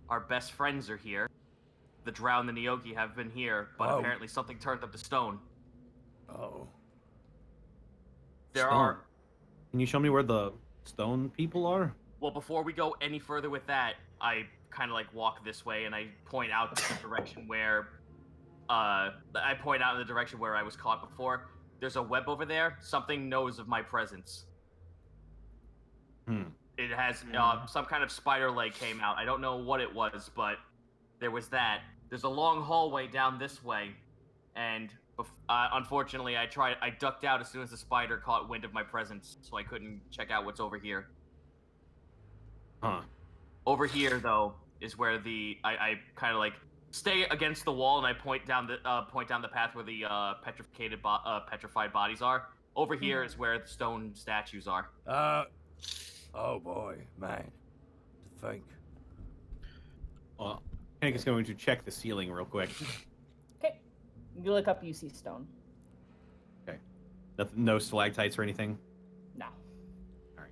our best friends are here. The Drow and the Neogi have been here, but Oh. apparently something turned them to stone. Oh. There Stone. are. Can you show me where the stone people are? Well, before we go any further with that, I kind of like walk this way and I point out the direction where. I point out in the direction where I was caught before. There's a web over there. Something knows of my presence. It has some kind of spider leg came out. I don't know what it was, but there was that. There's a long hallway down this way, and unfortunately, I ducked out as soon as the spider caught wind of my presence, so I couldn't check out what's over here. Huh. Over here, though, is where I kind of like stay against the wall and I point down the path where the petrified bodies are. Over here is where the stone statues are. Oh boy, man. To think. Well, Hank is going to check the ceiling real quick. Okay. You look up, you see stone. Nothing, no stalactites or anything. No. Alright.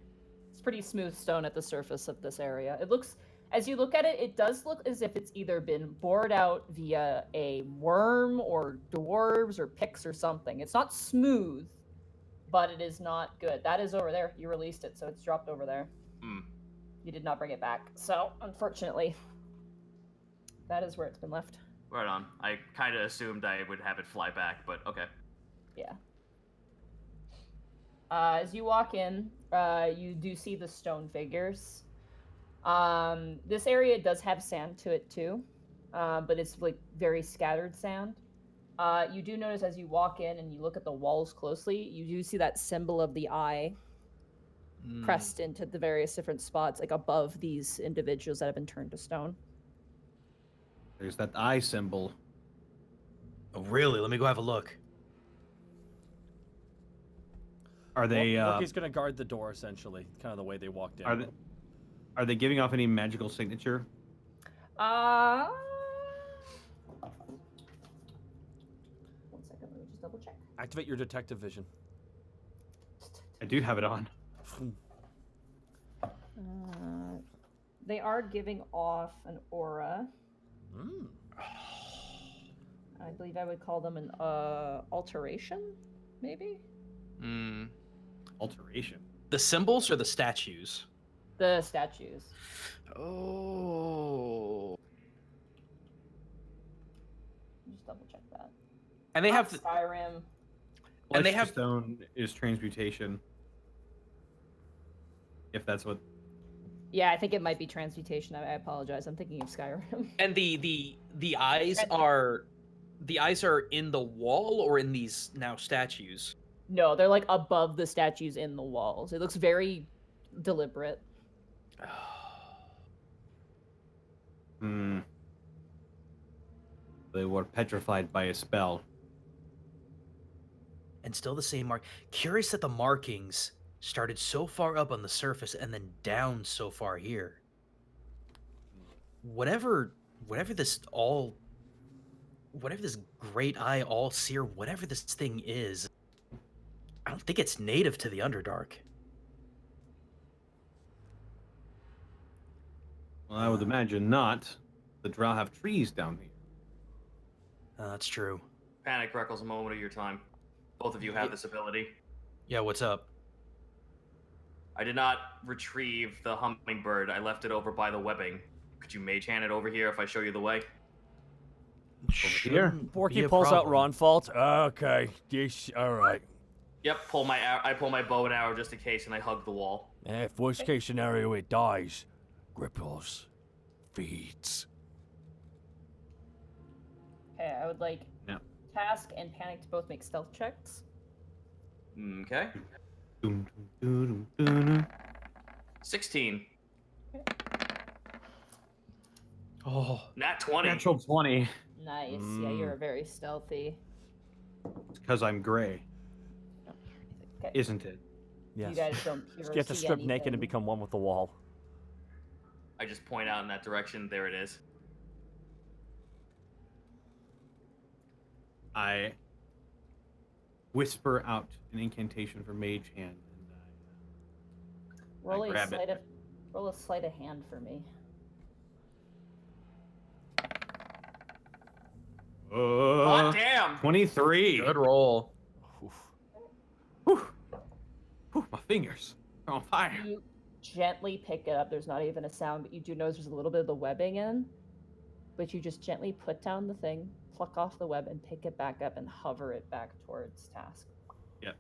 It's pretty smooth stone at the surface of this area. It looks, as you look at it, it does look as if it's either been bored out via a worm or dwarves or picks or something. It's not smooth, but it is not good. That is over there. You released it, so it's dropped over there. You did not bring it back. So, unfortunately, that is where it's been left. Right on. I kind of assumed I would have it fly back, but okay. Yeah. As you walk in, you do see the stone figures. This area does have sand to it too, but it's like very scattered sand. You do notice as you walk in and you look at the walls closely, you do see that symbol of the eye pressed into the various different spots, like above these individuals that have been turned to stone. There's that eye symbol. Oh, really? Let me go have a look. Are they? Loki's gonna guard the door essentially. Kind of the way they walked in. Are they giving off any magical signature? One second, let me just double check. Activate your detective vision. I do have it on. They are giving off an aura. I believe I would call them an alteration, maybe? Alteration. The symbols or the statues? The statues. Oh. Just double check that. And they Not have the, Skyrim. And they have- stone is transmutation. If that's what. Yeah, I think it might be transmutation. I apologize. I'm thinking of Skyrim. and the eyes are in the wall or in these now statues? No, they're like above the statues in the walls. It looks very deliberate. They were petrified by a spell. And still the same mark. Curious that the markings started so far up on the surface and then down so far here. Whatever this great eye all seer, whatever this thing is, I don't think it's native to the Underdark. Well, I would imagine not. The Drow have trees down here. That's true. Panic Reckles, a moment of your time. Both of you have this ability. Yeah, what's up? I did not retrieve the hummingbird. I left it over by the webbing. Could you mage hand it over here if I show you the way? Here? Borky pulls out Ronfault. Okay. Yes, all right. Yep, I pull my bow and arrow just in case, and I hug the wall. If worst case scenario it dies, Gripples feeds. Okay, I would like Yeah. Task and Panic to both make stealth checks. Okay. 16. Oh, Nat 20. Natural 20. Nice. Yeah, you're very stealthy. Because I'm gray, Okay. isn't it? Yes. You guys don't Just get to see strip naked anything. and become one with the wall. I just point out in that direction. There it is. I whisper out an incantation for Mage Hand, and Roll a grab it. sleight of hand for me. God damn! 23. Good roll. Whew. Whew, my fingers are on fire. You gently pick it up. There's not even a sound, but you do notice there's a little bit of the webbing in. But you just gently put down the thing, pluck off the web, and pick it back up and hover it back towards Task. Yep.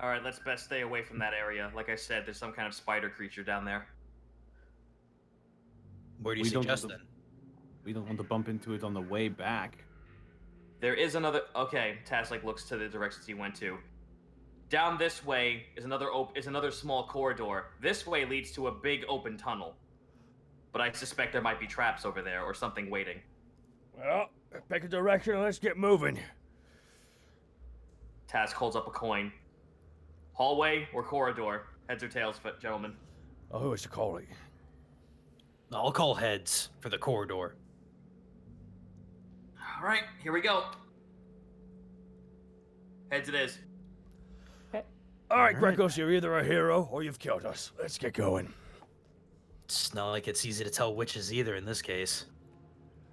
All right, let's best stay away from that area. Like I said, there's some kind of spider creature down there. Where do you We don't suggest want then? We don't want to bump into it on the way back. There is another. Okay, Taz looks to the directions he went to. Down this way is another small corridor. This way leads to a big open tunnel. But I suspect there might be traps over there or something waiting. Well, pick a direction and let's get moving. Task holds up a coin. Hallway or corridor? Heads or tails, gentlemen? Oh, who is the calling? I'll call heads for the corridor. All right, here we go. Heads it is. All right, Grecos, you're either a hero or you've killed us. Let's get going. It's not like it's easy to tell which is either in this case.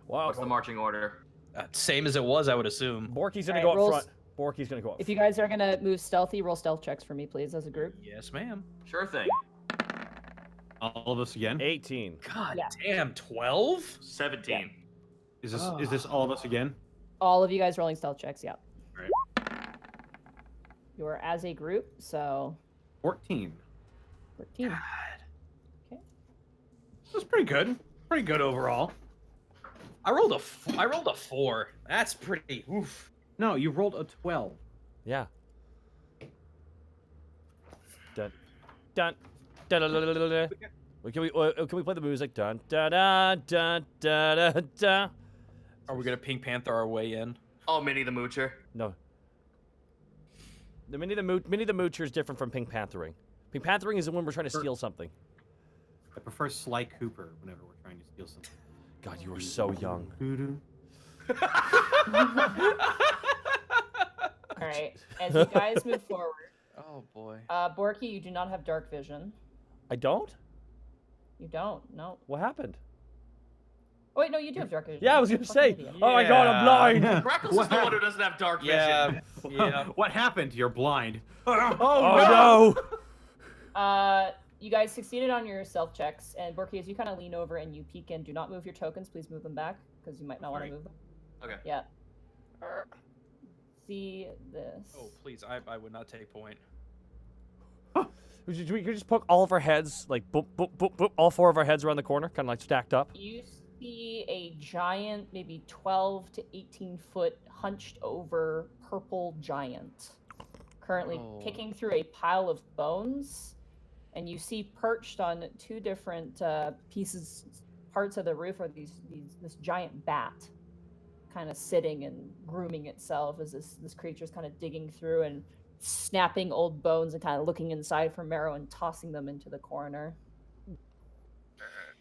Wow. What's the marching order? Same as it was, I would assume. Borky's gonna Alright, go up rolls- front. Borky's gonna go up. If you guys are gonna move stealthy, roll stealth checks for me, please, as a group. Yes, ma'am. Sure thing. All of us again? 18. God Yeah. damn, 12? 17. Is this all of us again? All of you guys rolling stealth checks, yeah. Alright. You are as a group, so 14. 14. That's pretty good. Pretty good overall. I rolled a 4. That's pretty. Oof. No, you rolled a 12. Yeah. Dun, dun, dun, dun, dun, dun, dun, dun. Can we play the music? Dun, dun, dun, dun, dun, dun, dun. Are we gonna Pink Panther our way in? Oh, Minnie the Moocher. No. The Minnie the Moocher is different from Pink Panthering. Pink Panthering is when we're trying to steal something. I prefer Sly Cooper whenever we're trying to steal something. God, you are so young. All right. As you guys move forward, Oh boy. Borky, you do not have dark vision. I don't? You don't. No. What happened? Oh wait, no, you do have dark vision. Yeah, I was You're gonna a fucking say. idiot. Oh my God, I'm blind. Crackles is the one who doesn't have dark vision. Yeah. What happened? You're blind. Oh no! You guys succeeded on your stealth checks, and Borky, as you kind of lean over and you peek in, do not move your tokens. Please move them back because you might not want to Sorry. move them. Okay. Yeah. See this. Oh please, I would not take point. We could just poke all of our heads, like boop, boop, boop, boop, all 4 of our heads around the corner, kind of like stacked up. You see a giant, maybe 12 to 18 foot, hunched over purple giant, currently picking through a pile of bones, and you see perched on 2 different parts of the roof are this giant bat, kind of sitting and grooming itself as this creature's kind of digging through and snapping old bones and kind of looking inside for marrow and tossing them into the corner.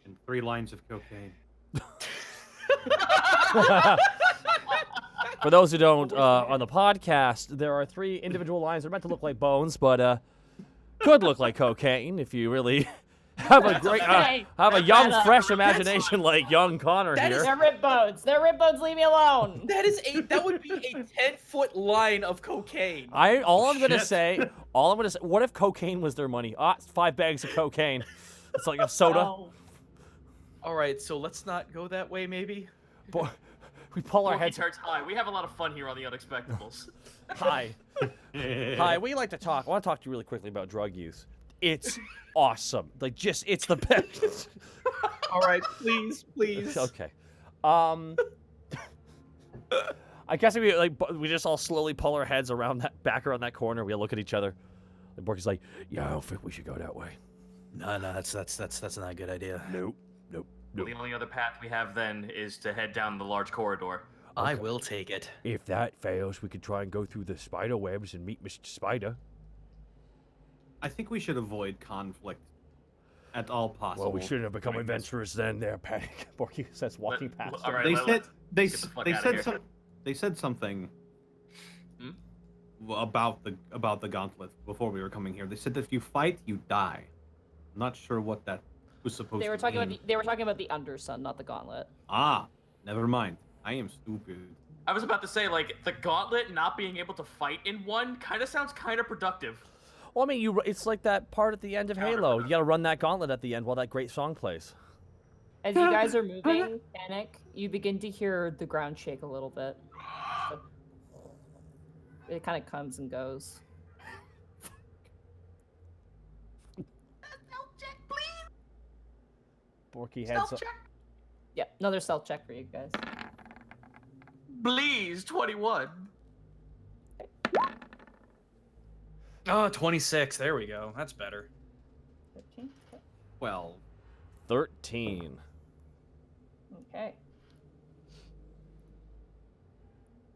And 3 lines of cocaine. For those who don't, on the podcast, there are 3 individual lines that are meant to look like bones, but could look like cocaine if you really have a great, have a young, fresh imagination like young Connor here. They're rib bones. They're rib bones. Leave me alone. That would be a 10-foot line of cocaine. All I'm gonna say, what if cocaine was their money? It's 5 bags of cocaine. It's like a soda. Oh. All right, so let's not go that way, maybe. We pull our Porky heads. turns high. We have a lot of fun here on the Unexpectables. Hi. Hi, we like to talk. I want to talk to you really quickly about drug use. It's awesome. Like, it's the best. All right, please. Okay. I guess we just all slowly pull our heads around around that corner. We all look at each other. And Borky's like, "Yeah, I don't think we should go that way." No, that's not a good idea. Nope. The only other path we have then is to head down the large corridor. I will take it. If that fails, we could try and go through the spider webs and meet Mr. Spider. I think we should avoid conflict at all possible. Well, we shouldn't have become adventurers then. There, Panic. Borky says, walking past. All right, They let's said they get the fuck they outta said here. they said something Hmm? about the gauntlet before we were coming here. They said that if you fight, you die. I'm not sure what that was supposed They were to talking mean. about they were talking about the Undersun, not the Gauntlet. Ah, never mind. I am stupid. I was about to say, like, the gauntlet not being able to fight in one kind of sounds kind of productive. Well, I mean, it's like that part at the end of Halo. You got to run that gauntlet at the end while that great song plays. As you guys are moving, Panic, you begin to hear the ground shake a little bit. It kind of comes and goes. Stealth check, please. Borky heads up. Check. Yep, another stealth check for you guys. Please, 21. Oh, 26. There we go. That's better. 13. Okay. 12. 13. Okay.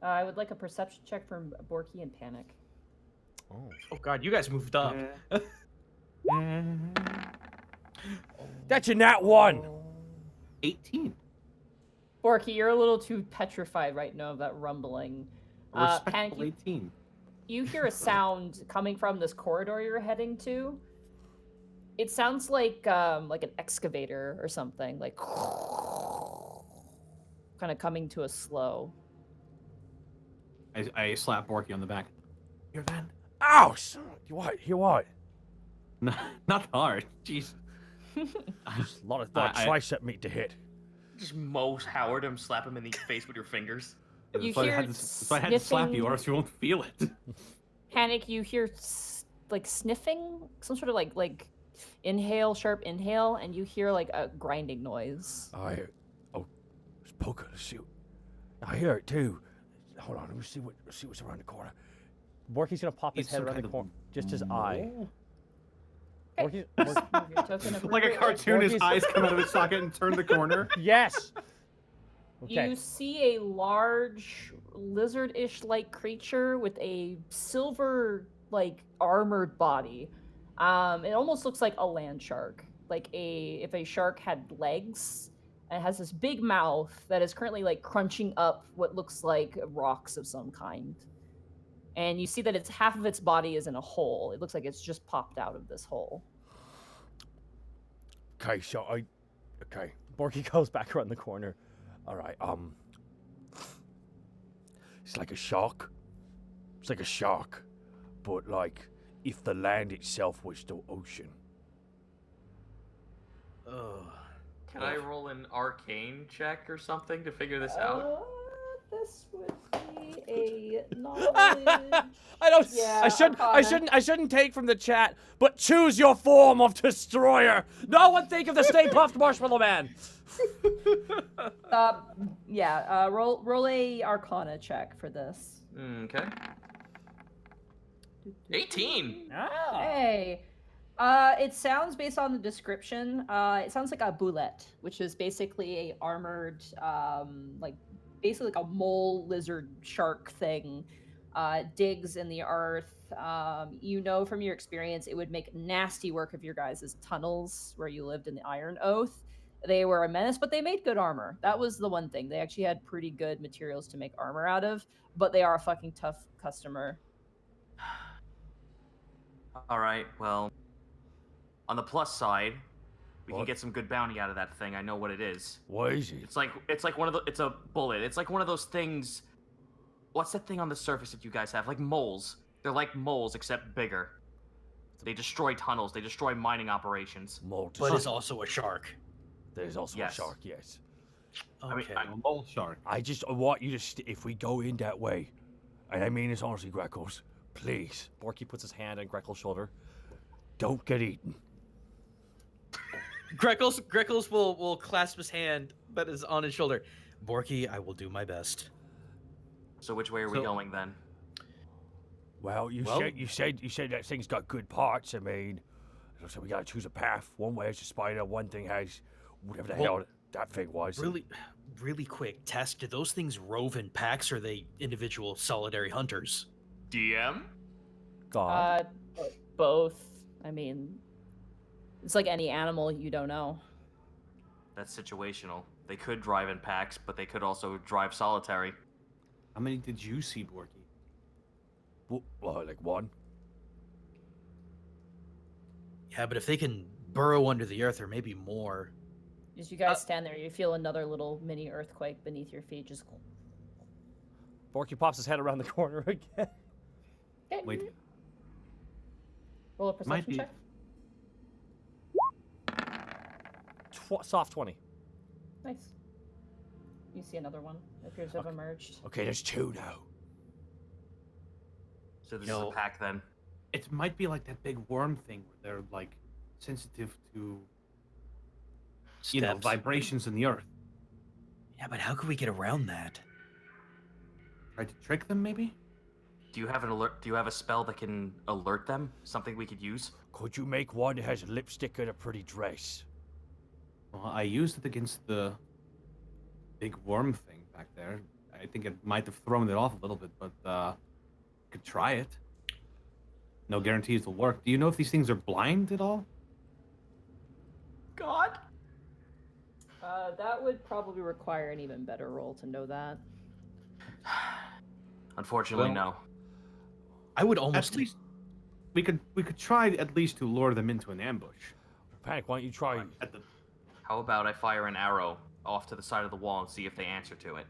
I would like a perception check from Borky and Panic. Oh. Oh god, you guys moved up. That's a nat 1. 18. Borky, you're a little too petrified right now of that rumbling. A respectable Panic, 18. you hear a sound coming from this corridor you're heading to. It sounds like an excavator or something, like kind of coming to a slow. I slap Borky on the back. Hear that? Ow! You what? You what? Not hard. Jeez. There's a lot of I- tricep meat to hit. Just Mose Howard him, slap him in the face with your fingers. You That's why I hear had to, that's why I had to slap you, or else you won't feel it. Panic, you hear like sniffing, some sort of like inhale, sharp inhale, and you hear like a grinding noise. Oh, it's Poker. Let's see. I hear it too. Hold on, let me see what's around the corner. Borky's gonna pop his It's head some around the kind of corner, just his eye. mole? Okay. Borky, Move your token Like a appropriately. cartoon, his Borky's- eyes come out of his socket and turn the corner. yes. Okay. You see a large lizard-ish like creature with a silver like armored body. It almost looks like a land shark. Like if a shark had legs, and it has this big mouth that is currently like crunching up what looks like rocks of some kind. And you see that it's half of its body is in a hole. It looks like it's just popped out of this hole. Okay, so okay. Borky goes back around the corner. All right, it's like a shark. It's like a shark, but like if the land itself was the ocean. Ugh. Can I roll an arcane check or something to figure this out? This would be a knowledge. I don't. Yeah, I shouldn't take from the chat. But choose your form of destroyer. No one think of the Stay Puft Marshmallow Man. Roll a Arcana check for this. Okay. 18. Ah. Hey, it sounds based on the description. It sounds like a boulette, which is basically a armored, basically like a mole lizard shark thing. Digs in the earth. You know from your experience, it would make nasty work of your guys' tunnels where you lived in the Iron Oath. They were a menace, but they made good armor. That was the one thing. They actually had pretty good materials to make armor out of, but they are a fucking tough customer. All right. Well, on the plus side, we can What? get some good bounty out of that thing. I know what it is. What is it? It's like one of the. It's a bullet. It's like one of those things. What's that thing on the surface that you guys have? Like moles. They're like moles except bigger. They destroy tunnels. They destroy mining operations. But it's also a shark. There's also Yes. a shark. Yes. Okay. mean, A mole shark. I just want you to, if we go in that way, and I mean this honestly, Greckles, please. Borky puts his hand on Greckles' shoulder. Don't get eaten. Greckles will clasp his hand that is on his shoulder. Borky, I will do my best. So which way are we So- going then? Well, you said that thing's got good parts. I mean, so we gotta choose a path. One way has a spider. One thing has whatever the Well, hell that thing was. Really quick, Tess, do those things rove in packs or are they individual solitary hunters? DM? God. Both. I mean, it's like any animal you don't know. That's situational. They could drive in packs, but they could also drive solitary. How many did you see, Borky? Well, like one. Yeah, but if they can burrow under the earth, or maybe more. As you guys stand there, you feel another little mini earthquake beneath your feet. Just Borky pops his head around the corner again. Wait. Roll a perception be- check. Soft 20. Nice. You see another one. It appears to have emerged. Okay, there's two now. So this is a pack then. It might be like that big worm thing where they're like sensitive to, Steps. vibrations in the earth. Yeah, but how could we get around that? Try to trick them, maybe? Do you have an alert? Do you have a spell that can alert them? Something we could use? Could you make one that has a lipstick and a pretty dress? Well, I used it against the big worm thing back there. I think it might have thrown it off a little bit, but could try it. No guarantees it'll work. Do you know if these things are blind at all? God. That would probably require an even better roll to know that. Unfortunately, Well, no. I would almost At least we could try at least to lure them into an ambush. Panic, why don't you try? At the How about I fire an arrow off to the side of the wall and see if they answer to it?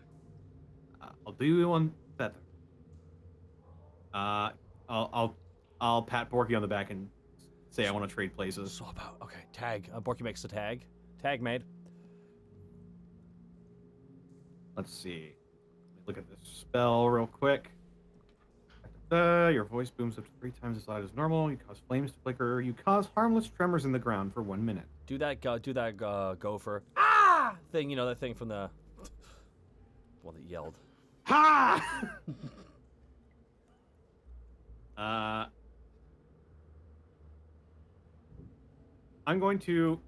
I'll do you one better. I'll pat Borky on the back and say I want to trade places. So about okay, tag. Borky makes the tag. Tag made. Let's see. Look at this spell real quick. Your voice booms up to 3 times as loud as normal. You cause flames to flicker. You cause harmless tremors in the ground for 1 minute. Do that gopher thing. You know that thing from the one that yelled. Ha! I'm going to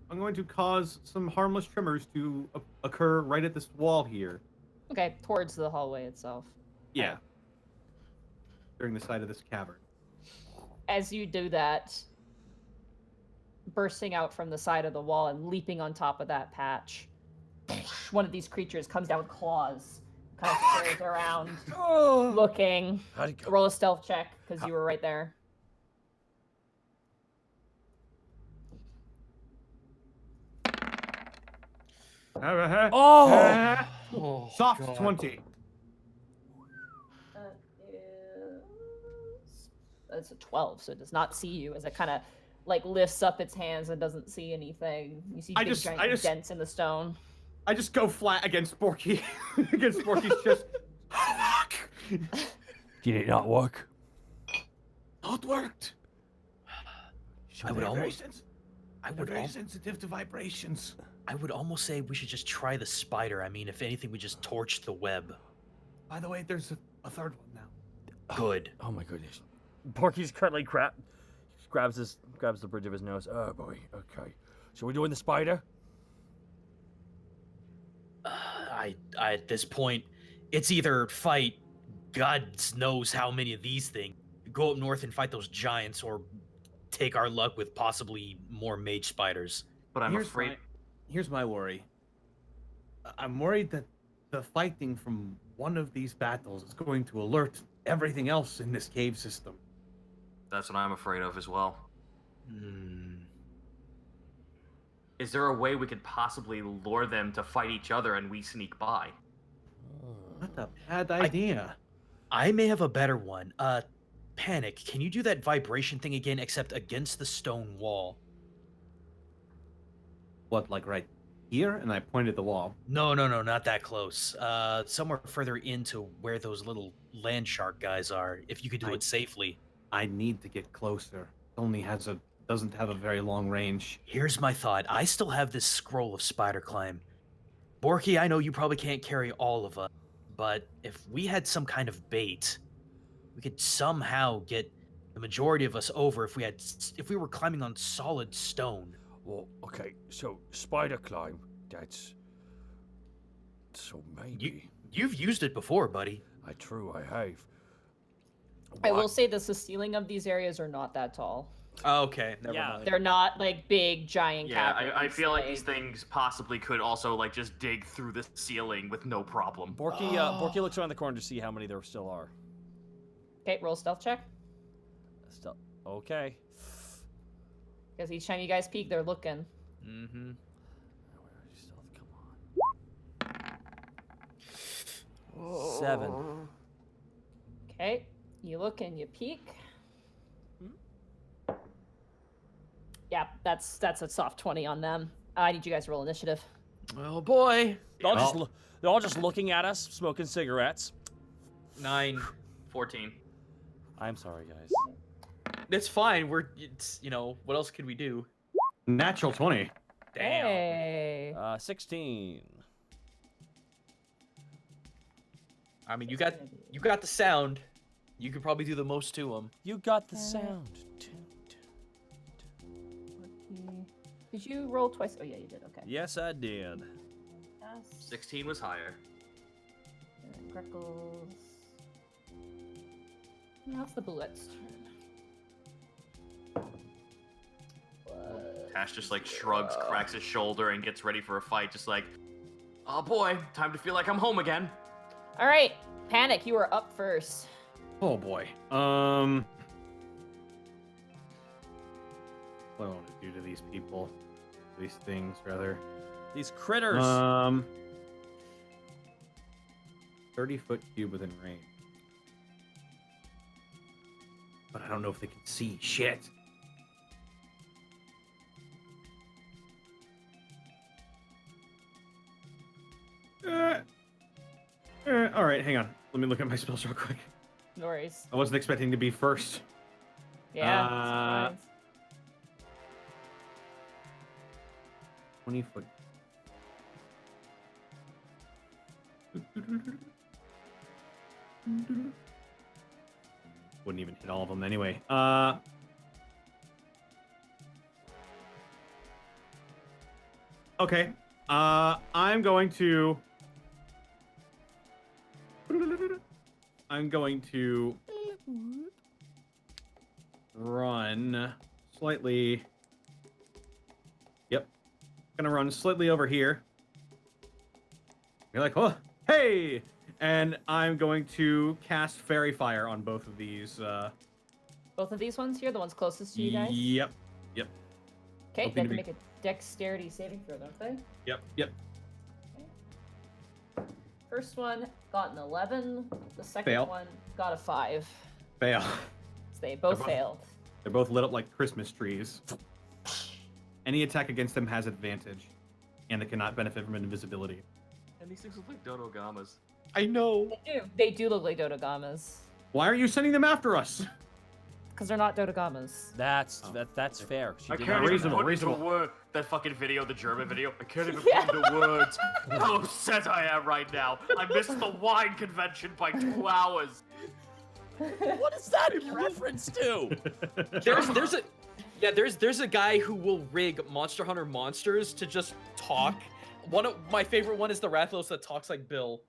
cause some harmless tremors to occur right at this wall here. Okay, towards the hallway itself. Yeah. During the side of this cavern. As you do that, bursting out from the side of the wall and leaping on top of that patch, one of these creatures comes down with claws, kind of stares around, looking. How'd it go? Roll a stealth check because you were right there. Oh! Oh, Soft God. 20. That is... That's a 12, so it does not see you as it kind of like lifts up its hands and doesn't see anything. You see big giant dents in the stone. I just go flat against Borky. Against Borky's chest. Did it not work? Not worked. I would almost. Very sensitive to vibrations. I would almost say we should just try the spider. I mean, if anything, we just torch the web. By the way, there's a third one now. Good. Oh my goodness. Porky's currently grabs the bridge of his nose. Oh boy. Okay. So we're doing the spider? I at this point, it's either fight God knows how many of these things, go up north and fight those giants, or take our luck with possibly more mage spiders. But I'm afraid. Here's my worry. I'm worried that the fighting from one of these battles is going to alert everything else in this cave system. That's what I'm afraid of as well. Hmm. Is there a way we could possibly lure them to fight each other and we sneak by? Not a bad idea. I may have a better one. Panic, can you do that vibration thing again, except against the stone wall? What, like right here? And I pointed at the wall. No, not that close. Somewhere further into where those little land shark guys are, if you could do it safely. I need to get closer. It doesn't have a very long range. Here's my thought. I still have this scroll of spider climb. Borky, I know you probably can't carry all of us, but if we had some kind of bait, we could somehow get the majority of us over if we were climbing on solid stone. Well, okay. So spider climb. That's so maybe. You've used it before, buddy. I have. I will say this: the ceiling of these areas are not that tall. Oh, okay, never Yeah. mind. They're not like big giant Yeah, caverns. I feel like these things possibly could also like just dig through the ceiling with no problem. Borky looks around the corner to see how many there still are. Okay, roll stealth check. Still okay. Because each time you guys peek, they're looking. Mm-hmm. Where are you stealth? Come on. 7. Okay, you look and you peek. Yeah, that's a soft 20 on them. I need you guys to roll initiative. Oh boy. They're all just looking at us, smoking cigarettes. 9. 14. I'm sorry, guys. It's fine. It's what else could we do? Natural 20. Damn. Hey. 16. I mean, you got the sound. You could probably do the most to them. You got the sound. Did you roll twice? Oh yeah, you did. Okay. Yes, I did. Yes. 16 was higher. Greckles. Now it's the bullet's turn. Tash just like shrugs, cracks his shoulder, and gets ready for a fight. Just like, oh boy, time to feel like I'm home again. All right, Panic, you are up first. Oh boy. What do I want to do to these people? These things, rather. These critters. 30-foot cube within range. But I don't know if they can see shit. All right, hang on. Let me look at my spells real quick. No worries. I wasn't expecting to be first. Yeah. Uh, surprise. 20-foot. Wouldn't even hit all of them anyway. Okay. I'm going to run slightly. Yep. Gonna run slightly over here. You're like, oh, hey! And I'm going to cast Fairy Fire on both of these. Both of these ones here, the ones closest to you guys. Yep. Okay, hoping they to can be- make a dexterity saving throw, don't they? Yep. First one got an 11. The second Fail. one got a 5. Fail. So they both both- failed. They're both lit up like Christmas trees. Any attack against them has advantage, and they cannot benefit from invisibility. And these things look like Dodogamas. I know. They do look like Dodogamas. Why are you sending them after us? Because they're not Dodogamas. That's fair. She I did can't not- even put reasonable. into word that fucking video, the German video. I can't even Yeah. put into words how upset I am right now. I missed the wine convention by 2 hours. What is that in reference to? There's a guy who will rig Monster Hunter monsters to just talk. One of my favorite one is the Rathalos that talks like Bill.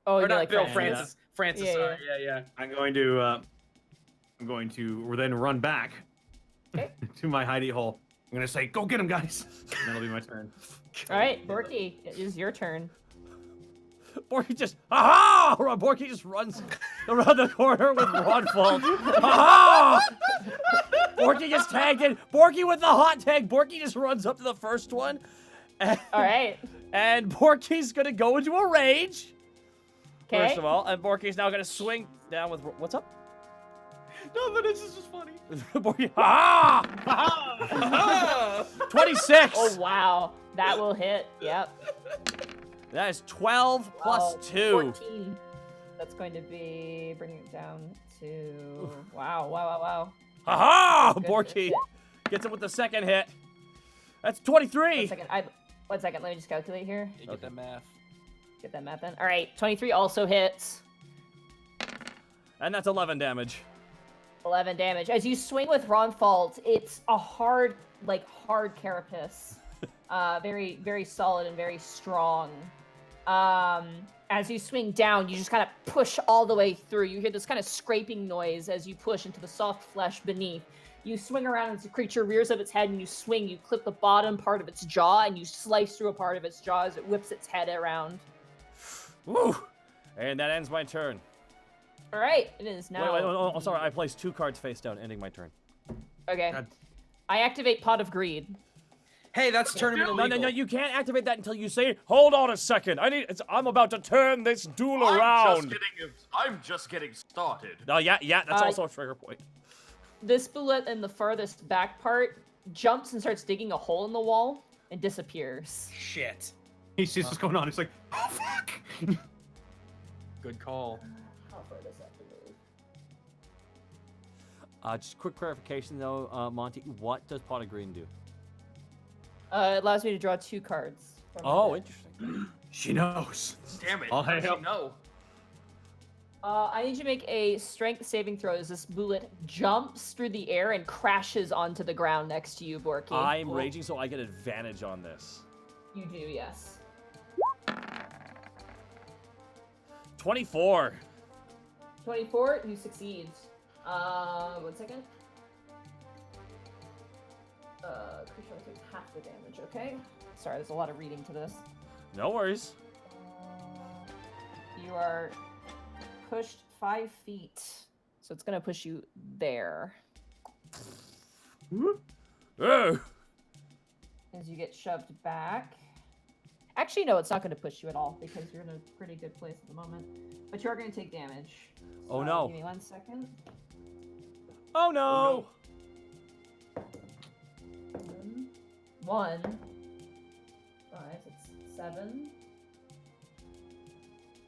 Oh, Or you not like Bill, Francis. Francis. Yeah, Sorry. Yeah. I'm going to then run back Okay. to my hidey hole. I'm gonna say, "Go get him, guys." And that'll be my turn. All right, Borky, it is your turn. Borky just Borky just runs around the corner with Rodfall. Aha! Borky gets tagged in. Borky with the hot tag. Borky just runs up to the first one. And, All right. and Borky's gonna go into a rage. Okay. First of all, and Borky's now gonna swing down with what's up? No, but this is just funny. Borky, ha! 26. Oh wow, that will hit. Yep. That is 12 plus Oh, 2. 14. That's going to be bringing it down to wow. Ha Good Borky hit. gets it with the second hit. That's 1 23. second. One second. Let me just calculate here. You get that math. Get that math in. All right, 23 also hits. And that's 11 damage. 11 damage. As you swing with Ronfault, it's a hard carapace. Very, very solid and very strong. As you swing down, you just kind of push all the way through. You hear this kind of scraping noise as you push into the soft flesh beneath. You swing around as the creature rears up its head, and you swing. You clip the bottom part of its jaw, and you slice through a part of its jaw as it whips its head around. Woo! And that ends my turn. All right, it is now. Wait, oh, sorry. I placed 2 cards face down, ending my turn. Okay. God. I activate Pot of Greed. Hey, that's tournament No, illegal. you can't activate that until you say, "Hold on a second. I'm about to turn this duel around." I'm just getting started. Oh, yeah, that's Uh, also a trigger point. This bullet in the farthest back part jumps and starts digging a hole in the wall and disappears. Shit. He sees what's going on. He's like, oh fuck! Good call. How far does that move? Just quick clarification though, Monty. What does Pot of Green do? It allows me to draw 2 cards. from my Oh, deck. interesting. She knows. Damn it. I'll How does help. he know? I need you to make a strength saving throw as this bullet jumps through the air and crashes onto the ground next to you, Borky. I'm raging, so I get advantage on this. You do, yes. 24. 24, you succeed. 1 second. Creature will take half the damage, okay? Sorry, there's a lot of reading to this. No worries. You are pushed 5 feet. So it's gonna push you there. Oh. As you get shoved back. Actually, no, it's not gonna push you at all because you're in a pretty good place at the moment. But you are gonna take damage. Oh, So, no. Give me 1 second. Oh no. 1, 5, 6, 7.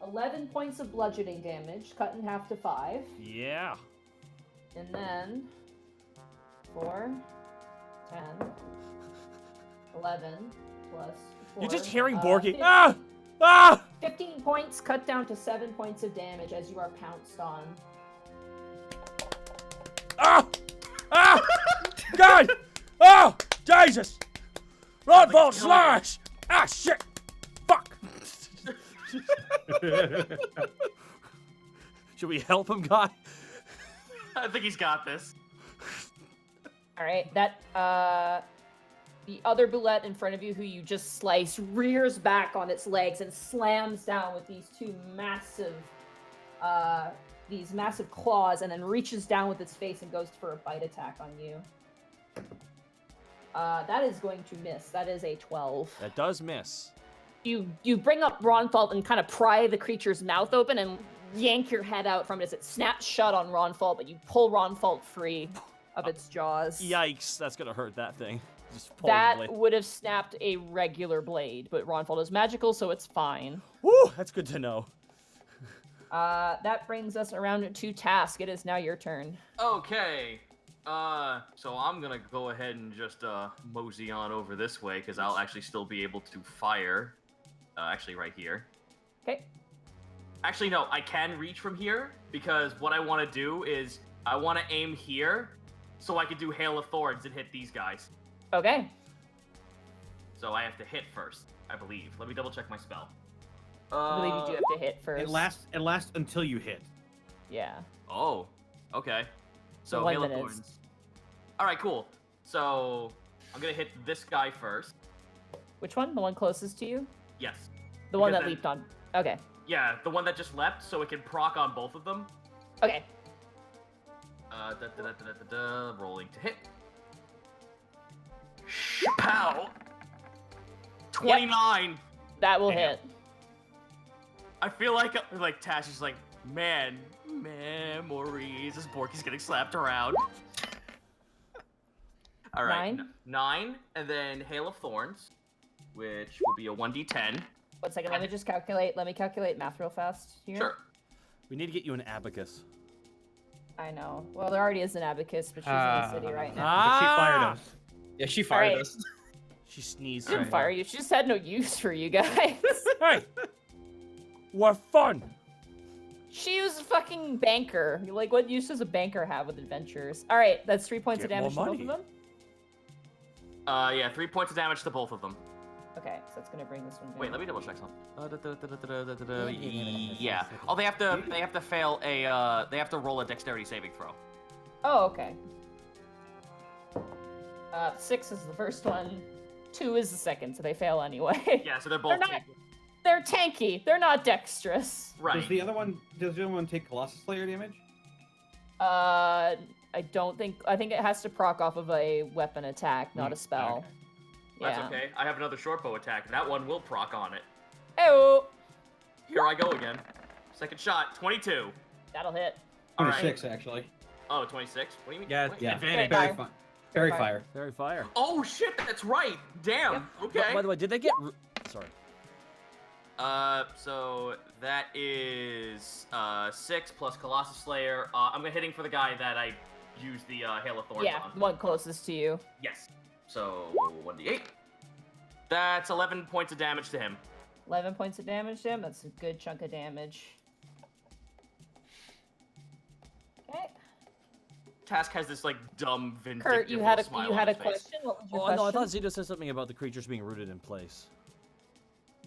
11 points of bludgeoning damage, cut in half to 5. Yeah. And then 4, 10, 11 plus 4. You're just hearing Borky. 15, Ah! 15 points cut down to 7 points of damage as you are pounced on. Ah! Ah! God! Oh! Jesus! Rodval slash! Ah, shit! Fuck! Should we help him, guy? I think he's got this. Alright, that, the other bullet in front of you, who you just sliced, rears back on its legs and slams down with these 2 massive, claws, and then reaches down with its face and goes for a bite attack on you. That is going to miss. That is a 12. That does miss. You bring up Ronfault and kind of pry the creature's mouth open and yank your head out from it as it snaps shut on Ronfault, but you pull Ronfault free of its jaws. Yikes, that's gonna hurt that thing. Just pull That the blade. would have snapped a regular blade, but Ronfault is magical, so it's fine. Woo, that's good to know. That brings us around to Task. It is now your turn. Okay. So I'm gonna go ahead and just mosey on over this way because I'll actually still be able to fire. Actually, right here. Okay. Actually, no, I can reach from here because what I want to do is I want to aim here so I can do Hail of Thorns and hit these guys. Okay. So I have to hit first, I believe. Let me double check my spell. I believe you do have to hit first. It lasts until you hit. Yeah. Oh, okay. So 1 Hail of minute. Thorns. All right, cool. So I'm gonna hit this guy first. Which one? The one closest to you? Yes. The one Because that then- leaped on. Okay. Yeah, the one that just leapt, so it can proc on both of them. Okay. Rolling to hit. Pow! 29. That will hit. I feel like Tash is like, man, memories. This Borky's getting slapped around. All right, 9. 9, and then Hail of Thorns, which will be a 1d10. 1 second. Let me just calculate. Let me calculate math real fast here. Sure. We need to get you an abacus. I know. Well, there already is an abacus, but she's in the city right now. But she fired Ah! us. Yeah, she fired Alright. us. She sneezed. She didn't right fire now. you. She just had no use for you guys. Hey! We're fun! She was a fucking banker. Like, what use does a banker have with adventures? All right, that's 3 points of Get more damage to both of money. them. Yeah, 3 points of damage to both of them. Okay, so that's gonna bring this one down. Wait, let me double check something. Yeah. Oh, they have to fail a they have to roll a dexterity saving throw. Oh, okay. 6 is the first one. 2 is the second, so they fail anyway. Yeah, so they're They're both. not- They're tanky. They're not dexterous. Right. Does the other one take Colossus Slayer damage? I don't think. I think it has to proc off of a weapon attack, not a spell. That's Yeah. okay. I have another short bow attack. That one will proc on it. Oh, Here I go again. Second shot, 22. that'll hit. All right. 26, actually. Oh, 26? What do you mean? Yeah, Wait. Yeah. advantage. Fire. Fairy Fire. fire. Very fire. Oh shit, that's right. Damn. Okay. By the way, did they get? Sorry. So that is 6 plus Colossus Slayer. I'm gonna hitting for the guy that I used the Hail of Thorns Yeah, on. the one closest to you. Yes. So 1d8. That's 11 points of damage to him. 11 points of damage to him. That's a good chunk of damage. Okay. Task has this like dumb vindictive Kurt, you had a smile you on had a his face. question. What was your Oh question? no, I thought Zito said something about the creatures being rooted in place.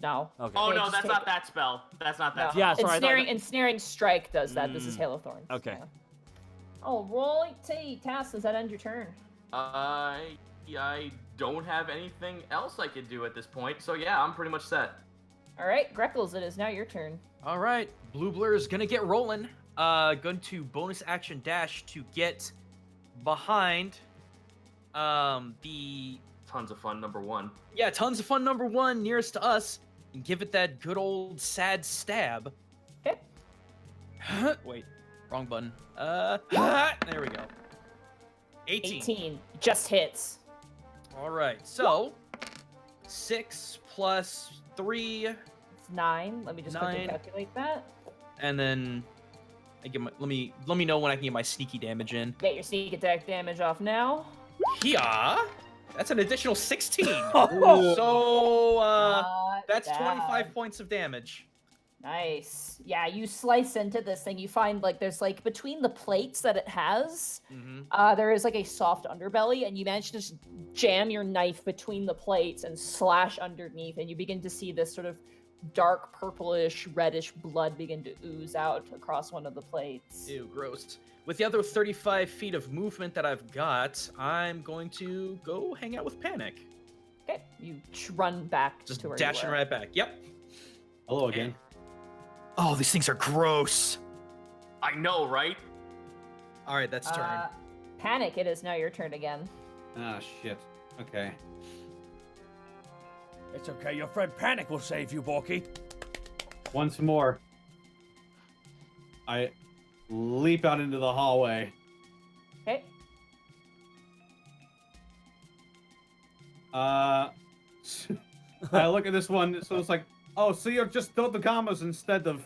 No. Okay. Oh Okay, no, just that's take not it. that spell. That's not that. No. spell. Yeah, sorry, I thought Ensnaring, that- ensnaring strike does that. This is Mm. Hail of Thorns. Okay. Yeah. Oh, righty. Task, does that end your turn? I don't have anything else I could do at this point. So yeah, I'm pretty much set. All right, Greckles, it is now your turn. All right, Blue Blur is gonna get rolling. Going to bonus action dash to get behind. The Tons of fun. Number 1. yeah, tons of fun. Number 1 nearest to us, and give it that good old sad stab. Okay. Wait, wrong button. There we go. 18. 18 just hits. All right, so 6 plus 3, It's 9. Let me just quickly 9. calculate that. and then I get my, let me know when I can get my sneaky damage in. Get your sneak attack damage off now. Yeah, that's an additional 16. Oh. So Not that's bad. 25 points of damage. Nice. Yeah, you slice into this thing. You find like there's like between the plates that it has, Mm-hmm. there is like a soft underbelly, and you manage to just jam your knife between the plates and slash underneath, and you begin to see this sort of dark purplish, reddish blood begin to ooze out across one of the plates. Ew, gross. With the other 35 feet of movement that I've got, I'm going to go hang out with Panic. Okay, you run back Just to where dashing you were. right back. Yep. Hello again. Oh, these things are gross. I know, right? All right, that's turn. Panic, it is now your turn again. Ah, shit. Okay. It's okay. Your friend Panic will save you, Borky. Once more. I leap out into the hallway. Okay. I look at this one, so it's like, oh, so you're just Dodagamas instead of,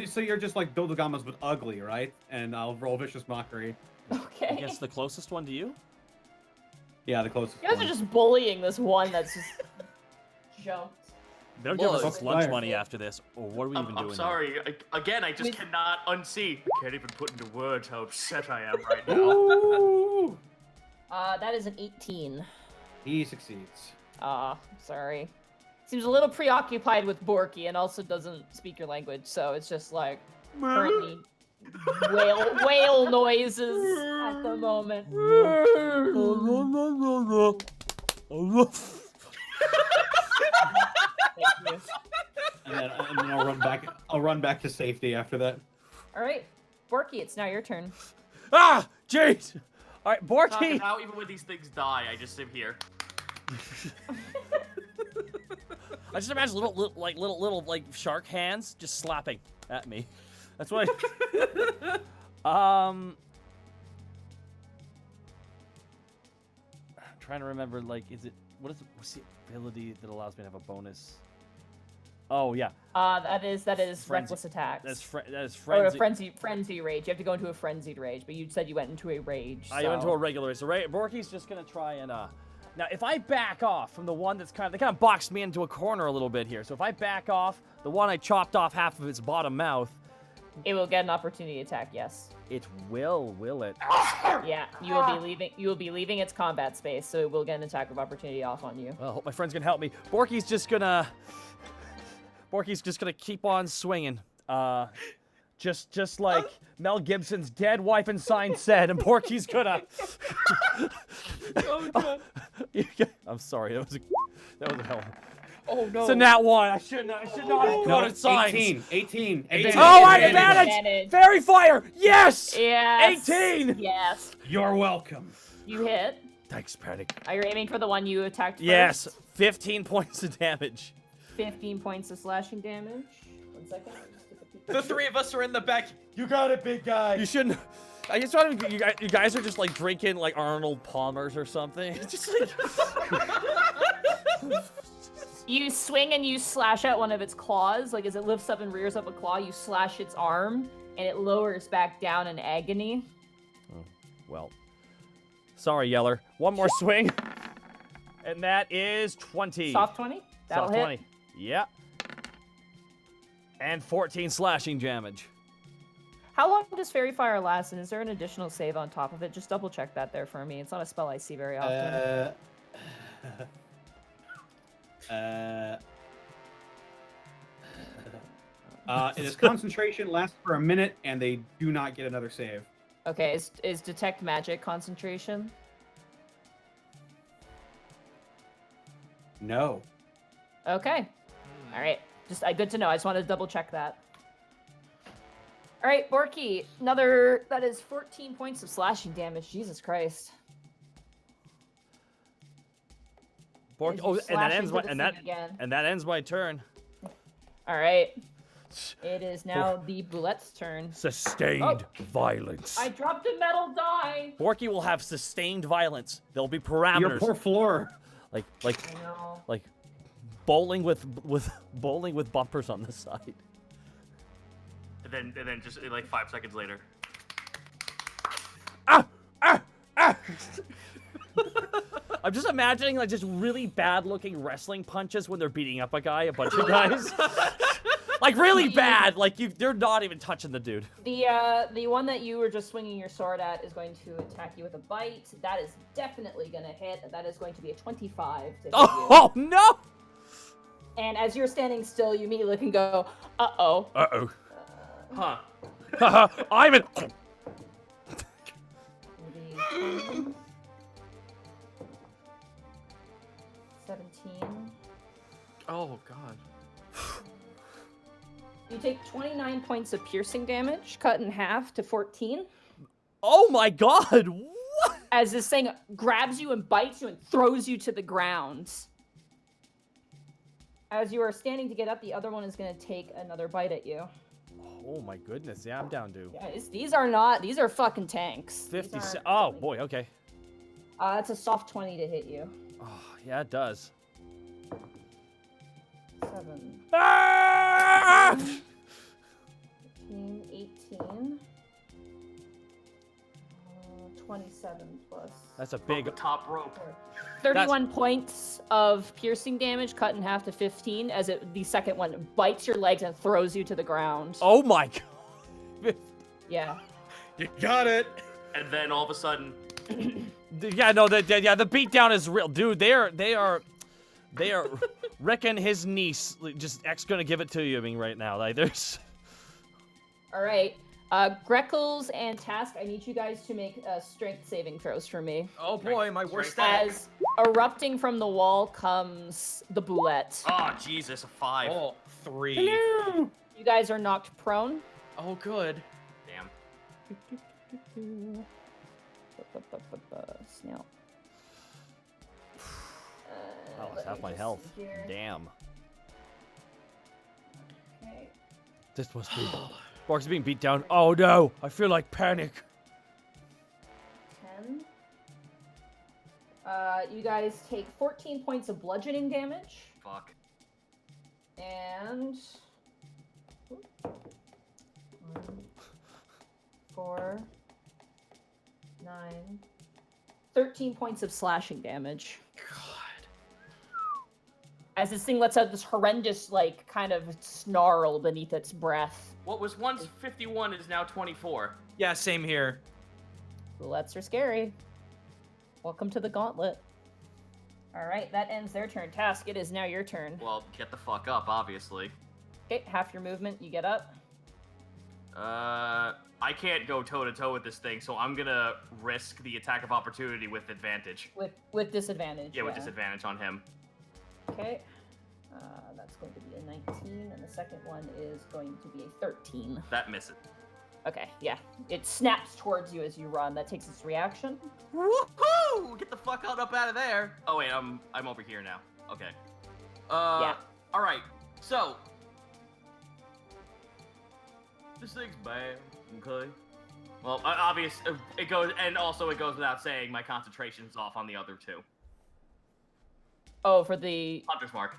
so you're just like Dodagamas but ugly, right? And I'll roll Vicious Mockery. Okay. I guess the closest one to you. Yeah, the closest You guys one. are just bullying this one that's just jumped. They'll give Look. us lunch Fire. money after this. Or what are we even doing? I'm sorry. Again, I just With- cannot unsee. I can't even put into words how upset I am right now. Ooh! That is an 18. He succeeds. Sorry. Seems a little preoccupied with Borky and also doesn't speak your language, so it's just like currently whale noises at the moment. Thank you. And then I'll run back. I'll run back to safety after that. All right, Borky, it's now your turn. Ah, jeez. All right, Talking Borky. about even when these things die, I just sit here. I just imagine little shark hands just slapping at me. That's what. I'm trying to remember. Like, is it what's the ability that allows me to have a bonus? Oh yeah, That is Frenzy. reckless attacks. that is Or a frenzy. frenzy rage. You have to go into a frenzied rage, but you said you went into a rage. I went into a regular. So Borky's just gonna try and Now, if I back off from the one that's they kind of boxed me into a corner a little bit here. So if I back off, the one I chopped off half of its bottom mouth, It will get an opportunity attack. Yes. it will it? Yeah. You will be leaving. You will be leaving its combat space, so it will get an attack of opportunity off on you. Well, I hope my friend's gonna help me. Borky's just gonna keep on swinging. Just like Mel Gibson's dead wife and sign said, and Porky's gonna. Oh god. I'm sorry, that was a hell. Oh no. So nat 1. I should not have quoted signs. 18. Oh, I Advantage. advantage! Advantage. Fairy fire! Yes! Yes. 18! Yes. You're welcome. You hit. Thanks, Panic. Are you aiming for the one you attacked first? Yes, 15 points of damage. 15 points of slashing damage. 1 second. Just take a peek. The three of us are in the back. You got it, big guy. You shouldn't. I just thought you guys are just like drinking like Arnold Palmer's or something. It's just like. You swing and you slash at one of its claws. Like as it lifts up and rears up a claw, you slash its arm, and it lowers back down in agony. Oh, well. Sorry, Yeller. One more swing. And that is 20. Soft 20? That'll Soft hit. 20. Yeah. And 14 slashing damage. How long does Fairy Fire last, and is there an additional save on top of it? Just double check that there for me. It's not a spell I see very often. It is concentration, lasts for a minute, and they do not get another save. Okay, is Detect Magic concentration? No. Okay. All right. Just good to know. I just wanted to double check that. All right, Borky. That is 14 points of slashing damage. Jesus Christ. Bork, As you oh, and slash that ends into my the and thing that again. and that ends my turn. All right. It is now the Boulette's turn. Sustained violence. I dropped a metal die. Borky will have sustained violence. There'll be Your parameters. poor floor. like I know. like bowling with bumpers on the side. And then just like 5 seconds later. I'm just imagining like just really bad looking wrestling punches when they're beating up a bunch of guys. Like really bad. Like they're not even touching the dude. The one that you were just swinging your sword at is going to attack you with a bite. That is definitely going to hit. That is going to be a 25 to hit you. Oh no! And as you're standing still, you immediately can go, uh-oh. Uh-oh. Huh. I'm in. Maybe 17. Oh god. You take 29 points of piercing damage, cut in half to 14. Oh my god! What? As this thing grabs you and bites you and throws you to the ground. As you are standing to get up, the other one is going to take another bite at you. Oh my goodness! Yeah, I'm down to Guys, these are fucking tanks. These 50. aren't Oh something- boy. Okay. That's a soft 20 to hit you. Oh yeah, it does. 7, Ah! 15, 18. 27 plus. That's a big. Top rope. 31 points of piercing damage, cut in half to 15, as the second one bites your legs and throws you to the ground. Oh my god. Yeah. You got it. And then all of a sudden, Yeah, no, the beatdown is real, dude. They are Rick and his niece. Just X gonna give it to you, I mean, right now. Like there's. All right. Greckles and Task, I need you guys to make strength saving throws for me. Oh boy, my worst stat. As erupting from the wall comes the Boulette. oh Jesus, a 5. Oh, 3. You guys are knocked prone. Oh good. Damn. Snail. Oh, Let half me my just health. see here. Damn. Okay. This must be. Bork's being beat down. Oh no! I feel like panic. 10. You guys take 14 points of bludgeoning damage. Fuck. And 1, 4, 9, 13 points of slashing damage. God. As this thing lets out this horrendous, like, kind of snarl beneath its breath. What was once 51 is now 24. Yeah, same here. Boulettes are scary. Welcome to the gauntlet. Alright, that ends their turn. Task, it is now your turn. Well, get the fuck up, obviously. Okay, half your movement, you get up. I can't go toe to toe with this thing, so I'm gonna risk the attack of opportunity with advantage. With disadvantage. Yeah, with disadvantage on him. Okay. That's going to be a 19, and the second one is going to be a 13. That misses. Okay, yeah. It snaps towards you as you run. That takes its reaction. Woohoo! Get the fuck out of there. Oh wait, I'm over here now. Okay. Yeah. All right. So this thing's bad. Okay. Well, obvious. It goes, and also it goes without saying, my concentration's off on the other two. Oh, for the... Hunter's Mark.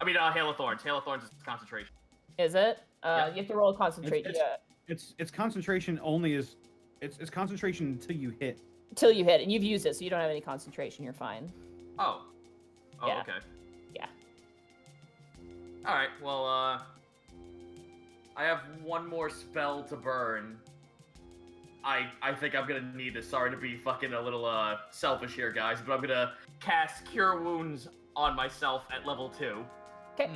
I mean, Hail of Thorns. Hail of Thorns is concentration. Is it? Yeah. You have to roll a concentrate. It's concentration only is it's concentration until you hit. Till you hit, and you've used it, so you don't have any concentration. You're fine. Oh. Oh, Yeah. okay. Yeah. All right. Well, I have one more spell to burn. I think I'm gonna need this. Sorry to be fucking a little selfish here, guys, but I'm gonna cast Cure Wounds on myself at level 2. Okay.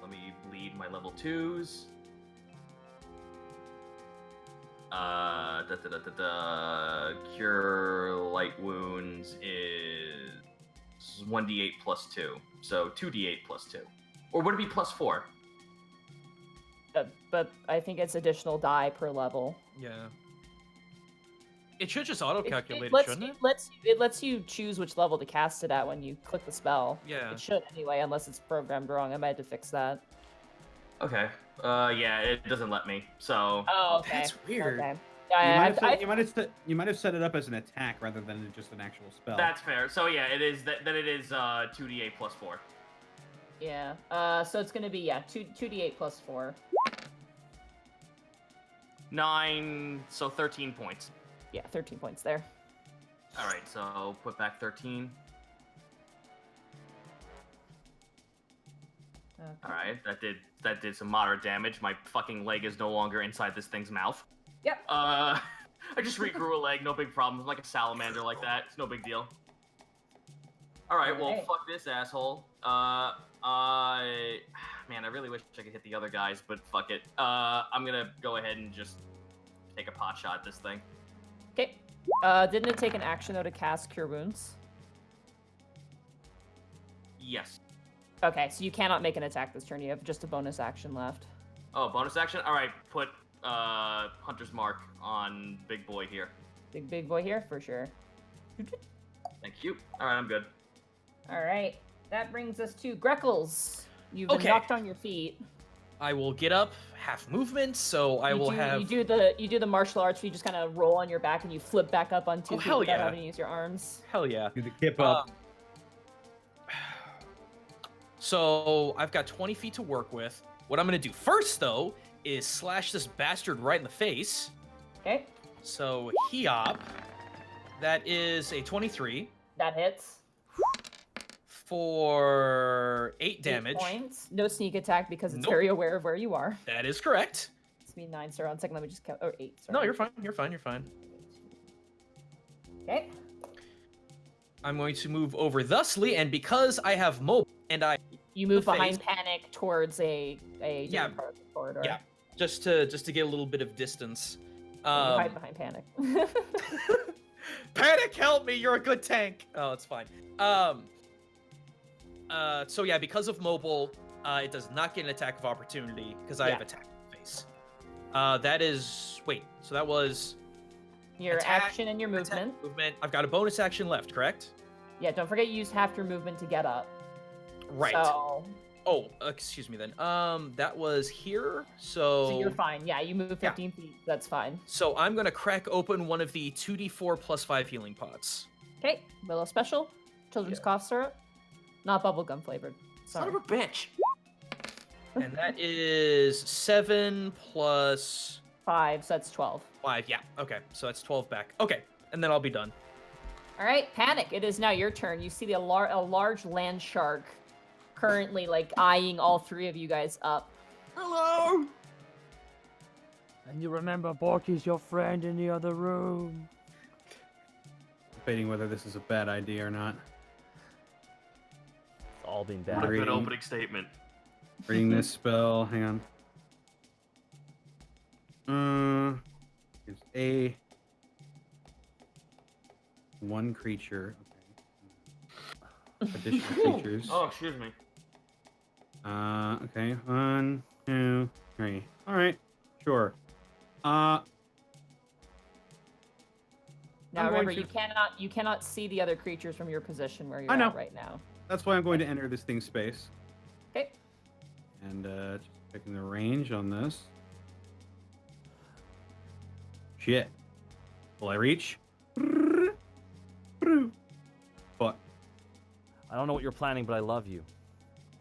Let me lead my level 2s. Cure Light Wounds is 1d8 plus 2. So 2d8 plus 2. Or would it be plus 4? But I think it's additional die per level. Yeah. It should just auto-calculate it, shouldn't it? It lets you choose which level to cast it at when you click the spell. Yeah. It should anyway, unless it's programmed wrong. I might have to fix that. Okay. Yeah, it doesn't let me. So. Oh, okay. That's weird. Okay. You Yeah, might have set it up as an attack rather than just an actual spell. That's fair. So yeah, it is that it is 2d8 plus 4. Yeah. So it's gonna be 2d8 plus 4. 9, so 13 points. Yeah, 13 points there. All right, so I'll put back 13. Okay. All right, that did some moderate damage. My fucking leg is no longer inside this thing's mouth. Yep. I just regrew a leg, no big problem. Like a salamander like that. It's no big deal. All right, well, Alright. fuck this asshole. Man, I really wish I could hit the other guys, but fuck it. I'm gonna go ahead and just take a pot shot at this thing. Okay. Didn't it take an action though to cast Cure Wounds? Yes. Okay, so you cannot make an attack this turn. You have just a bonus action left. Oh, bonus action? All right, put Hunter's Mark on Big Boy here. Big boy here for sure. Thank you. All right, I'm good. All right, that brings us to Greckles. You've been Okay. knocked on your feet. I will get up, half movement, so I will have. You do the martial arts where you just kind of roll on your back and you flip back up on 2 Oh, feet hell without yeah. having to use your arms. Hell yeah. Do the kip up. So I've got 20 feet to work with. What I'm gonna do first, though, is slash this bastard right in the face. Okay, So Heop, that is a 23 that hits. for 8 damage. 8 points. No sneak attack because it's Nope. very aware of where you are. That is correct. It's me 9, sorry. 1 second, let me just count. Or 8. Sorry. No, you're fine. You're fine. You're fine. Okay. I'm going to move over thusly, and because I have mobile and I You move The behind face. Panic towards a Yeah. different part of the corridor. Yeah. just to get a little bit of distance. You hide behind Panic. Panic, help me! You're a good tank. Oh, it's fine. So yeah, because of mobile, it does not get an attack of opportunity because I have Yeah. attack in the face. That is so that was Your Attack- action and your attack, movement. movement. I've got a bonus action left, correct? Yeah, don't forget you used half your movement to get up. Right. So, Oh, excuse me then. That was here. So you're fine. Yeah, you move 15 feet. That's fine. So I'm gonna crack open one of the 2d4 plus 5 healing pots. Okay, Willow Special. Children's Yeah. cough syrup. Not bubblegum flavored. Son Sorry. of a bitch. And that is 7 plus 5, so that's 12. 5. Yeah. Okay. So that's 12 back. Okay. And then I'll be done. All right, Panic. It is now your turn. You see a large land shark currently like eyeing all 3 of you guys up. Hello. And you remember Borky's your friend in the other room. Debating whether this is a bad idea or not. It's all been What bad. are Good Reading. opening statement. Reading this spell. Hang on. It's a one creature. Okay. Additional creatures. Oh, excuse me. Okay. 1, 2, 3. All right. Sure. Now I'm going remember, you cannot see the other creatures from your position where you're I know. at right now. That's why I'm going to enter this thing's space. Okay. And just checking the range on this. Shit. Will I reach? What? I don't know what you're planning, but I love you.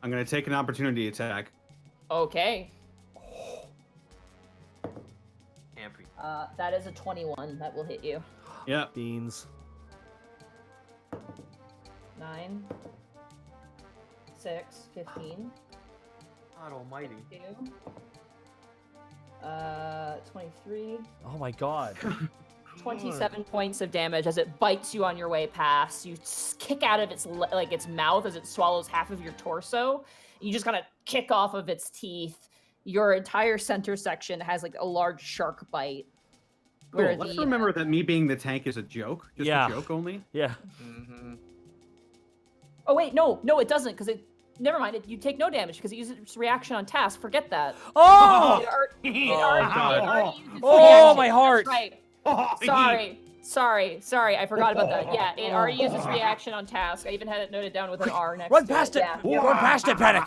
I'm gonna take an opportunity attack. Okay. Ampy. That is a 21. That will hit you. Yeah. Beans. 9, 6, 15. God almighty. 2. 23. Oh my god. 27 points of damage as it bites you on your way past. You kick out of its its mouth as it swallows half of your torso. You just kind of kick off of its teeth. Your entire center section has like a large shark bite. Cool. Let's remember that me being the tank is a joke. Just Yeah. a joke only. Yeah. Oh wait, no, it doesn't because it. Never mind. You take no damage because it uses its reaction on task. Forget that. Oh! It God. already uses Oh, reaction. my heart. That's right. Sorry. I forgot about that. Yeah, it already uses reaction on task. I even had it noted down with an R next Run to past it. it! Yeah. Run past it, Panic!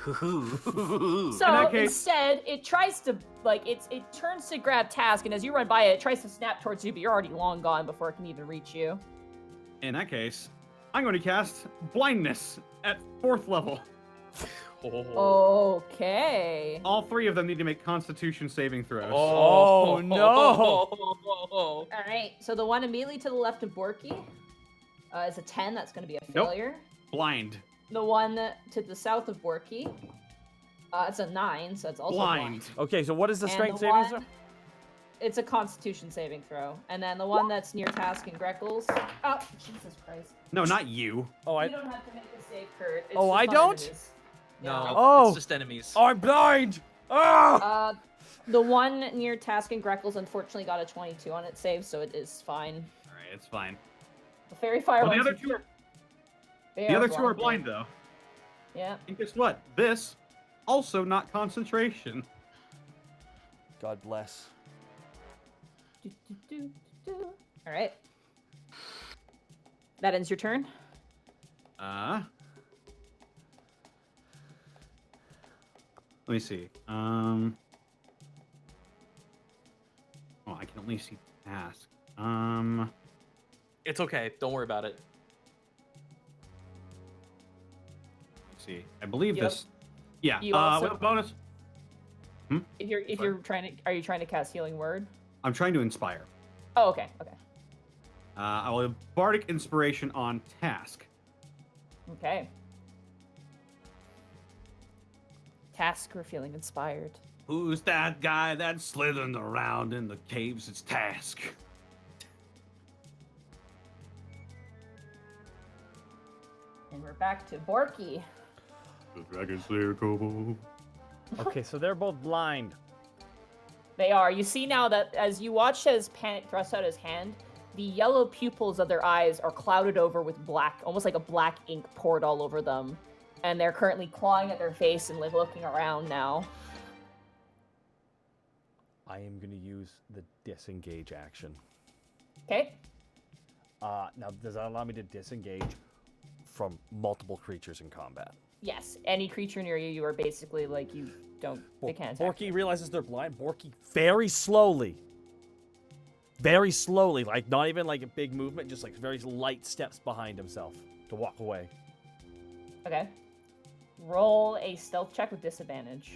So that case- instead, it tries to it turns to grab task, and as you run by it, it tries to snap towards you, but you're already long gone before it can even reach you. In that case, I'm going to cast blindness at 4th level. Okay. All 3 of them need to make Constitution saving throws. Oh, no. All right. So the one immediately to the left of Borky is a 10. That's going to be a Nope. failure. Blind. The one to the south of Borky, it's a 9, so it's also Blind. Okay, so what is the And strength the saving one- throw? It's a Constitution saving throw. And then the one that's near Task and Greckles. Oh, Jesus Christ. No, not you. Oh, You don't have to make a save, Kurt. It's Oh, just I on don't? enemies. No, Yeah. Oh. it's just enemies. Oh, I'm blind! Ah! The one near Task and Greckles unfortunately got a 22 on its save, so it is fine. All right, it's fine. The Fairy Fire Well, the ones other two are they the other two are blind yeah. though. Yeah. And guess what? This also not concentration. God bless. All right. That ends your turn. Let me see. Oh, I can only see task. It's okay. Don't worry about it. Let's see. I believe Yep. this. Yeah. You also- With a bonus. If you're are you trying to cast Healing Word? I'm trying to inspire. Oh, okay. I will have Bardic Inspiration on task. Okay. Task, we're feeling inspired. Who's that guy that's slithering around in the caves? It's Task. And we're back to Borky. The Dragon Slayer Kobo. Okay, so they're both blind. They are. You see now that as you watch as Panic thrusts out his hand, the yellow pupils of their eyes are clouded over with black, almost like a black ink poured all over them. And they're currently clawing at their face and like looking around now. I am going to use the disengage action. Okay. Now, does that allow me to disengage from multiple creatures in combat? Yes. Any creature near you, you are basically like you don't. They can't attack. Borky realizes they're blind. Borky very slowly, like not even like a big movement, just like very light steps behind himself to walk away. Okay. Roll a stealth check with disadvantage.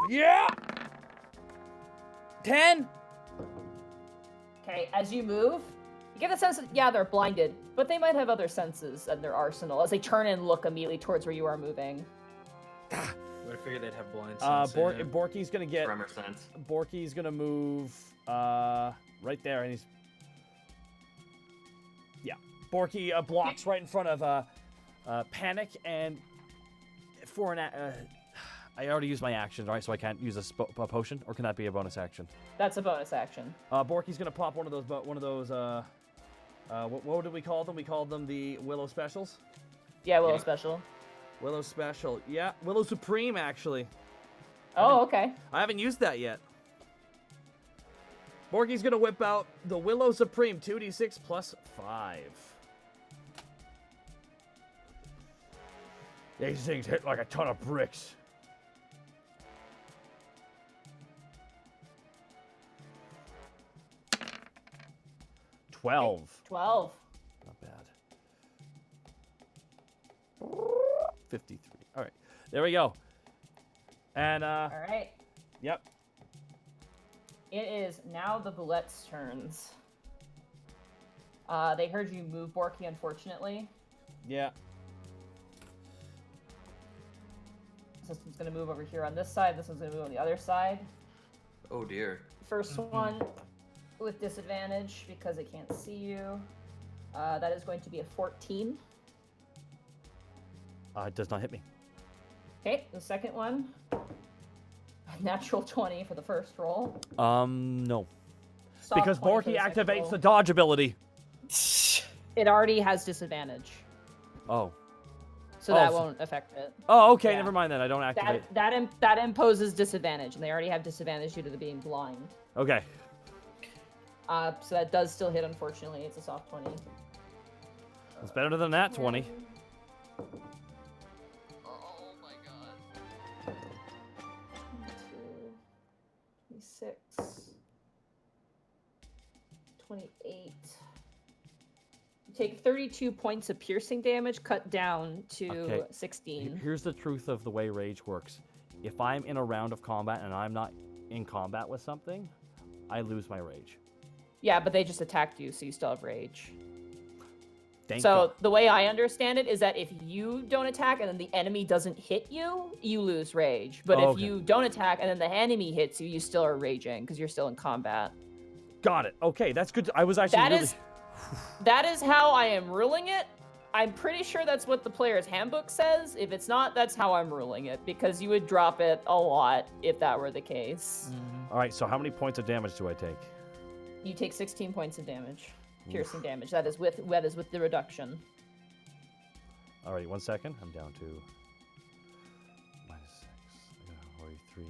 Yeah. 10. Okay, as you move, you get the sense that, yeah, they're blinded, but they might have other senses in their arsenal as they turn and look immediately towards where you are moving. I figured they'd have blind sense. yeah. Borky's gonna get. Tremor sense. Borky's gonna move right there, and he's. Yeah, Borky blocks right in front of Panic, and for an I already used my action, right? So I can't use a potion, or can that be a bonus action? That's a bonus action. Borky's gonna pop one of those. What did we call them? We called them the Willow Specials. Yeah, Willow Special. Willow Special. Yeah, Willow Supreme actually. Oh, okay. I haven't used that yet. Borky's gonna whip out the Willow Supreme 2d6 plus 5. These things hit like a ton of bricks. $12. 12. Not bad. 53. All right. There we go. And, All right. Yep. It is now the Bullets' turns. They heard you move, Borky, unfortunately. Yeah. This one's going to move over here on this side. This one's going to move on the other side. Oh dear. First one with disadvantage because it can't see you. That is going to be a 14. It does not hit me. Okay, the second one. Natural 20 for the first roll. No. Soft Because 20 for Borky the second activates roll. the dodge ability. It already has disadvantage, Oh. so Oh, that so- won't affect it. Oh, okay. Yeah. Never mind then. I don't activate. That imposes disadvantage, and they already have disadvantage due to the being blind. Okay. So that does still hit, unfortunately. It's a soft 20. It's better than that 20. Oh my god. 26. 28. You take 32 points of piercing damage, cut down to Okay. 16. Here's the truth of the way rage works. If I'm in a round of combat and I'm not in combat with something, I lose my rage. Yeah, but they just attacked you, so you still have rage. Thank So God. the way I understand it is that if you don't attack and then the enemy doesn't hit you, you lose rage. But if Okay. you don't attack and then the enemy hits you, you still are raging because you're still in combat. Got it. Okay, that's good. I was actually That really... is that is how I am ruling it. I'm pretty sure that's what the player's handbook says. If it's not, that's how I'm ruling it because you would drop it a lot if that were the case. All right, so how many points of damage do I take? You take 16 points of damage, piercing damage. That is with the reduction. All right, 1 second. I'm down to -6. I got 43.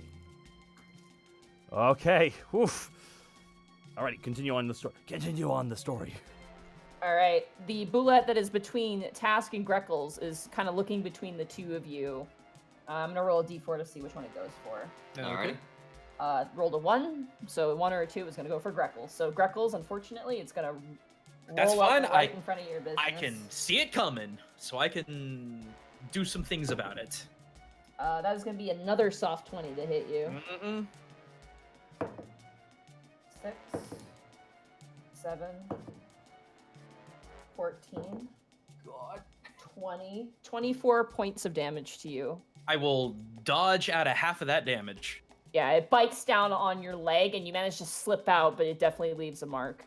Okay. Oof. All right, continue on the story. Continue on the story. All right, the bullet that is between Task and Greckles is kind of looking between the two of you. I'm gonna roll a d4 to see which one it goes for. Alright. Rolled a 1, so a 1 or a 2 is gonna go for Greckles. So Greckles, unfortunately, it's gonna That's roll up fine, right I- in front of your business. I can see it coming, so I can do some things about it. That is gonna be another soft 20 to hit you. Mm-mm. 6, 7, 14, God. 20, 24 points of damage to you. I will dodge out of half of that damage. Yeah, it bites down on your leg and you manage to slip out, but it definitely leaves a mark.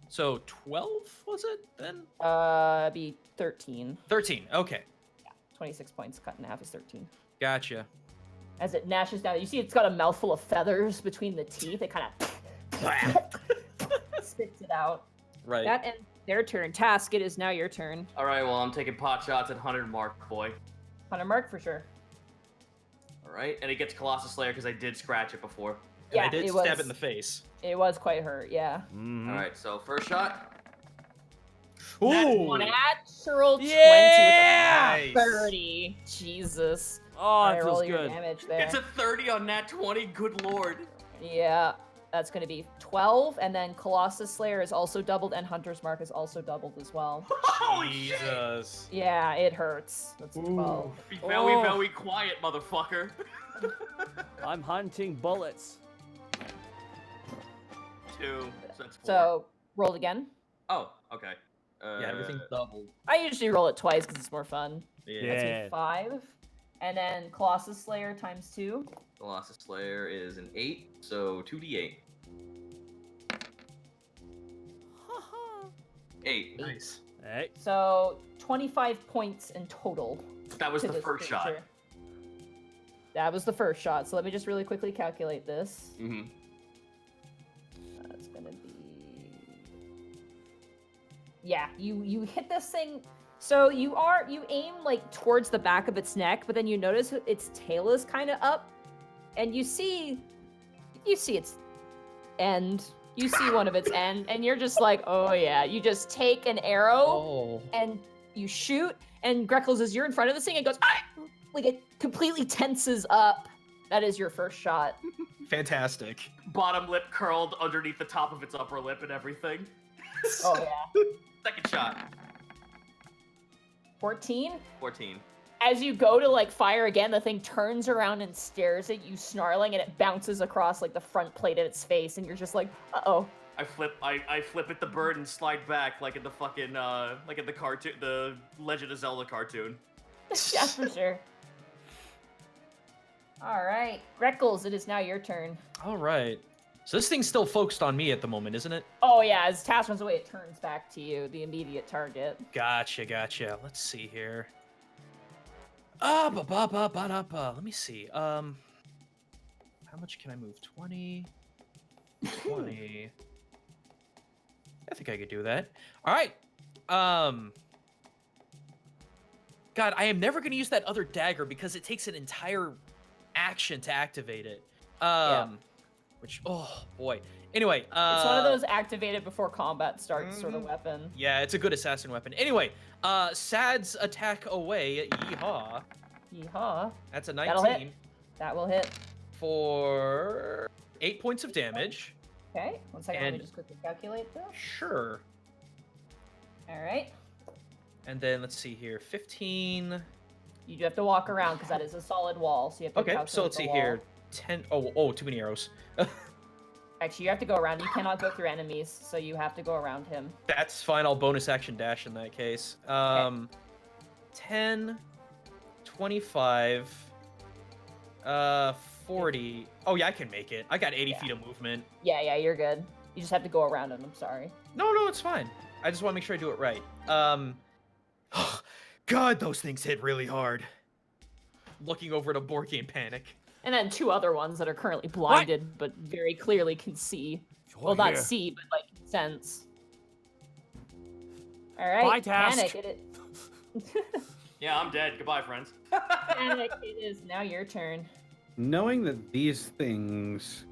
So 12 was it then? It'd be 13. 13. Okay, 26 points cut in half is 13. gotcha. As it gnashes down, you see it's got a mouthful of feathers between the teeth. It kind of spits it out. Right. That ends their turn. Task, it is now your turn. Alright, well, I'm taking pot shots at 100 mark, boy. On a mark for sure. Alright, and it gets Colossus Slayer because I did scratch it before. And Yeah, I did it stab was- it in the face. It was quite hurt, yeah. Mhm. Alright, so first shot. Ooh! Natural 20 Yeah! with a 30. Jesus. Oh, Alright, that feels roll your good. damage there. It's a 30 on nat 20, good lord. Yeah, that's going to be 12, and then Colossus Slayer is also doubled, and Hunter's Mark is also doubled as well. Holy shit! Jesus. Yeah, it hurts. That's a 12. Be Oh. very quiet, motherfucker. I'm hunting bullets. 2, so that's 4. So, roll again. Oh, okay. Yeah, everything doubled. I usually roll it twice because it's more fun. Yeah. That's Yeah. be 5. And then Colossus Slayer times 2. Colossus Slayer is an 8, so 2d8. 8. Nice. Hey. So 25 points in total. That was to the this first shot. creature. That was the first shot. So let me just really quickly calculate this. Mm-hmm. That's gonna be. Yeah, you hit this thing. So you aim like towards the back of its neck, but then you notice its tail is kind of up, and you see its end. You see one of its end, and you're just like, oh yeah. You just take an arrow Oh. and you shoot, and Greckles, as you're in front of this thing, it goes ah! Like it completely tenses up. That is your first shot. Fantastic. Bottom lip curled underneath the top of its upper lip and everything. Oh yeah. Second shot. 14. 14. As you go to like fire again, the thing turns around and stares at you, snarling, and it bounces across like the front plate of its face, and you're just like, uh-oh. I flip at the bird and slide back like in the fucking like in the cartoon, the Legend of Zelda cartoon. Yeah, for sure. All right, Greckles, it is now your turn. All right. So this thing's still focused on me at the moment, isn't it? Oh yeah, as Task runs away, it turns back to you, the immediate target. Gotcha. Let's see here. Let me see. How much can I move? 20. 20. I think I could do that. All right. God, I am never going to use that other dagger because it takes an entire action to activate it. Which, oh boy. Anyway, It's one of those activated before combat starts sort of weapon. Yeah, it's a good assassin weapon. Anyway, Sad's attack away. Yeehaw. Yeehaw. That's a That'll hit. 19 That will hit. for 8 points of damage. Okay, 1 second, let me And- just quickly calculate this. Sure. All right. And then let's see here, 15. You do have to walk around because that is a solid wall, so you have to Okay, so calculate let's the see wall. here. 10. Oh, too many arrows. Actually, you have to go around. You cannot go through enemies, so you have to go around him. That's fine. I'll bonus action dash in that case. 10, 25, 40. Oh yeah, I can make it. I got 80 feet of movement. Yeah, you're good. You just have to go around him. I'm sorry. No, it's fine. I just want to make sure I do it right. God, those things hit really hard. Looking over to Borky in panic. And then 2 other ones that are currently blinded, but very clearly can see. Well, not see, but like sense. All right, Bye, Task. Panic. It Yeah, I'm dead. Goodbye, friends. Panic. It is now your turn. Knowing that these things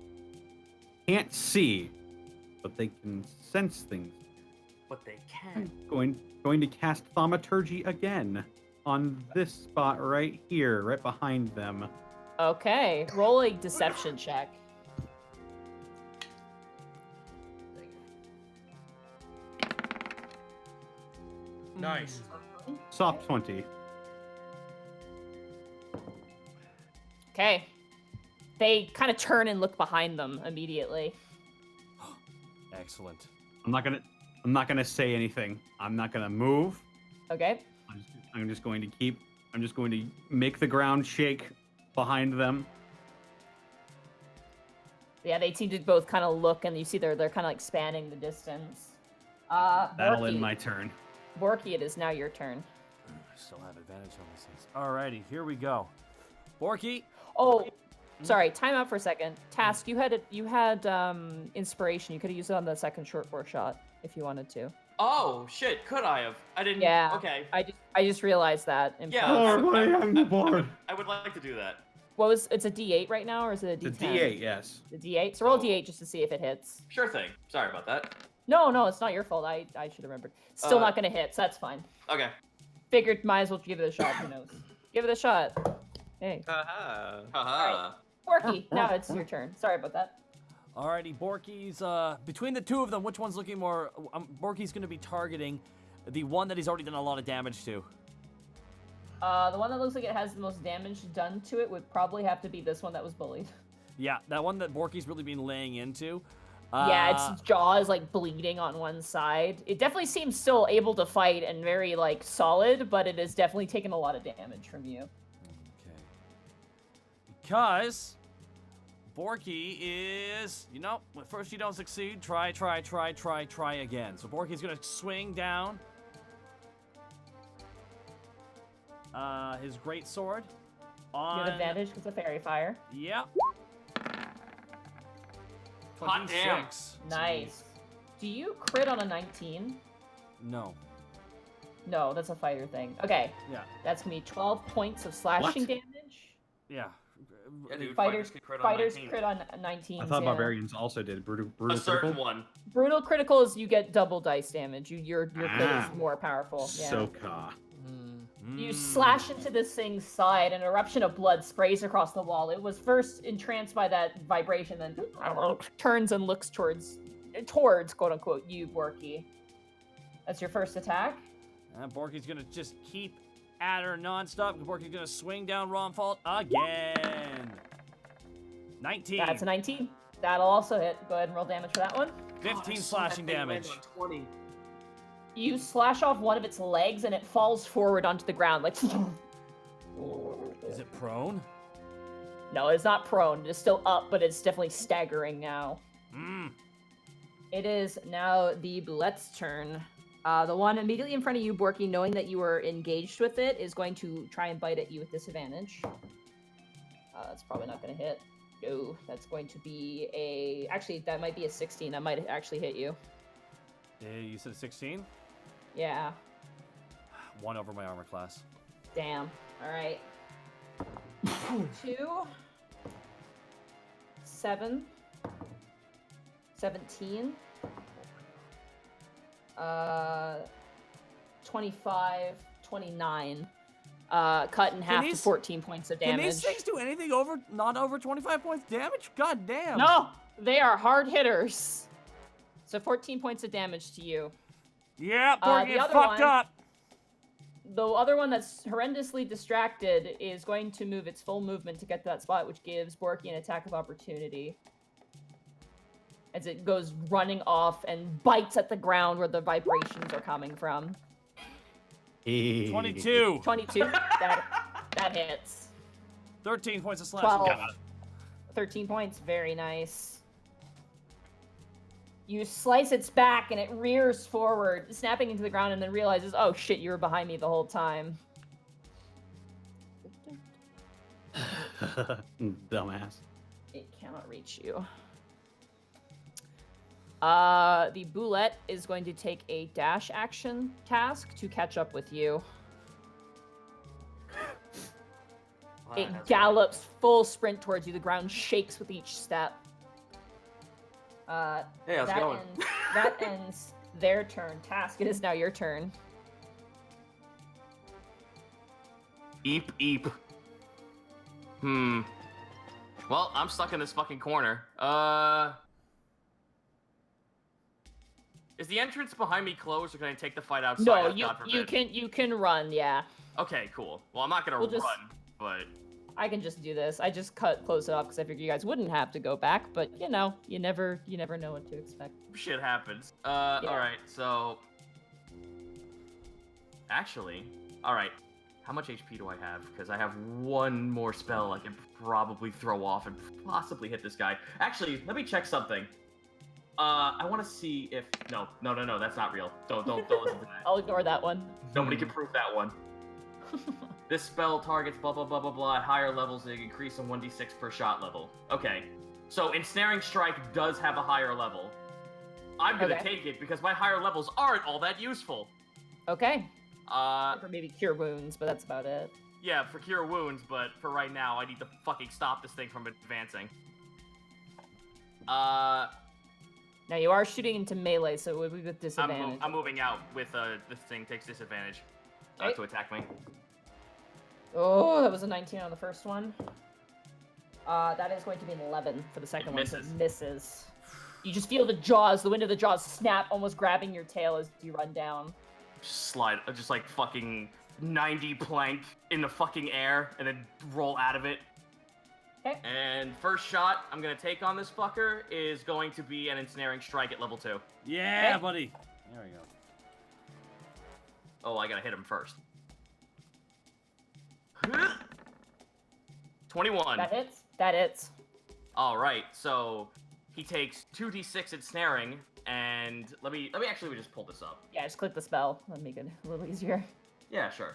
can't see, but they can sense things, But they can. I'm going to cast Thaumaturgy again on this spot right here, right behind them. Okay, roll a deception check. Nice. Soft 20. Okay. They kind of turn and look behind them immediately. Excellent. I'm not gonna say anything. I'm not gonna move. Okay. I'm just going to make the ground shake behind them. Yeah, they seem to both kind of look, and you see they're kind of like spanning the distance. That'll Borky, end my turn. Borky, it is now your turn. I still have advantage on these things. Alrighty, here we go. Borky. Oh, sorry. Time out for a second. Task, you had inspiration. You could have used it on the second short bow shot if you wanted to. Oh shit! Could I have? I didn't. Yeah. Okay. I just realized that. in Yeah. post. I'm bored. I would like to do that. It's a D8 right now, or is it a D10? The D8, yes. The D8. So roll a D8 just to see if it hits. Sure thing. Sorry about that. No, it's not your fault. I should have remembered. Still Uh, not gonna hit, so that's fine. Okay. Figured might as well give it a shot. Who knows? Give it a shot. Hey, Haha. Haha. Porky. Now it's your turn. Sorry about that. Alrighty, Borky's, between the two of them, which one's looking more, Borky's gonna be targeting the one that he's already done a lot of damage to. The one that looks like it has the most damage done to it would probably have to be this one that was bullied. Yeah, that one that Borky's really been laying into. Yeah, its jaw is like bleeding on one side. It definitely seems still able to fight and very like solid, but it has definitely taken a lot of damage from you. Okay. Because Borky is, when first you don't succeed, try again. So Borky's gonna swing down his great sword. You On have advantage because of fairy fire. Yep. Hot damn. 26. Nice. Do you crit on a 19? No. No, that's a fighter thing. Okay, Yeah. that's gonna be 12 points of slashing damage. Yeah. Yeah, dude, Fighters, can crit on fighters 19. crit on 19. I thought barbarians also did brutal A certain critical. one. Brutal critical is you get double dice damage. Your crit Ah. is more powerful. Yeah. Soka. You slash into this thing's side, an eruption of blood sprays across the wall. It was first entranced by that vibration, then turns and looks towards quote unquote you, Borky. That's your first attack. Borky's gonna just keep at her nonstop. Borky's gonna swing down Romfault again. 19. That's a 19. That'll also hit. Go ahead and roll damage for that one. 15 slashing damage. 20. You slash off one of its legs and it falls forward onto the ground like. Is it prone? No, it's not prone. It's still up, but it's definitely staggering now. It is now the Blet's turn. The one immediately in front of you, Borky, knowing that you were engaged with it, is going to try and bite at you with disadvantage. That's probably not going to hit. No, that's going to be a... Actually, that might be a 16. That might actually hit you. Yeah, you said 16? Yeah. 1 over my armor class. Damn. All right. 2. 7. 17. 25, 29. Cut in half to 14 points of damage. Can these things do anything not over 25 points damage? God damn. No, they are hard hitters. So 14 points of damage to you. Yeah, The Borky, you other fucked one- up. The other one that's horrendously distracted is going to move its full movement to get to that spot, which gives Borky an attack of opportunity. As it goes running off and bites at the ground where the vibrations are coming from. 22. 22. that hits. 13 points of slashing 12. damage. 13 points. Very nice. You slice its back and it rears forward, snapping into the ground, and then realizes, oh shit, you were behind me the whole time. Dumbass. It cannot reach you. The Boulette is going to take a dash action task to catch up with you. It gallops full sprint towards you. The ground shakes with each step. Hey, how's it going? That ends their turn. Task, it is now your turn. Eep, eep. Well, I'm stuck in this fucking corner. Is the entrance behind me closed, or can I take the fight outside? No, God forbid? you can run, yeah. Okay, cool. Well, I'm not gonna We'll just- run, but I can just do this. I just close it off because I figured you guys wouldn't have to go back, but you know, you never know what to expect. shit happens. All right. So, actually, all right. How much HP do I have? Because I have one more spell I can probably throw off and possibly hit this guy. Actually, let me check something. I want to see if no, that's not real. Don't listen to that. I'll ignore that one. Nobody can prove that one. This spell targets blah blah blah blah blah at higher levels. They increase in 1d6 per shot level. Okay, so Ensnaring Strike does have a higher level. I'm gonna take it because my higher levels aren't all that useful. Okay. For maybe Cure Wounds, but that's about it. Yeah, for Cure Wounds, but for right now, I need to fucking stop this thing from advancing. Now you are shooting into melee, so it would be with disadvantage. I'm moving out with this thing takes disadvantage to attack me. Oh, that was a 19 on the first one. That is going to be an 11 for the second one. So it misses. You just feel the wind of the jaws snap, almost grabbing your tail as you run down. Slide, just like fucking 90 plank in the fucking air, and then roll out of it. Okay. And first shot I'm gonna take on this fucker is going to be an Ensnaring Strike at level 2. Yeah, buddy. There we go. Oh, I gotta hit him first. 21. That hits. All right, so he takes 2d6 ensnaring, and let me just pull this up. Yeah, just click the spell. That'll make it a little easier. Yeah, sure.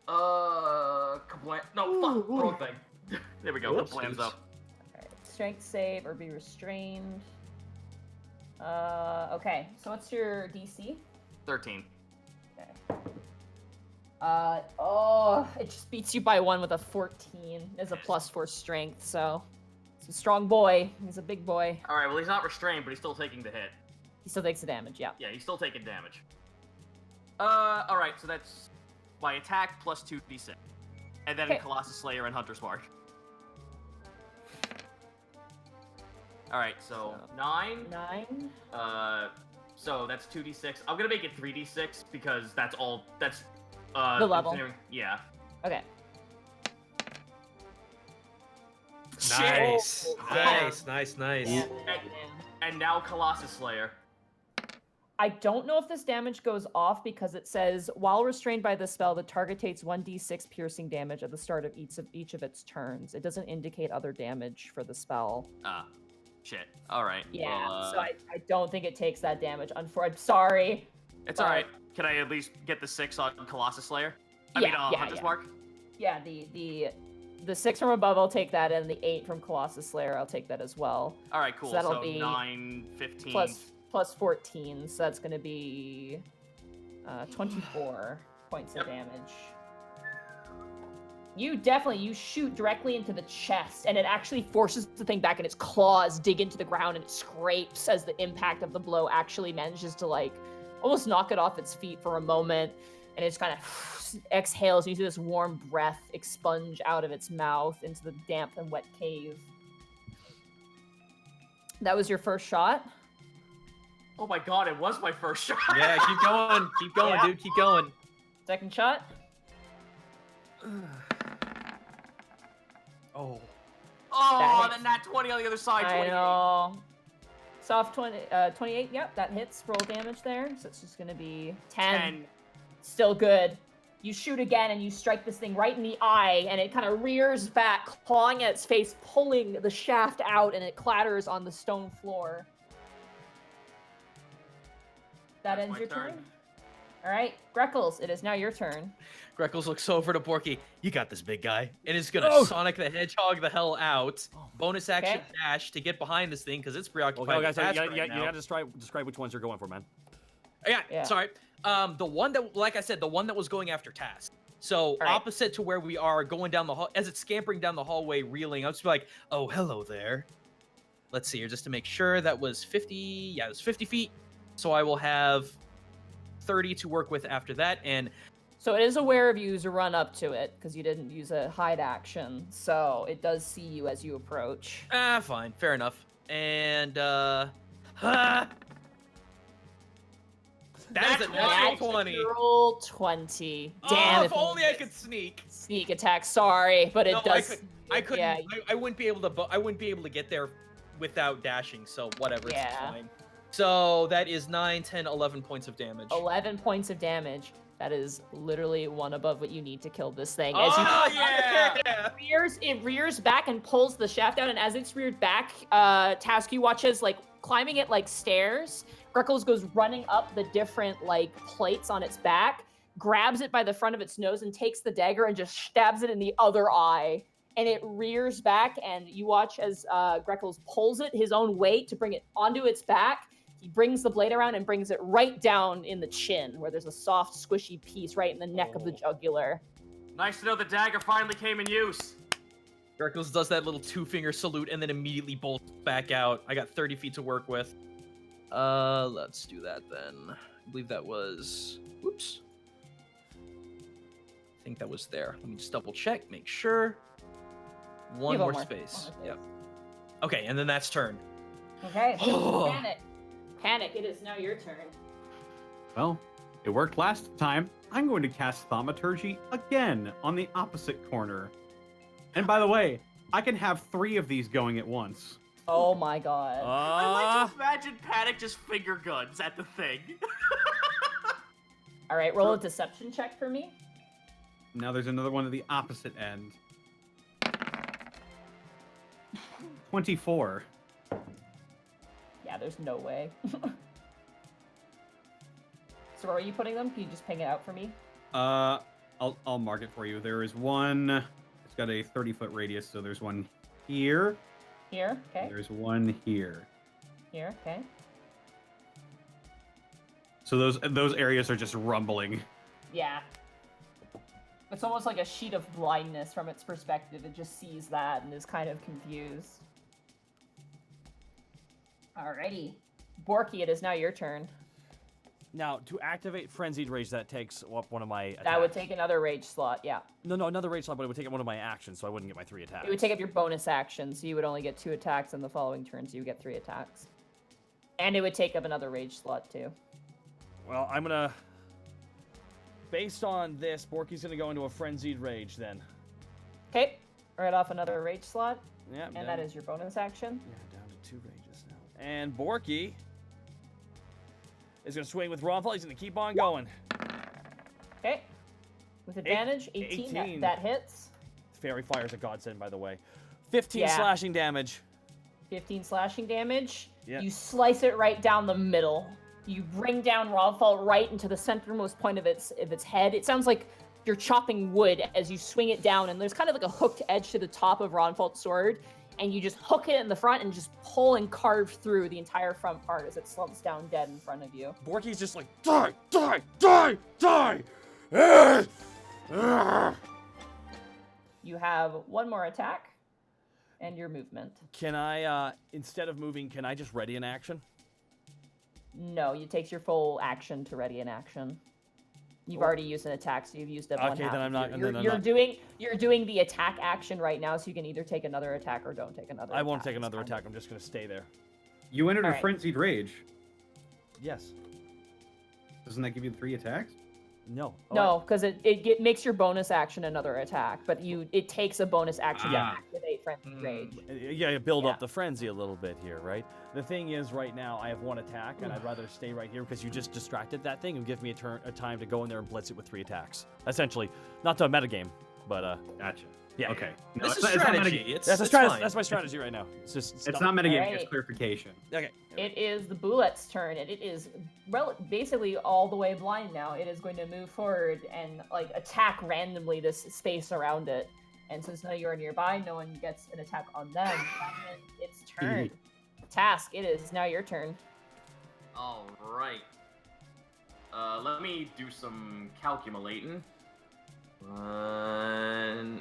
Kablam. No, fuck, wrong thing. There we go. Kablams up. Alright, strength save or be restrained. Okay, so what's your DC? 13. Okay. It just beats you by 1 with a 14 as a +4 strength, so he's a strong boy. He's a big boy. All right. Well, he's not restrained, but he's still taking the hit. He still takes the damage, yeah. Yeah, he's still taking damage. All right. So that's my attack plus 2d6, and then Okay. Colossus Slayer and Hunter's Mark. All right. So 9. 9. So that's 2d6. I'm gonna make it 3d6 because that's all. That's The level. Yeah. Okay. Nice. Shit. Nice. Man. And now Colossus Slayer. I don't know if this damage goes off because it says while restrained by the spell, the target takes 1d6 piercing damage at the start of each of its turns. It doesn't indicate other damage for the spell. Ah, shit. All right. Yeah, Well, so I don't think it takes that damage. I'm sorry. it's all right. Can I at least get the 6 on Colossus Slayer? Yeah, Hunter's Mark. Yeah, the 6 from above, I'll take that, and the 8 from Colossus Slayer, I'll take that as well. All right, cool. So that'll So be 9, 15. Plus 14, so that's going to be 24 points of damage. You shoot directly into the chest, and it actually forces the thing back, and its claws dig into the ground, and it scrapes as the impact of the blow actually manages to, like, almost knock it off its feet for a moment, and it's kind of exhales, and you see this warm breath expunge out of its mouth into the damp and wet cave. That was your first shot? Oh my god, it was my first shot. Yeah, keep going. Keep going, Yeah. dude. Keep going. Second shot? Oh. Oh, That then that 20 on the other side. I 28. know. Soft 28, yep, that hits. Roll damage there. So it's just going to be 10. Still good. You shoot again and you strike this thing right in the eye, and it kind of rears back, clawing at its face, pulling the shaft out, and it clatters on the stone floor. That That's ends my your turn. turn. All right, Greckles, it is now your turn. Greckles looks over to Borky. You got this, big guy. And is gonna Oh. Sonic the Hedgehog the hell out. Bonus action Okay. dash to get behind this thing because it's preoccupied Okay, with guys, task you right now. gotta describe which ones you're going for, man. Yeah, sorry. The one that, like I said, the one that was going after Task. So right. opposite to where we are, going down the hall, as it's scampering down the hallway, reeling. I'll just be like, "Oh, hello there." Let's see here, just to make sure that was 50. Yeah, it was 50 feet. So I will have 30 to work with after that, and So it is aware of you as you run up to it, because you didn't use a hide action. So it does see you as you approach. fine, fair enough. And that is a natural 20. Roll 20. Damn, if only I could sneak. Sneak attack. Sorry, but it No, does. I couldn't. Yeah, I wouldn't be able to. I wouldn't be able to get there without dashing. So whatever. It's Yeah. fine. So that is 9, 10, 11 points of damage. 11 points of damage. That is literally one above what you need to kill this thing. Oh, As you yeah! it rears back and pulls the shaft out, and as it's reared back, Tasky watches like climbing it like stairs. Greckles goes running up the different like plates on its back, grabs it by the front of its nose, and takes the dagger and just stabs it in the other eye. And it rears back, and you watch as Greckles pulls it his own weight to bring it onto its back. He brings the blade around and brings it right down in the chin, where there's a soft, squishy piece right in the neck of the jugular. Nice to know the dagger finally came in use. Greckles does that little 2-finger salute and then immediately bolts back out. I got 30 feet to work with. Let's do that then. I believe that was. Oops. I think that was there. Let me just double check, make sure. One more space. Yep. Okay, and then that's turn. Okay. Panic. Panic, it is now your turn. Well, it worked last time. I'm going to cast Thaumaturgy again on the opposite corner. And by the way, I can have 3 of these going at once. Oh my god. I like to imagine Panic just finger guns at the thing. All right, roll a deception check for me. Now there's another one at the opposite end. 24. Yeah, there's no way. So where are you putting them? Can you just ping it out for me? On I'll mark it for you. There is one. It's got a 30-foot radius, so there's one here. Here, okay. There's one here. Here, okay. So those areas are just rumbling. Yeah. It's almost like a sheet of blindness from its perspective. It just sees that and is kind of confused. Alrighty. Borky, it is now your turn. Now, to activate Frenzied Rage, that takes up one of my attacks. That would take another rage slot, yeah. No, another rage slot, but it would take up one of my actions, so I wouldn't get my 3 attacks. It would take up your bonus action, so you would only get 2 attacks in the following turn, so you get 3 attacks. And it would take up another rage slot, too. Well, I'm gonna... Based on this, Borky's gonna go into a Frenzied Rage, then. Okay, right off another rage slot. Yeah, And that is your bonus action. Yeah, down to 2 rages now. And Borky is gonna swing with Ronfall. He's gonna keep on going. Okay. With advantage, 18. That hits. Fairy Fire's a godsend, by the way. 15 Yeah. slashing damage. 15 slashing damage. Yeah. You slice it right down the middle. You bring down Ronfall right into the centermost point of its head. It sounds like you're chopping wood as you swing it down, and there's kind of like a hooked edge to the top of Ronfall's sword, and you just hook it in the front and just pull and carve through the entire front part as it slumps down dead in front of you. Borky's just like, die, die, die, die! Ah! You have one more attack and your movement. Can I, instead of moving, can I just ready an action? No, it takes your full action to ready an action. You've Oh. already used an attack, so you've used up one Okay, half. then I'm not- You're, then I'm you're not- doing the attack action right now, so you can either take another attack or don't take another. I won't attack. take It's another kind attack. I'm just gonna stay there. You entered a Alright. Frenzied Rage. Yes. Doesn't that give you 3 attacks? No. No, because it makes your bonus action another attack, but it takes a bonus action to Ah. activate Frenzy Rage. Yeah, build Yeah. up the frenzy a little bit here, right? The thing is, right now I have 1 attack, and I'd rather stay right here because you just distracted that thing and give me a time to go in there and blitz it with 3 attacks. Essentially, not to metagame, but Gotcha. yeah. Okay. No, This it's is not- it's not strategy. metagame. It's, That's a it's strategy. fine. That's my strategy right now. It's just It's stop. not metagame. Alright. It's clarification. Okay. It is the Bulet's turn, and it is basically all the way blind now. It is going to move forward and attack randomly this space around it. And since none of you are nearby, no one gets an attack on them. That ends its turn. Task, it is now your turn. All right. Let me do some calculating.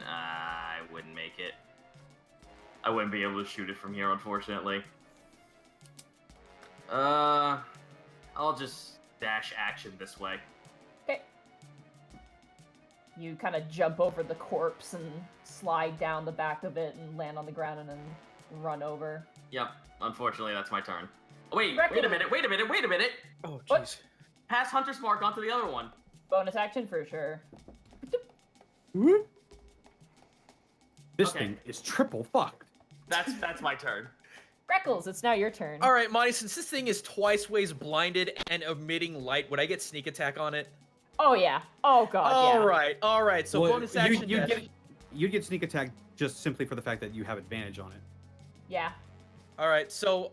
I wouldn't make it. I wouldn't be able to shoot it from here, unfortunately. I'll just dash action this way. Okay. You kind of jump over the corpse and slide down the back of it and land on the ground and then run over. Yep. Unfortunately, that's my turn. Oh, wait Reckon- a minute. Wait a minute. Oh, What? jeez. Pass Hunter's Mark onto the other one. Bonus action for sure. This Okay. thing is triple fucked. That's my turn. Freckles, it's now your turn. All right, Monty, since this thing is twice ways blinded and emitting light, would I get sneak attack on it? Oh yeah. Oh god. Yeah. All right. So Well, bonus action. you dash. get sneak attack just simply for the fact that you have advantage on it. Yeah. All right. So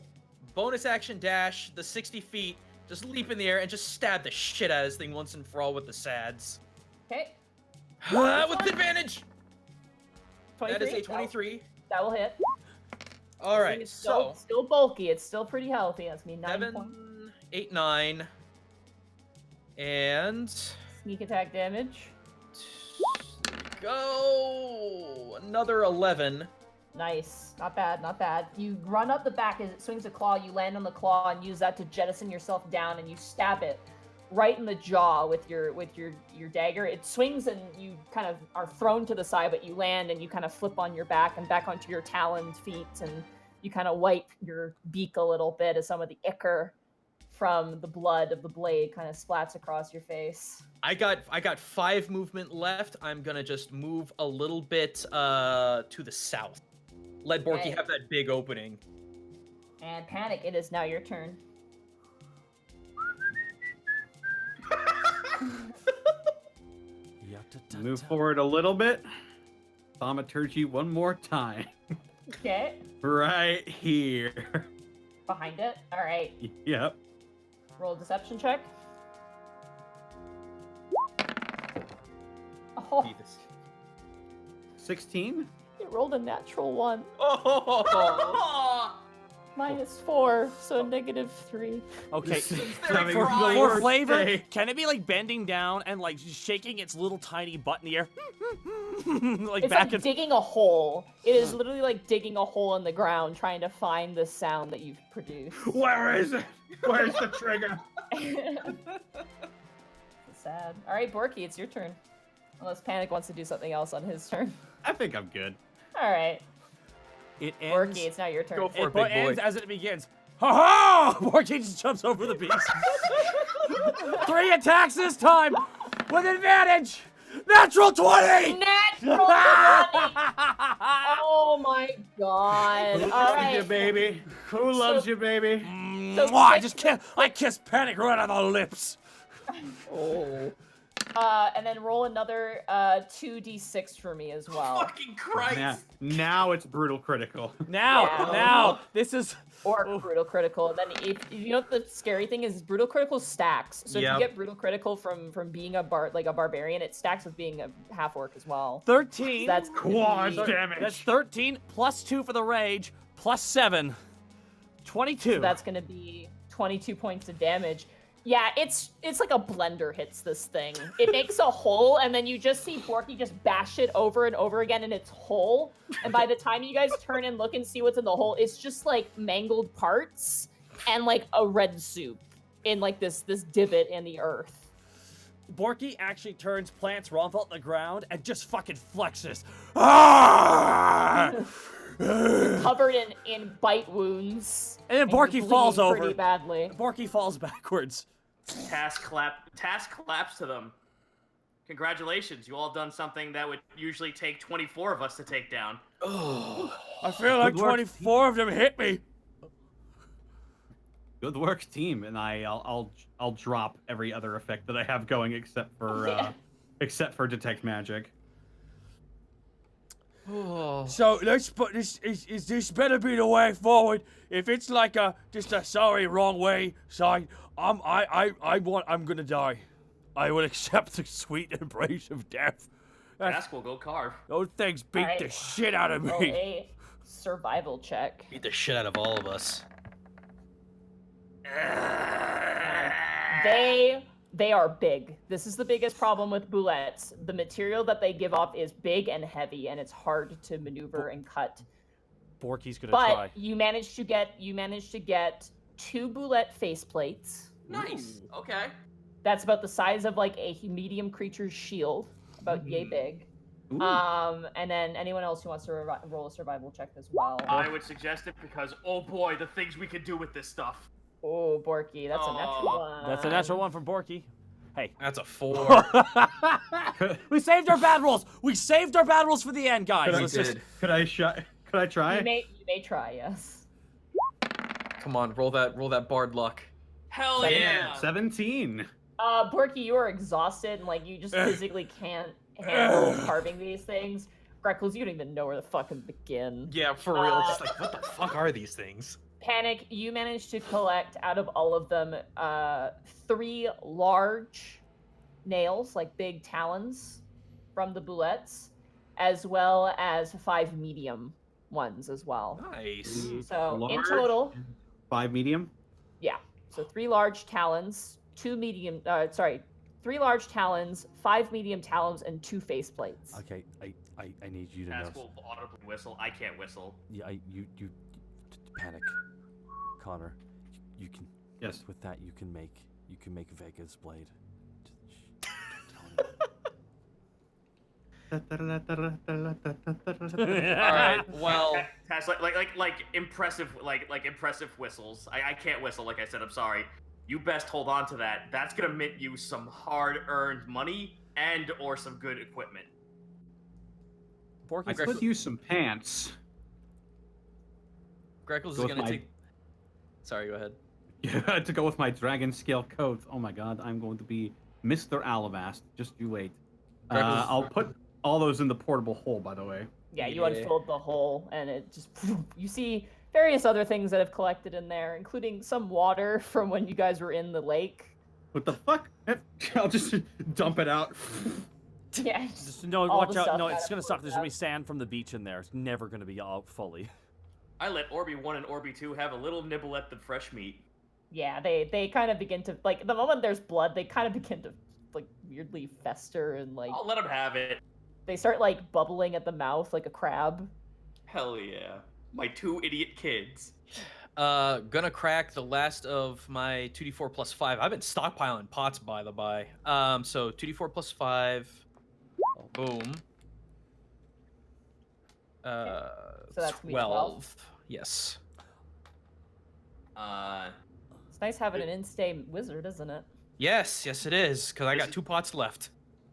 bonus action dash the 60 feet, just leap in the air and just stab the shit out of this thing once and for all with the sads. Okay. With advantage. 23. That is a 23. That will hit. All right. It's So still bulky. It's still pretty healthy. That's me 9 points. 7, 8, 9, and Sneak attack damage. go another 11. Nice. Not bad. Not bad. You run up the back as it swings a claw. You land on the claw and use that to jettison yourself down, and you stab it right in the jaw with your dagger. It swings and you kind of are thrown to the side, but you land and you kind of flip on your back and back onto your taloned feet, and you kind of wipe your beak a little bit as some of the ichor from the blood of the blade kind of splats across your face. I got 5 movement left. I'm gonna just move a little bit to the south. Let Borky Okay. have that big opening. And Panic, it is now your turn. Move forward a little bit. Thaumaturgy one more time. Okay. Right here. Behind it. All right. Yep. Roll a deception check. Oh, Beavis. 16? it rolled a natural 1. Oh, -4, so -3. Okay. This is Very having fried. the For worst flavor, day. can it be like bending down and like shaking its little tiny butt in the air? Like It's back like and digging a hole. It is literally like digging a hole in the ground, trying to find the sound that you've produced. Where is it? Where's the trigger? Sad. All right, Borky, it's your turn. Unless Panic wants to do something else on his turn. I think I'm good. All right, it ends. Borky, it's now your turn. Go for It it, big ends boy. as it begins. Ha ha! Borky just jumps over the beast. 3 attacks this time with advantage. Natural 20. Natural 20! Oh my god. All Loves right. you, baby. Who loves you, baby? So Mwah, I kiss Panic right on the lips. Oh. And then roll another 2d6 for me as well. fucking Christ! Now it's brutal critical. Now, this is. Or brutal critical. And then if you know what the scary thing is brutal critical stacks. So if Yep. you get brutal critical from being a barbarian, it stacks with being a half orc as well. 13. So that's Quad gonna be- damage. That's 13 plus 2 for the rage plus 7. 22. So that's gonna be 22 points of damage. Yeah, it's like a blender hits this thing. It makes a hole, and then you just see Borky just bash it over and over again in its hole. And by the time you guys turn and look and see what's in the hole, it's just like mangled parts and like a red soup in like this divot in the earth. Borky actually turns, plants Ronfalt on the ground, and just fucking flexes. Ah! Covered in bite wounds. And then you're Borky falls bleeding over. pretty badly. Borky falls backwards. Task claps to them. Congratulations, you all done something that would usually take 24 of us to take down. I feel like Good work. 24 of them hit me. Good work, team. And I'll drop every other effect that I have going except for detect magic. So let's put this. Is this better be the way forward? If it's like just a sorry wrong way sign, I'm gonna die. I will accept the sweet embrace of death. Task will go carve. Those things beat the Alright. shit out of Roll me. a survival check. Beat the shit out of all of us. They are big. This is the biggest problem with boulettes. The material that they give off is big and heavy, and it's hard to maneuver and cut. Borky's gonna But try. you managed to get 2 boulette faceplates. Nice. Okay. That's about the size of like a medium creature's shield, about yay big. Ooh. And then anyone else who wants to roll a survival check as well. I would suggest it because, oh boy, the things we could do with this stuff. Oh, Borky, that's a natural Oh. one. That's a natural one from Borky. Hey. That's a 4. We saved our bad rolls. We saved our bad rolls for the end, guys. Could I Let's just. Could I try? You may try, yes. Come on, roll that bard luck. Hell Seven. yeah! 17. Borky, you are exhausted and like you just physically can't handle carving these things. Greckles, you don't even know where to fucking begin. Yeah, for real. Just like, what the fuck are these things? Panic, you managed to collect out of all of them 3 large nails, like big talons from the boulettes, as well as 5 medium ones as well. Nice. So in Large? total, 5 medium. so 3 large talons, 3 large talons, 5 medium talons, and 2 faceplates. Okay, I need you to know. Task will audibly whistle. I can't whistle. Yeah, you panic, Connor. You can. Yes. With that, you can make Vega's blade. All right. Well, Task like impressive impressive whistles. I can't whistle. Like I said, I'm sorry. You best hold on to that. That's gonna mint you some hard-earned money and or some good equipment. I Borky's could use some pants. Greckles is Go with gonna my- take. Sorry, go ahead. Yeah, to go with my dragon scale coat. Oh my god, I'm going to be Mr. Alabast. Just you wait. Greckles- I'll put all those in the portable hole, by the way. Yeah, you Yeah. unfilled the hole, and it just you see various other things that have collected in there, including some water from when you guys were in the lake. What the fuck? I'll just dump it out. Yeah. Just no, all watch the out. stuff No, that it's gonna it suck. pulls There's gonna be out. sand from the beach in there. It's never gonna be out fully. I let Orby 1 and Orby 2 have a little nibble at the fresh meat. Yeah, they kind of begin to like the moment there's blood, they kind of begin to like weirdly fester and like I'll let them have it. they start like bubbling at the mouth like a crab. Hell yeah. My 2 idiot kids. Gonna crack the last of my 2d4 plus 5. I've been stockpiling pots, by the by. So 2d4 plus 5. Boom. So that's gonna be 12. Yes. It's nice having an in-stay wizard, isn't it? Yes, it is, because I got 2 pots left.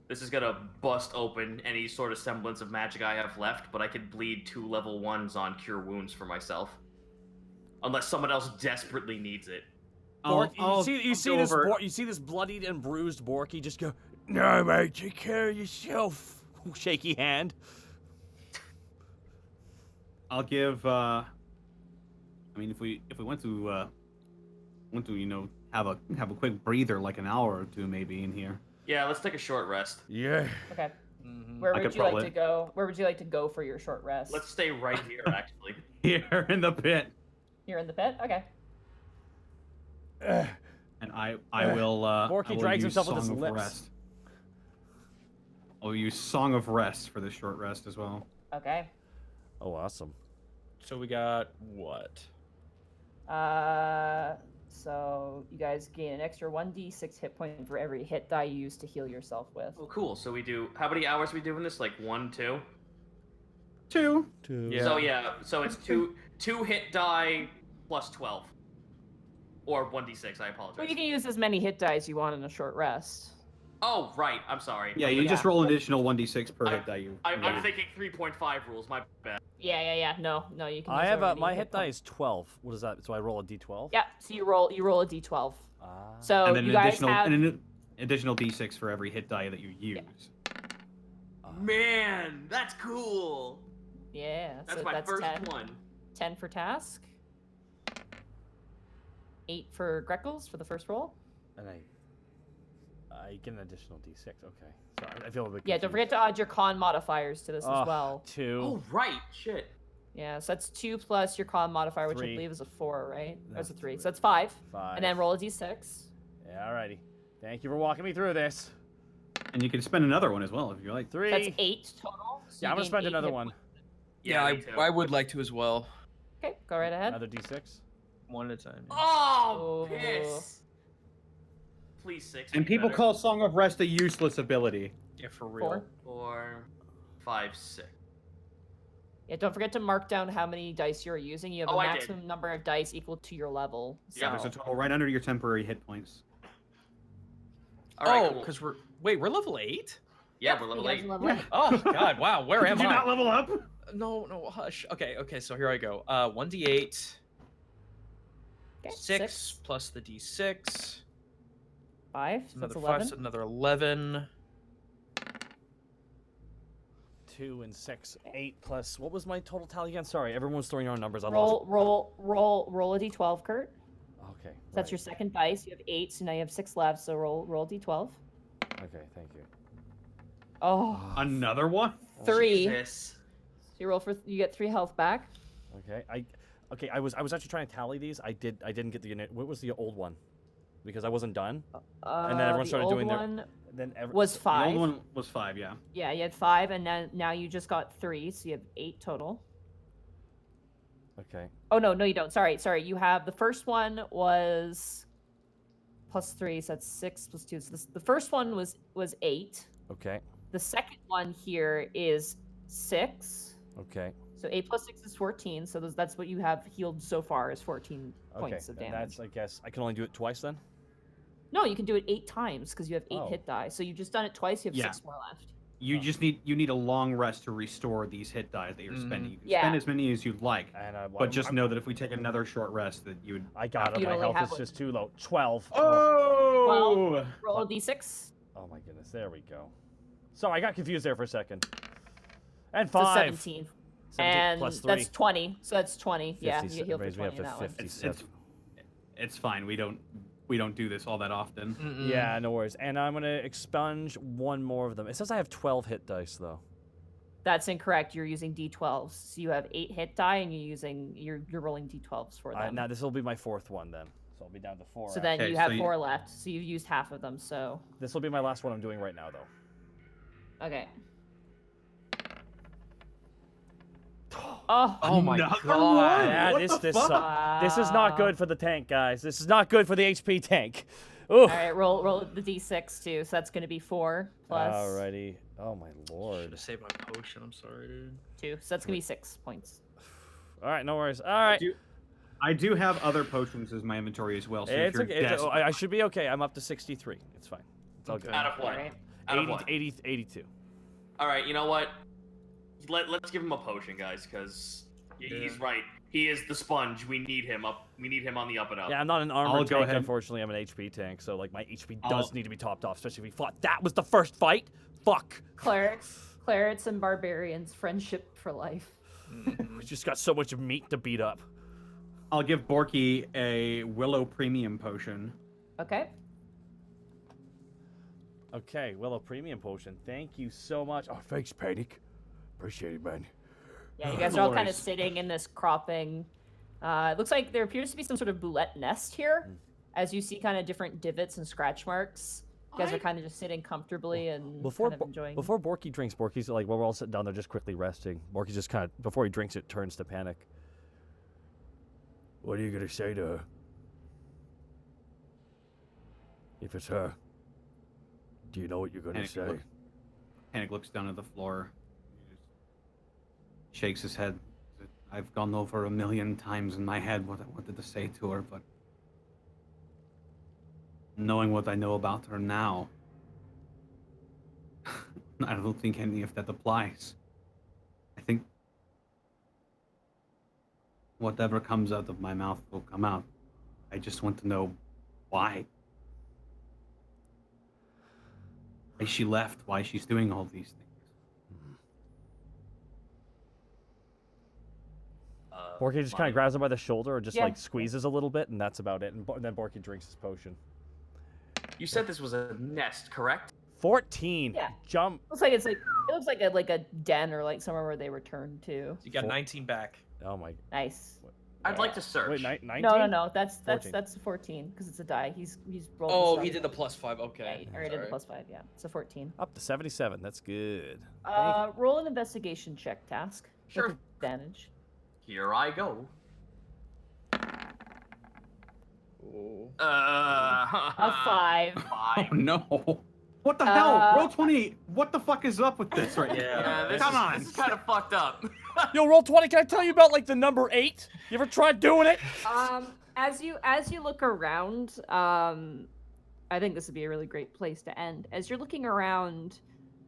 This is gonna bust open any sort of semblance of magic I have left, but I could bleed 2 level 1s on Cure Wounds for myself. Unless someone else desperately needs it. Bork, I'll you see go this over- you see this bloodied and bruised Borky just go, "No, mate, take care of yourself." Shaky hand. I'll give. I mean, if we went to have a quick breather, like an hour or two, maybe in here. Yeah, let's take a short rest. Yeah. Okay. Mhm. Where I would could you like probably- to go? Where would you like to go for your short rest? Let's stay right here, actually. Here in the pit, You're in the pit. Okay. and I will. Borky I will drags use himself with his Song of lips. Rest. I'll use Song of Rest for the short rest as well. Okay. Oh, awesome. So we got what? So you guys gain an extra 1d6 hit point for every hit die you use to heal yourself with. Oh, cool. So we do. How many hours are we doing this? Like 1, 2? 2. Yeah. So yeah. So it's two hit die plus 12, or 1d6. I apologize. Well, you can use as many hit die as you want in a short rest. Oh right. I'm sorry. Yeah, you just Yeah. roll an additional 1d6 per I- hit die you. I'm thinking 3.5 rules. My bad. Yeah. No, you can. I use have however my many hit die points. is 12. What is that? So I roll a d12. Yeah. So you roll a d12. Ah. So And then you an guys additional have. an additional d6 for every hit die that you use. Man, that's cool. Yeah. That's so my that's first 10. one. 10 for task. 8 for Greckles for the first roll. And I get an additional d6. Okay. So I feel a bit. Yeah, don't forget to add your con modifiers to this Oh, as well. 2. Oh right. Shit. Yeah, so that's 2 plus your con modifier, which 3. I believe is a 4, right? Or That's it's a 3. three. So that's 5. 5. And then roll a d6. Yeah, alrighty. Thank you for walking me through this. And you can spend another one as well if you like. 3. That's 8 total. So Yeah, you I'm gonna gain spend 8 another hit one. points. Yeah, me too. I would like to as well. Okay, go right ahead. Another d6. One at a time. yeah. Oh, Oh. piss. Please 6. And make people better. call Song of Rest a useless ability. Yeah, for real. 4. 4, 5, 6. Yeah, don't forget to mark down how many dice you're using. You have Oh, a I did. maximum number of dice equal to your level. Yeah, There's a so- total right under your temporary hit points. All right. Oh, cool. because we're level 8. Yeah, we're you level guys 8. are level 8. Oh God! Wow, where am Did you I? not level up? No, hush. Okay, so here I go. 1d8, Okay, 6 plus the d6, 5, so another that's 5, 11. so another 11. 2 and 6. 8 plus. What was my total tally again? Sorry, everyone's throwing their own numbers. I lost. Roll a d12, Kurt. Okay. That's your second dice. You have 8, so now you have 6 left. So roll d12. Okay, thank you. Oh, Another one? 3. Jesus. So you get 3 health back. Okay, I was actually trying to tally these. I didn't get the unit. What was the old one? Because I wasn't done. And then everyone the started old doing their- one Then was The 5. old one was 5, yeah. Yeah, you had 5, and now you just got 3, so you have 8 total. Okay. Oh no, you don't. Sorry. You have the first one was plus 3, so that's 6 plus 2. So the first one was 8. Okay. The second one here is 6. Okay. So 8 plus 6 is 14. So that's what you have healed so far is 14 Okay. points of then damage. that's, I guess, I can only do it twice then. No, you can do it 8 times because you have 8 Oh. hit die. So you've just done it twice. You have Yeah. 6 more left. You just need a long rest to restore these hit dies that you're spending. You can Yeah. spend as many as you'd like, And but just know that if we take another short rest, that you would. I got it. You'd My only health have is one. just too low. 12. Oh! Roll a d6. Oh my goodness. There we go. Sorry, I got confused there for a second. And So 5. 17. 17 And plus 3. that's 20. So that's 20. Yeah, 50, you get healed for raise me up 20 to on that one. 57. It's fine. We don't. we don't do this all that often. Mm-mm. Yeah, no worries. And I'm gonna expunge one more of them. It says I have 12 hit dice though. That's incorrect. You're using d12s. So you have 8 hit die, and you're rolling d12s for them. Now this will be my 4th one then. So I'll be down to 4. So then Okay, you so have you- 4 left. So you've used half of them. So This will be my last one I'm doing right now though. okay. Oh, Oh my Another god. one? Yeah, What this the this fuck? this is not good for the tank, guys. This is not good for the HP tank. Ooh. All right, roll the d6 too. So that's going to be 4 plus Alrighty. Oh my Should lord. have saved my potion. I'm sorry, dude. 2. So that's going to be 6 points. All right, no worries. All right. I do have other potions in my inventory as well. So if It's you're okay. desperate, I should be okay. I'm up to 63. It's fine. It's all good. Out of what? Alright. Out of 80, what? 80, 82. All right, you know what? Let's give him a potion, guys, because he's right. He is the sponge. We need him up. We need him on the up and up. Yeah, I'm not an armor I'll tank. go ahead. Unfortunately, I'm an HP tank. So like my HP I'll- does need to be topped off, especially if we fought. That was the first fight. Fuck. Clerics and barbarians, friendship for life. Mm-mm. We just got so much meat to beat up. I'll give Borky a Willow Premium potion. Okay. Okay, Willow Premium Potion. Thank you so much. Oh, thanks, Panic. Appreciate it, man. Yeah, you guys are all kind of sitting in this cropping. It looks like there appears to be some sort of boulette nest here, as you see kind of different divots and scratch marks. You guys are kind of just sitting comfortably and Before kind of enjoying. before Borky drinks, Borky's like while we're all sitting down there just quickly resting. Borky's just kind of before he drinks it turns to Panic. What are you gonna say to her? If it's her, do you know what you're gonna Panic say? Panic looks down at the floor. He just shakes his head. I've gone over 1,000,000 times in my head what I wanted to say to her, but knowing what I know about her now, I don't think any of that applies. I think whatever comes out of my mouth will come out. I just want to know why. Why she left, why she's doing all these things. Borky just kind of grabs him by the shoulder or just Yeah. like squeezes a little bit, and that's about it. And then Borky drinks his potion. You said this was a nest, correct? 14. Yeah. Jump. It looks like a den or like somewhere where they return to. You got Four- 19 back. Oh my. Nice. I'd like to search. Wait, 19? No. That's 14. 14 because it's a die. He's rolled. Oh, this he up. did the +5. Yeah, Okay. he already did the Sorry. +5. Yeah, it's a 14. Up to 77. That's good. Roll an investigation check task. Sure. With advantage. Here I go. Ooh. A 5. 5. Oh no! What the hell? Uh, Roll 20. What the fuck is up with this right Yeah. now? This Come is, on. This is kind of fucked up. Yo, roll 20. Can I tell you about like the number 8? You ever tried doing it? As you look around, I think this would be a really great place to end. As you're looking around,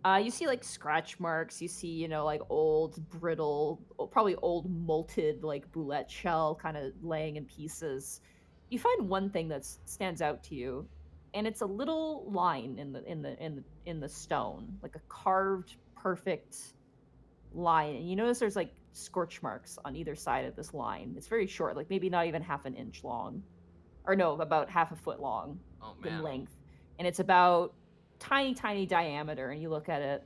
you see like scratch marks. You see, like old, brittle, probably old molted like boulette shell, kind of laying in pieces. You find one thing that stands out to you, and it's a little line in the stone, like a carved, perfect line. And you notice there's like scorch marks on either side of this line. It's very short, like maybe not even half an inch long, or no, about half a foot long Oh in man. length, and it's about tiny diameter. And you look at it,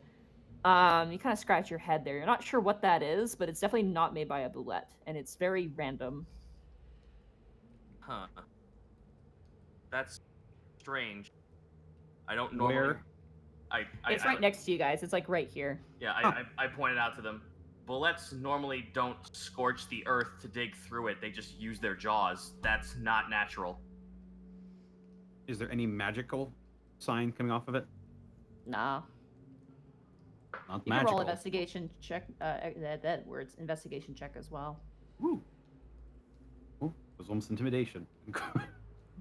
you kind of scratch your head there. You're not sure what that is, but it's definitely not made by a boulette, and it's very random. Huh. That's strange. I don't normally. Where? It's right next to you guys. It's like right here. Yeah, I pointed out to them. Bullets normally don't scorch the earth to dig through it. They just use their jaws. That's not natural. Is there any magical sign coming off of it? Nah. Not You can magical. roll investigation check. That word's investigation check as well. Woo. Ooh, it was almost intimidation.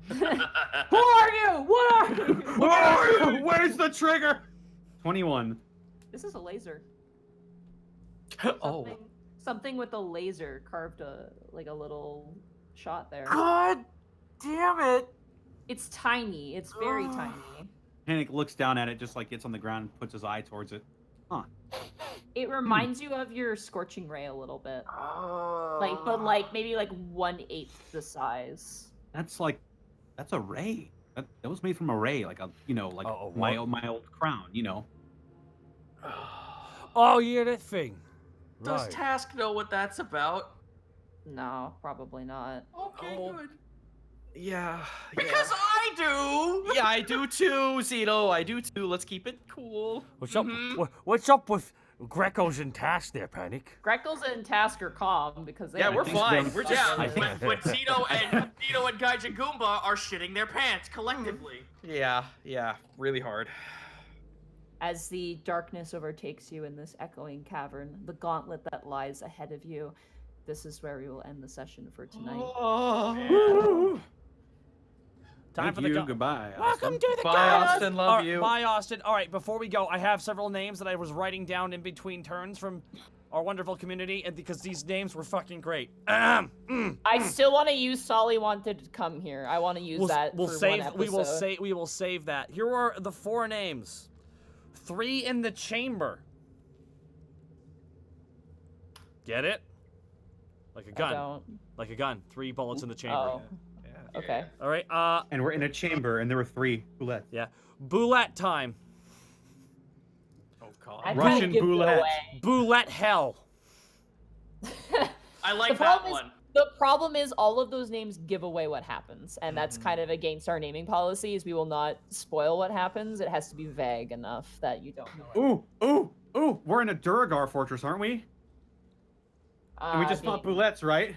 Who are you? What are you? Where are you? Where's the trigger? 21. This is a laser. Oh. Something with a laser carved a little shot there. God damn it. It's tiny. It's very tiny. Panic looks down at it, just like gets on the ground and puts his eye towards it. Huh. It reminds you of your scorching ray a little bit. Oh. But maybe 1/8 the size. That's like That's a ray. That was made from a ray, like A my what? my old crown. Oh yeah, that thing. Does Right. Task know what that's about? No, probably not. Okay, Oh, good. Yeah. Because I do. Yeah, I do too, Zito. I do too. Let's keep it cool. What's up? Mhm. What's up with Greco's and Task there, Panic? Greckles and Task are calm because they Yeah, have we're think fine. so. We're just. Yeah, I think- when Zito and Gaijin Goomba are shitting their pants collectively. Yeah, really hard. As the darkness overtakes you in this echoing cavern, the gauntlet that lies ahead of you, this is where we will end the session for tonight. Oh. Time Thank for the you. go- Goodbye. Welcome Austin. to the Bye, Chaos. Austin. Love All right, you. Bye, Austin. All right, before we go, I have several names that I was writing down in between turns from our wonderful community, and because these names were fucking great. I still want to use Solly wanted to come here. I want to use that We'll for save. one episode. We will save that. Here are the 4 names. 3 in the chamber. Get it? Like a I gun. don't. Like a gun. 3 bullets in the chamber. Oh, Yeah. okay. All right. And we're in a chamber, and there were 3 boulettes. Yeah. Boulette time. Oh God. I kinda Russian give it boulette. away. Boulette hell. I like The that problem is- one. The problem is all of those names give away what happens, and that's Mhm. kind of against our naming policies. We will not spoil what happens. It has to be vague enough that you don't know. Ooh! We're in a Duragar fortress, aren't we? And we just fought boulettes, right?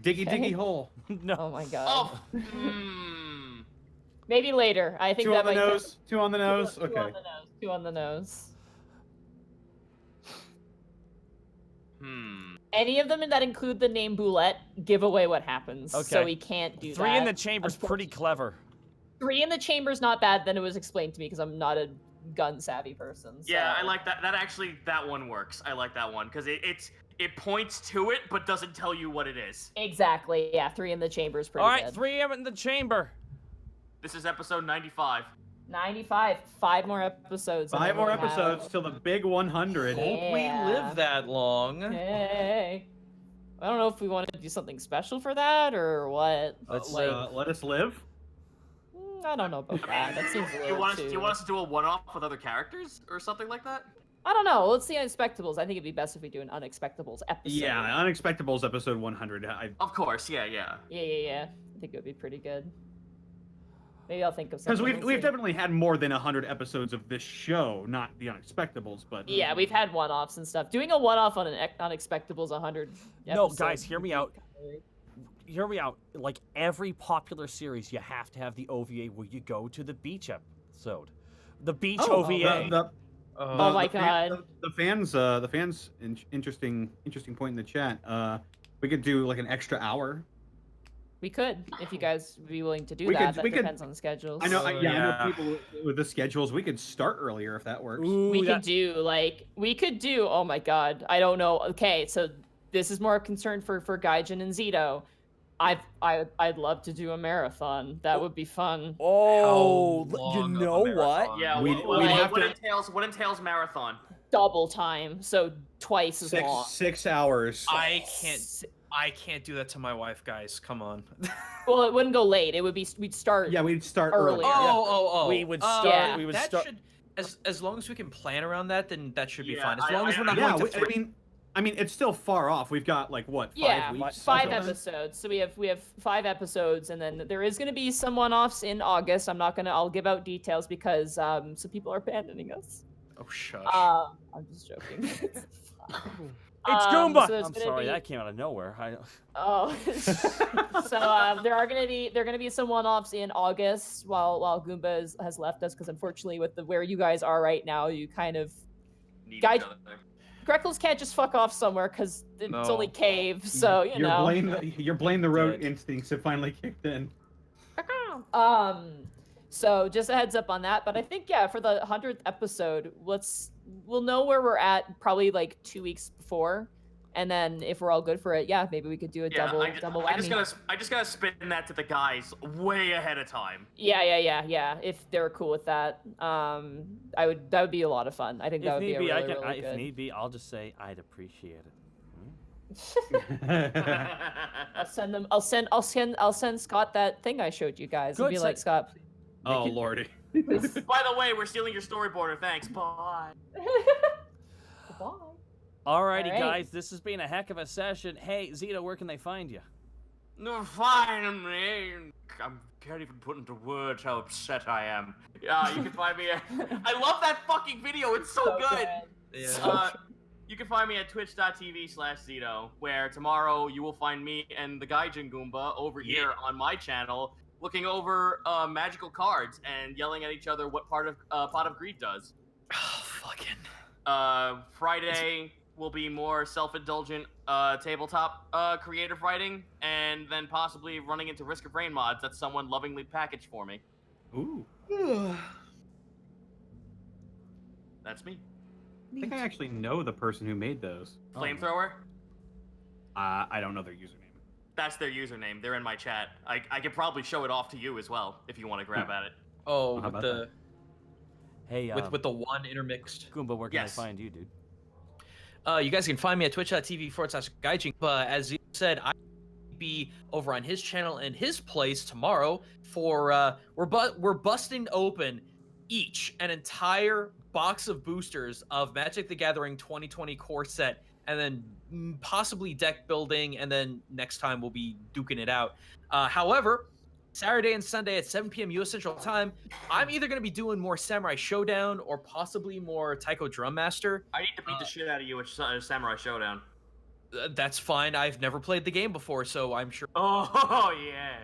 Diggy Okay. hole. No. Oh my god. Oh. Hmm. Maybe later. I think 2 that on the might nose. 2 on the nose. Two Okay. on the nose. 2 on the nose. Hmm. Any of them that include the name Boulette give away what happens. So Okay. we can't do 3 that. in the chamber's pretty clever. 3 in the chamber's not bad. Then it was explained to me because I'm not a gun savvy person. Yeah, I so- like that. That one works. I like that one because it points to it but doesn't tell you what it is. Exactly. Yeah, 3 in the chamber is pretty All right, good. 3 in the chamber. This is episode 95. 95. 5 more episodes. and 5 then more we'll have- episodes till the big 100. Hope we Yeah. live that long. Hey. I don't know if we want to do something special for that or what. Let's Let us live. I don't know about that. That seems a Do you little want us? too... Do you want us to do a one-off with other characters or something like that? I don't know. Let's see Unexpectables. I think it'd be best if we do an Unexpectables episode. Yeah, Unexpectables episode 100. Of course. Yeah. Yeah. I think it would be pretty good. Maybe I'll think of Because something. we've definitely had more than 100 episodes of this show, not the Unexpectables, but Yeah, we've had one-offs and stuff. Doing a one-off on an Unexpectables 100. No, episode guys, hear would me be out. kinda- Hear me out. Like every popular series, you have to have the OVA where you go to the beach episode. The beach OVA. Oh my fan- God. The fans. Interesting point in the chat. We could do like an extra hour. We could, if you guys would be willing to do We that. could- That we could- depends on schedules. I know. I Yeah. know people with the schedules. We could start earlier if that works. Ooh, We that- could do, oh my god, I don't know. Okay, so this is more a concern for Gaijin and Zito. I'd love to do a marathon. That would be fun. Oh, How you long of a know what? marathon? Yeah. We'd- what, we'd what- have what to- entails marathon? Double time, so twice as long. 6 hours. I can't do that to my wife, guys. Come on. Well, it wouldn't go late. It would be we'd start. Yeah, we'd start Earlier. early. Oh. We would Oh, start- Yeah. we would that start- should, as long as we can plan around that, then that should be Yeah, fine. As long as we're not Yeah, going to I mean, it's still far off. We've got like what 5 Yeah, weeks? 5 until then? episodes. So we have 5 episodes, and then there is going to be some one-offs in August. I'll give out details because some people are abandoning us. Oh, shush. I'm just joking. It's Goomba. so it's I'm gonna sorry, be- that came out of nowhere. Oh, so there are gonna be some one-offs in August while Goomba has left us because unfortunately with where you guys are right now, you kind of Need Guy- each other. Greckles can't just fuck off somewhere because it's No. only cave. So you know. Your blame the road Dead. instincts have finally kicked in. So just a heads up on that. But I think yeah, for the 100th episode, we'll know where we're at probably like 2 weeks before, and then if we're all good for it, yeah, maybe we could do a Yeah, double whammy. I just gotta spin that to the guys way ahead of time. Yeah. If they're cool with that, that would be a lot of fun. I think that If would be need a be, really, I can. really If good. need be, I'll just say I'd appreciate it. I'll send them. I'll send Scott that thing I showed you guys. And Good be like, sen- Scott. Oh lordy. Please. By the way, we're stealing your storyboarder. Thanks. Bye. Goodbye. Alrighty, All right. guys, this has been a heck of a session. Hey, Zito, where can they find you? No, fine, man. I can't even put into words how upset I am. Yeah, you can find me at... I love that fucking video. It's so good. Yeah. You can find me at twitch.tv/Zito, where tomorrow you will find me and the Gaijin Goomba over here on my channel, looking over magical cards and yelling at each other what part of Pot of Greed does. Oh, fucking. Friday will be more self-indulgent tabletop creative writing, and then possibly running into Risk of Rain mods that someone lovingly packaged for me. Ooh. That's me. I think I actually know the person who made those. Flamethrower? I don't know their username. That's their username. They're in my chat. I could probably show it off to you as well if you want to grab at it. Oh, How with about the Hey, with the one intermixed. Goomba, where can Yes. they find you, dude? You guys can find me at twitch.tv/Gaijin. But as you said, I will be over on his channel and his place tomorrow for we're busting open each an entire box of boosters of Magic the Gathering 2020 core set, and then possibly deck building, and then next time we'll be duking it out. However, Saturday and Sunday at 7 p.m. U.S. Central Time, I'm either going to be doing more Samurai Showdown or possibly more Taiko Drum Master. I need to beat the shit out of you at Samurai Showdown. That's fine. I've never played the game before, so I'm sure. Oh, yeah.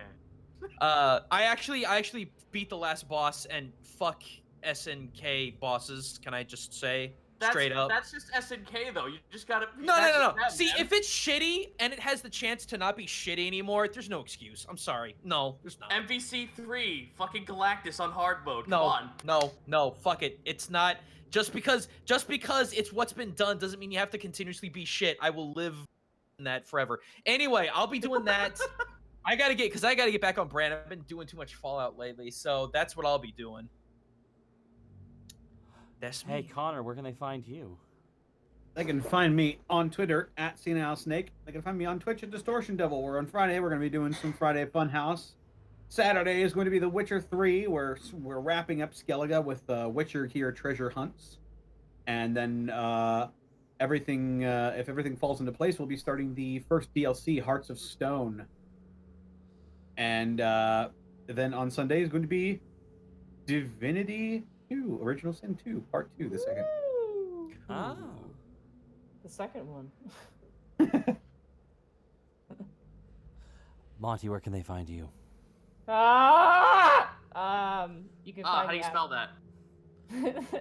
I actually beat the last boss, and fuck SNK bosses. Can I just say straight up? That's just SNK, though. You just gotta... No. See, if it's shitty and it has the chance to not be shitty anymore, there's no excuse. I'm sorry. No, there's not. MVC 3, fucking Galactus on hard mode. Come on. No, fuck it. It's not just because it's what's been done doesn't mean you have to continuously be shit. I will live in that forever. Anyway, I'll be doing that. I gotta get back on brand. I've been doing too much Fallout lately, so that's what I'll be doing. That's me. Hey, Connor, where can they find you? They can find me on Twitter at @SenilSnake. They can find me on Twitch at Distortion Devil, where on Friday we're going to be doing some Friday Funhouse. Saturday is going to be The Witcher 3, where we're wrapping up Skellige with Witcher Gear treasure hunts. And then if everything falls into place, we'll be starting the first DLC, Hearts of Stone. And then on Sunday is going to be Divinity 2, Original Sin 2, Part 2, the second. Woo! Oh. The second one. Monty, where can they find you? You can Ah, find how do you me spell that?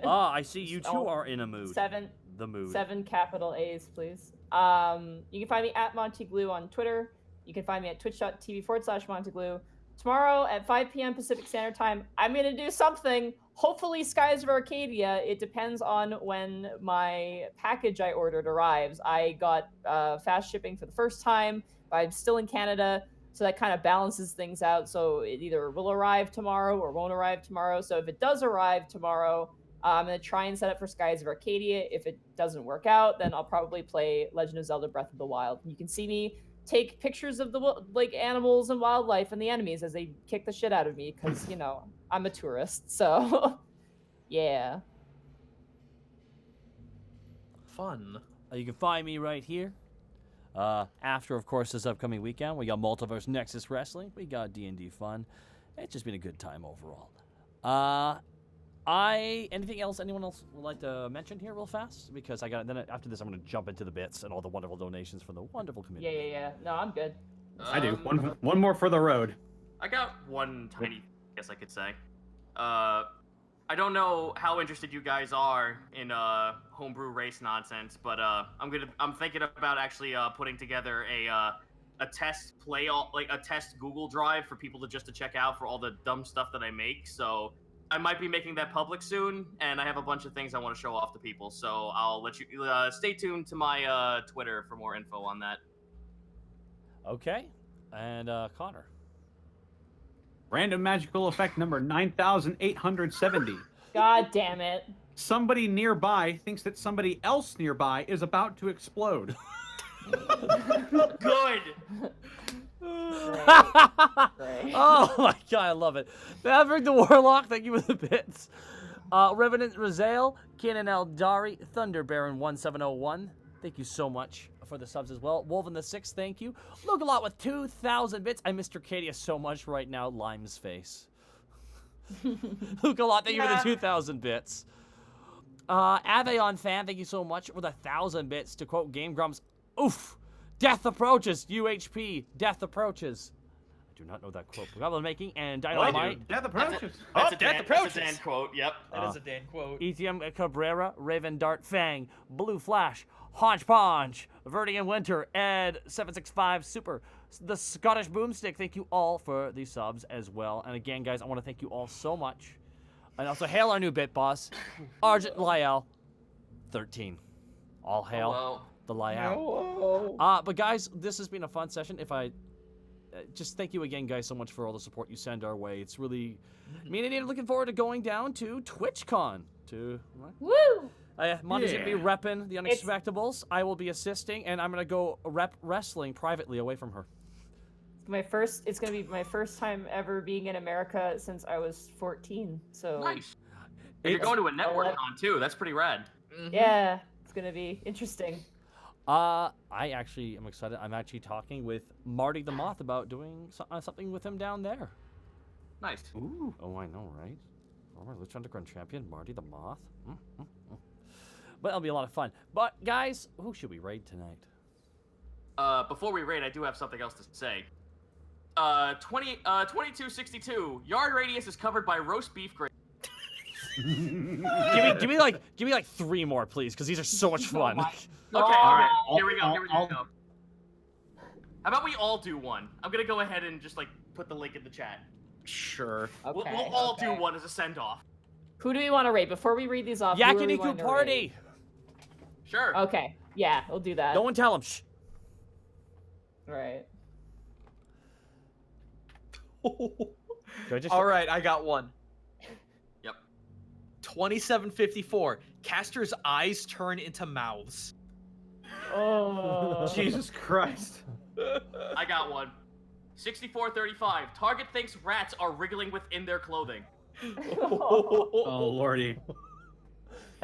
Ah, I see you two Oh, are in a mood. The mood. 7 capital A's, please. You can find me at Montyglue on Twitter. You can find me at twitch.tv/Montyglue. Tomorrow at 5 p.m. Pacific Standard Time, I'm going to do something. Hopefully Skies of Arcadia. It depends on when my package I ordered arrives. I got fast shipping for the first time, but I'm still in Canada, so that kind of balances things out. So it either will arrive tomorrow or won't arrive tomorrow. So if it does arrive tomorrow, I'm going to try and set up for Skies of Arcadia. If it doesn't work out, then I'll probably play Legend of Zelda Breath of the Wild. You can see me take pictures of the animals and wildlife and the enemies as they kick the shit out of me because, I'm a tourist. So, yeah. Fun. You can find me right here. After, of course, this upcoming weekend, we got Multiverse Nexus Wrestling. We got D&D fun. It's just been a good time overall. Anything else anyone else would like to mention here real fast? Because after this, I'm going to jump into the bits and all the wonderful donations from the wonderful community. Yeah. No, I'm good. I do. One more for the road. I got one tiny, I guess I could say. I don't know how interested you guys are in homebrew race nonsense, but I'm thinking about actually putting together a test a test Google Drive for people to check out for all the dumb stuff that I make. So I might be making that public soon, and I have a bunch of things I want to show off to people. So I'll let you stay tuned to my Twitter for more info on that. Okay. And Connor. Random magical effect number 9,870. God damn it. Somebody nearby thinks that somebody else nearby is about to explode. Good. Great. Oh my god, I love it. Maverick the Warlock, thank you for the bits. Revenant Razale, Kenan Eldari, Thunder Baron 1701, thank you so much for the subs as well. Wolven the Sixth, thank you. Look a lot with 2,000 bits. I miss Arcadia so much right now. Lime's face. Luke a lot, thank you for the 2,000 bits. Avion fan, thank you so much for the 1,000 bits. To quote Game Grumps, oof, death approaches. UHP, death approaches. I do not know that quote. Goblin making and Dynamite. Death approaches. That's a Death Dan, approaches. That's a Dan quote. Yep. That is a Dan quote. ETM Cabrera, Raven Dart Fang, Blue Flash, Haunch Ponch, Verdian Winter, Ed765 Super, the Scottish Boomstick. Thank you all for the subs as well. And again, guys, I want to thank you all so much. And also hail our new bit boss, Argent Lyell, 13. All hail Hello. the Lyell. Oh. But guys, this has been a fun session. If I just thank you again, guys, so much for all the support you send our way. It's really me and Ian are looking forward to going down to TwitchCon. Woo! Monty's gonna be Yeah. repping the Unexpectables. I will be assisting, and I'm gonna go rep wrestling privately away from her. It's gonna be my first time ever being in America since I was 14. So Nice. And you're going to a network con too. That's pretty rad. yeah, it's gonna be interesting. I actually am excited. I'm actually talking with Marty the Moth about doing something with him down there. Nice. Ooh. Oh, I know, right? Former Lucha Underground champion, Marty the Moth. But it'll be a lot of fun. But, guys, who should we raid tonight? Before we raid, I do have something else to say. 2262. Yard radius is covered by roast beef gravy. give me like 3 more, please, because these are so much fun. Okay, Wow. here we go. How about we all do one? I'm gonna go ahead and just like put the link in the chat. Sure. Okay, We'll all do okay. one as a send off. Who do we want to rate before we read these off? who are we Yakiniku going to party. rate? Sure. Okay, yeah, we'll do that. No one tell him. Shh. Right. All right, I got one. Yep. 2754. Caster's eyes turn into mouths. Oh. Jesus Christ. I got one. 6435. Target thinks rats are wriggling within their clothing. Oh lordy.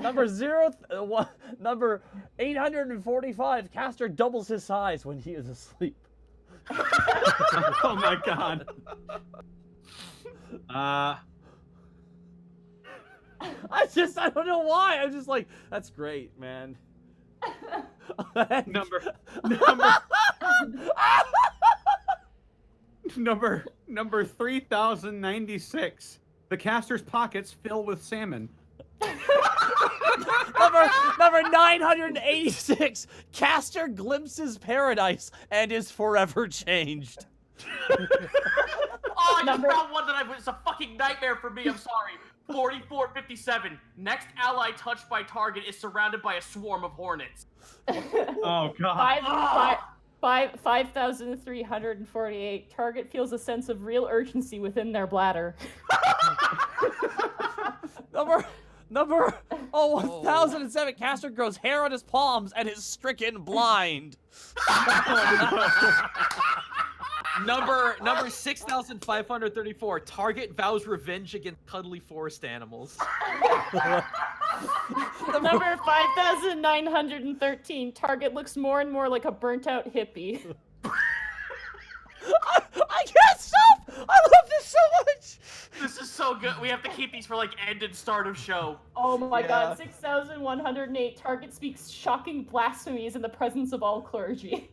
Number 845. Caster doubles his size when he is asleep. Oh my god. I don't know why. I'm just like, that's great, man. Number 3096. The caster's pockets fill with salmon. number 986. Caster glimpses paradise and is forever changed. Oh, I just Number- found one that it's a fucking nightmare for me. I'm sorry. 4457. Next ally touched by target is surrounded by a swarm of hornets. Oh god. 5,348. Target feels a sense of real urgency within their bladder. Number 1007. Caster grows hair on his palms and is stricken blind. Number 6534. Target vows revenge against cuddly forest animals. Number 5,913. Target looks more and more like a burnt-out hippie. I can't stop! I love this so much! This is so good. We have to keep these for like end and start of show. Oh my Yeah. god, 6,108. Target speaks shocking blasphemies in the presence of all clergy.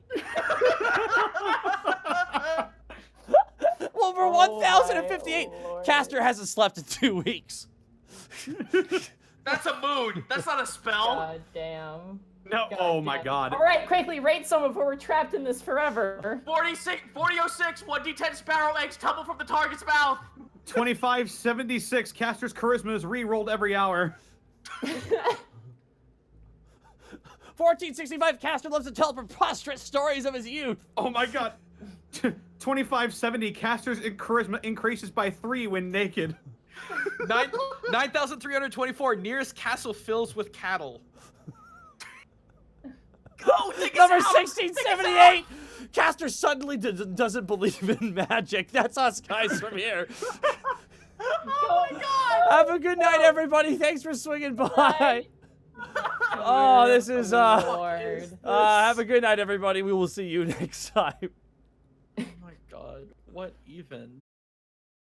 Well, for 1058, Caster hasn't slept in 2 weeks. That's a mood. That's not a spell. God damn. No. God Oh my damn. god. Alright, quickly, rate someone before we're trapped in this forever. 4006, 1d10 sparrow eggs tumble from the target's mouth. 2576. Caster's charisma is re-rolled every hour. 1465, Caster loves to tell preposterous stories of his youth. Oh my god. 2570. Caster's charisma increases by 3 when naked. 9,324. Nearest castle fills with cattle. No, take us Number out! 1678. Caster suddenly doesn't believe in magic. That's us guys from here. Oh my god! Have a good night, everybody. Thanks for swinging by. Night. Oh, this is Lord. have a good night, everybody. We will see you next time. Oh my god. What even?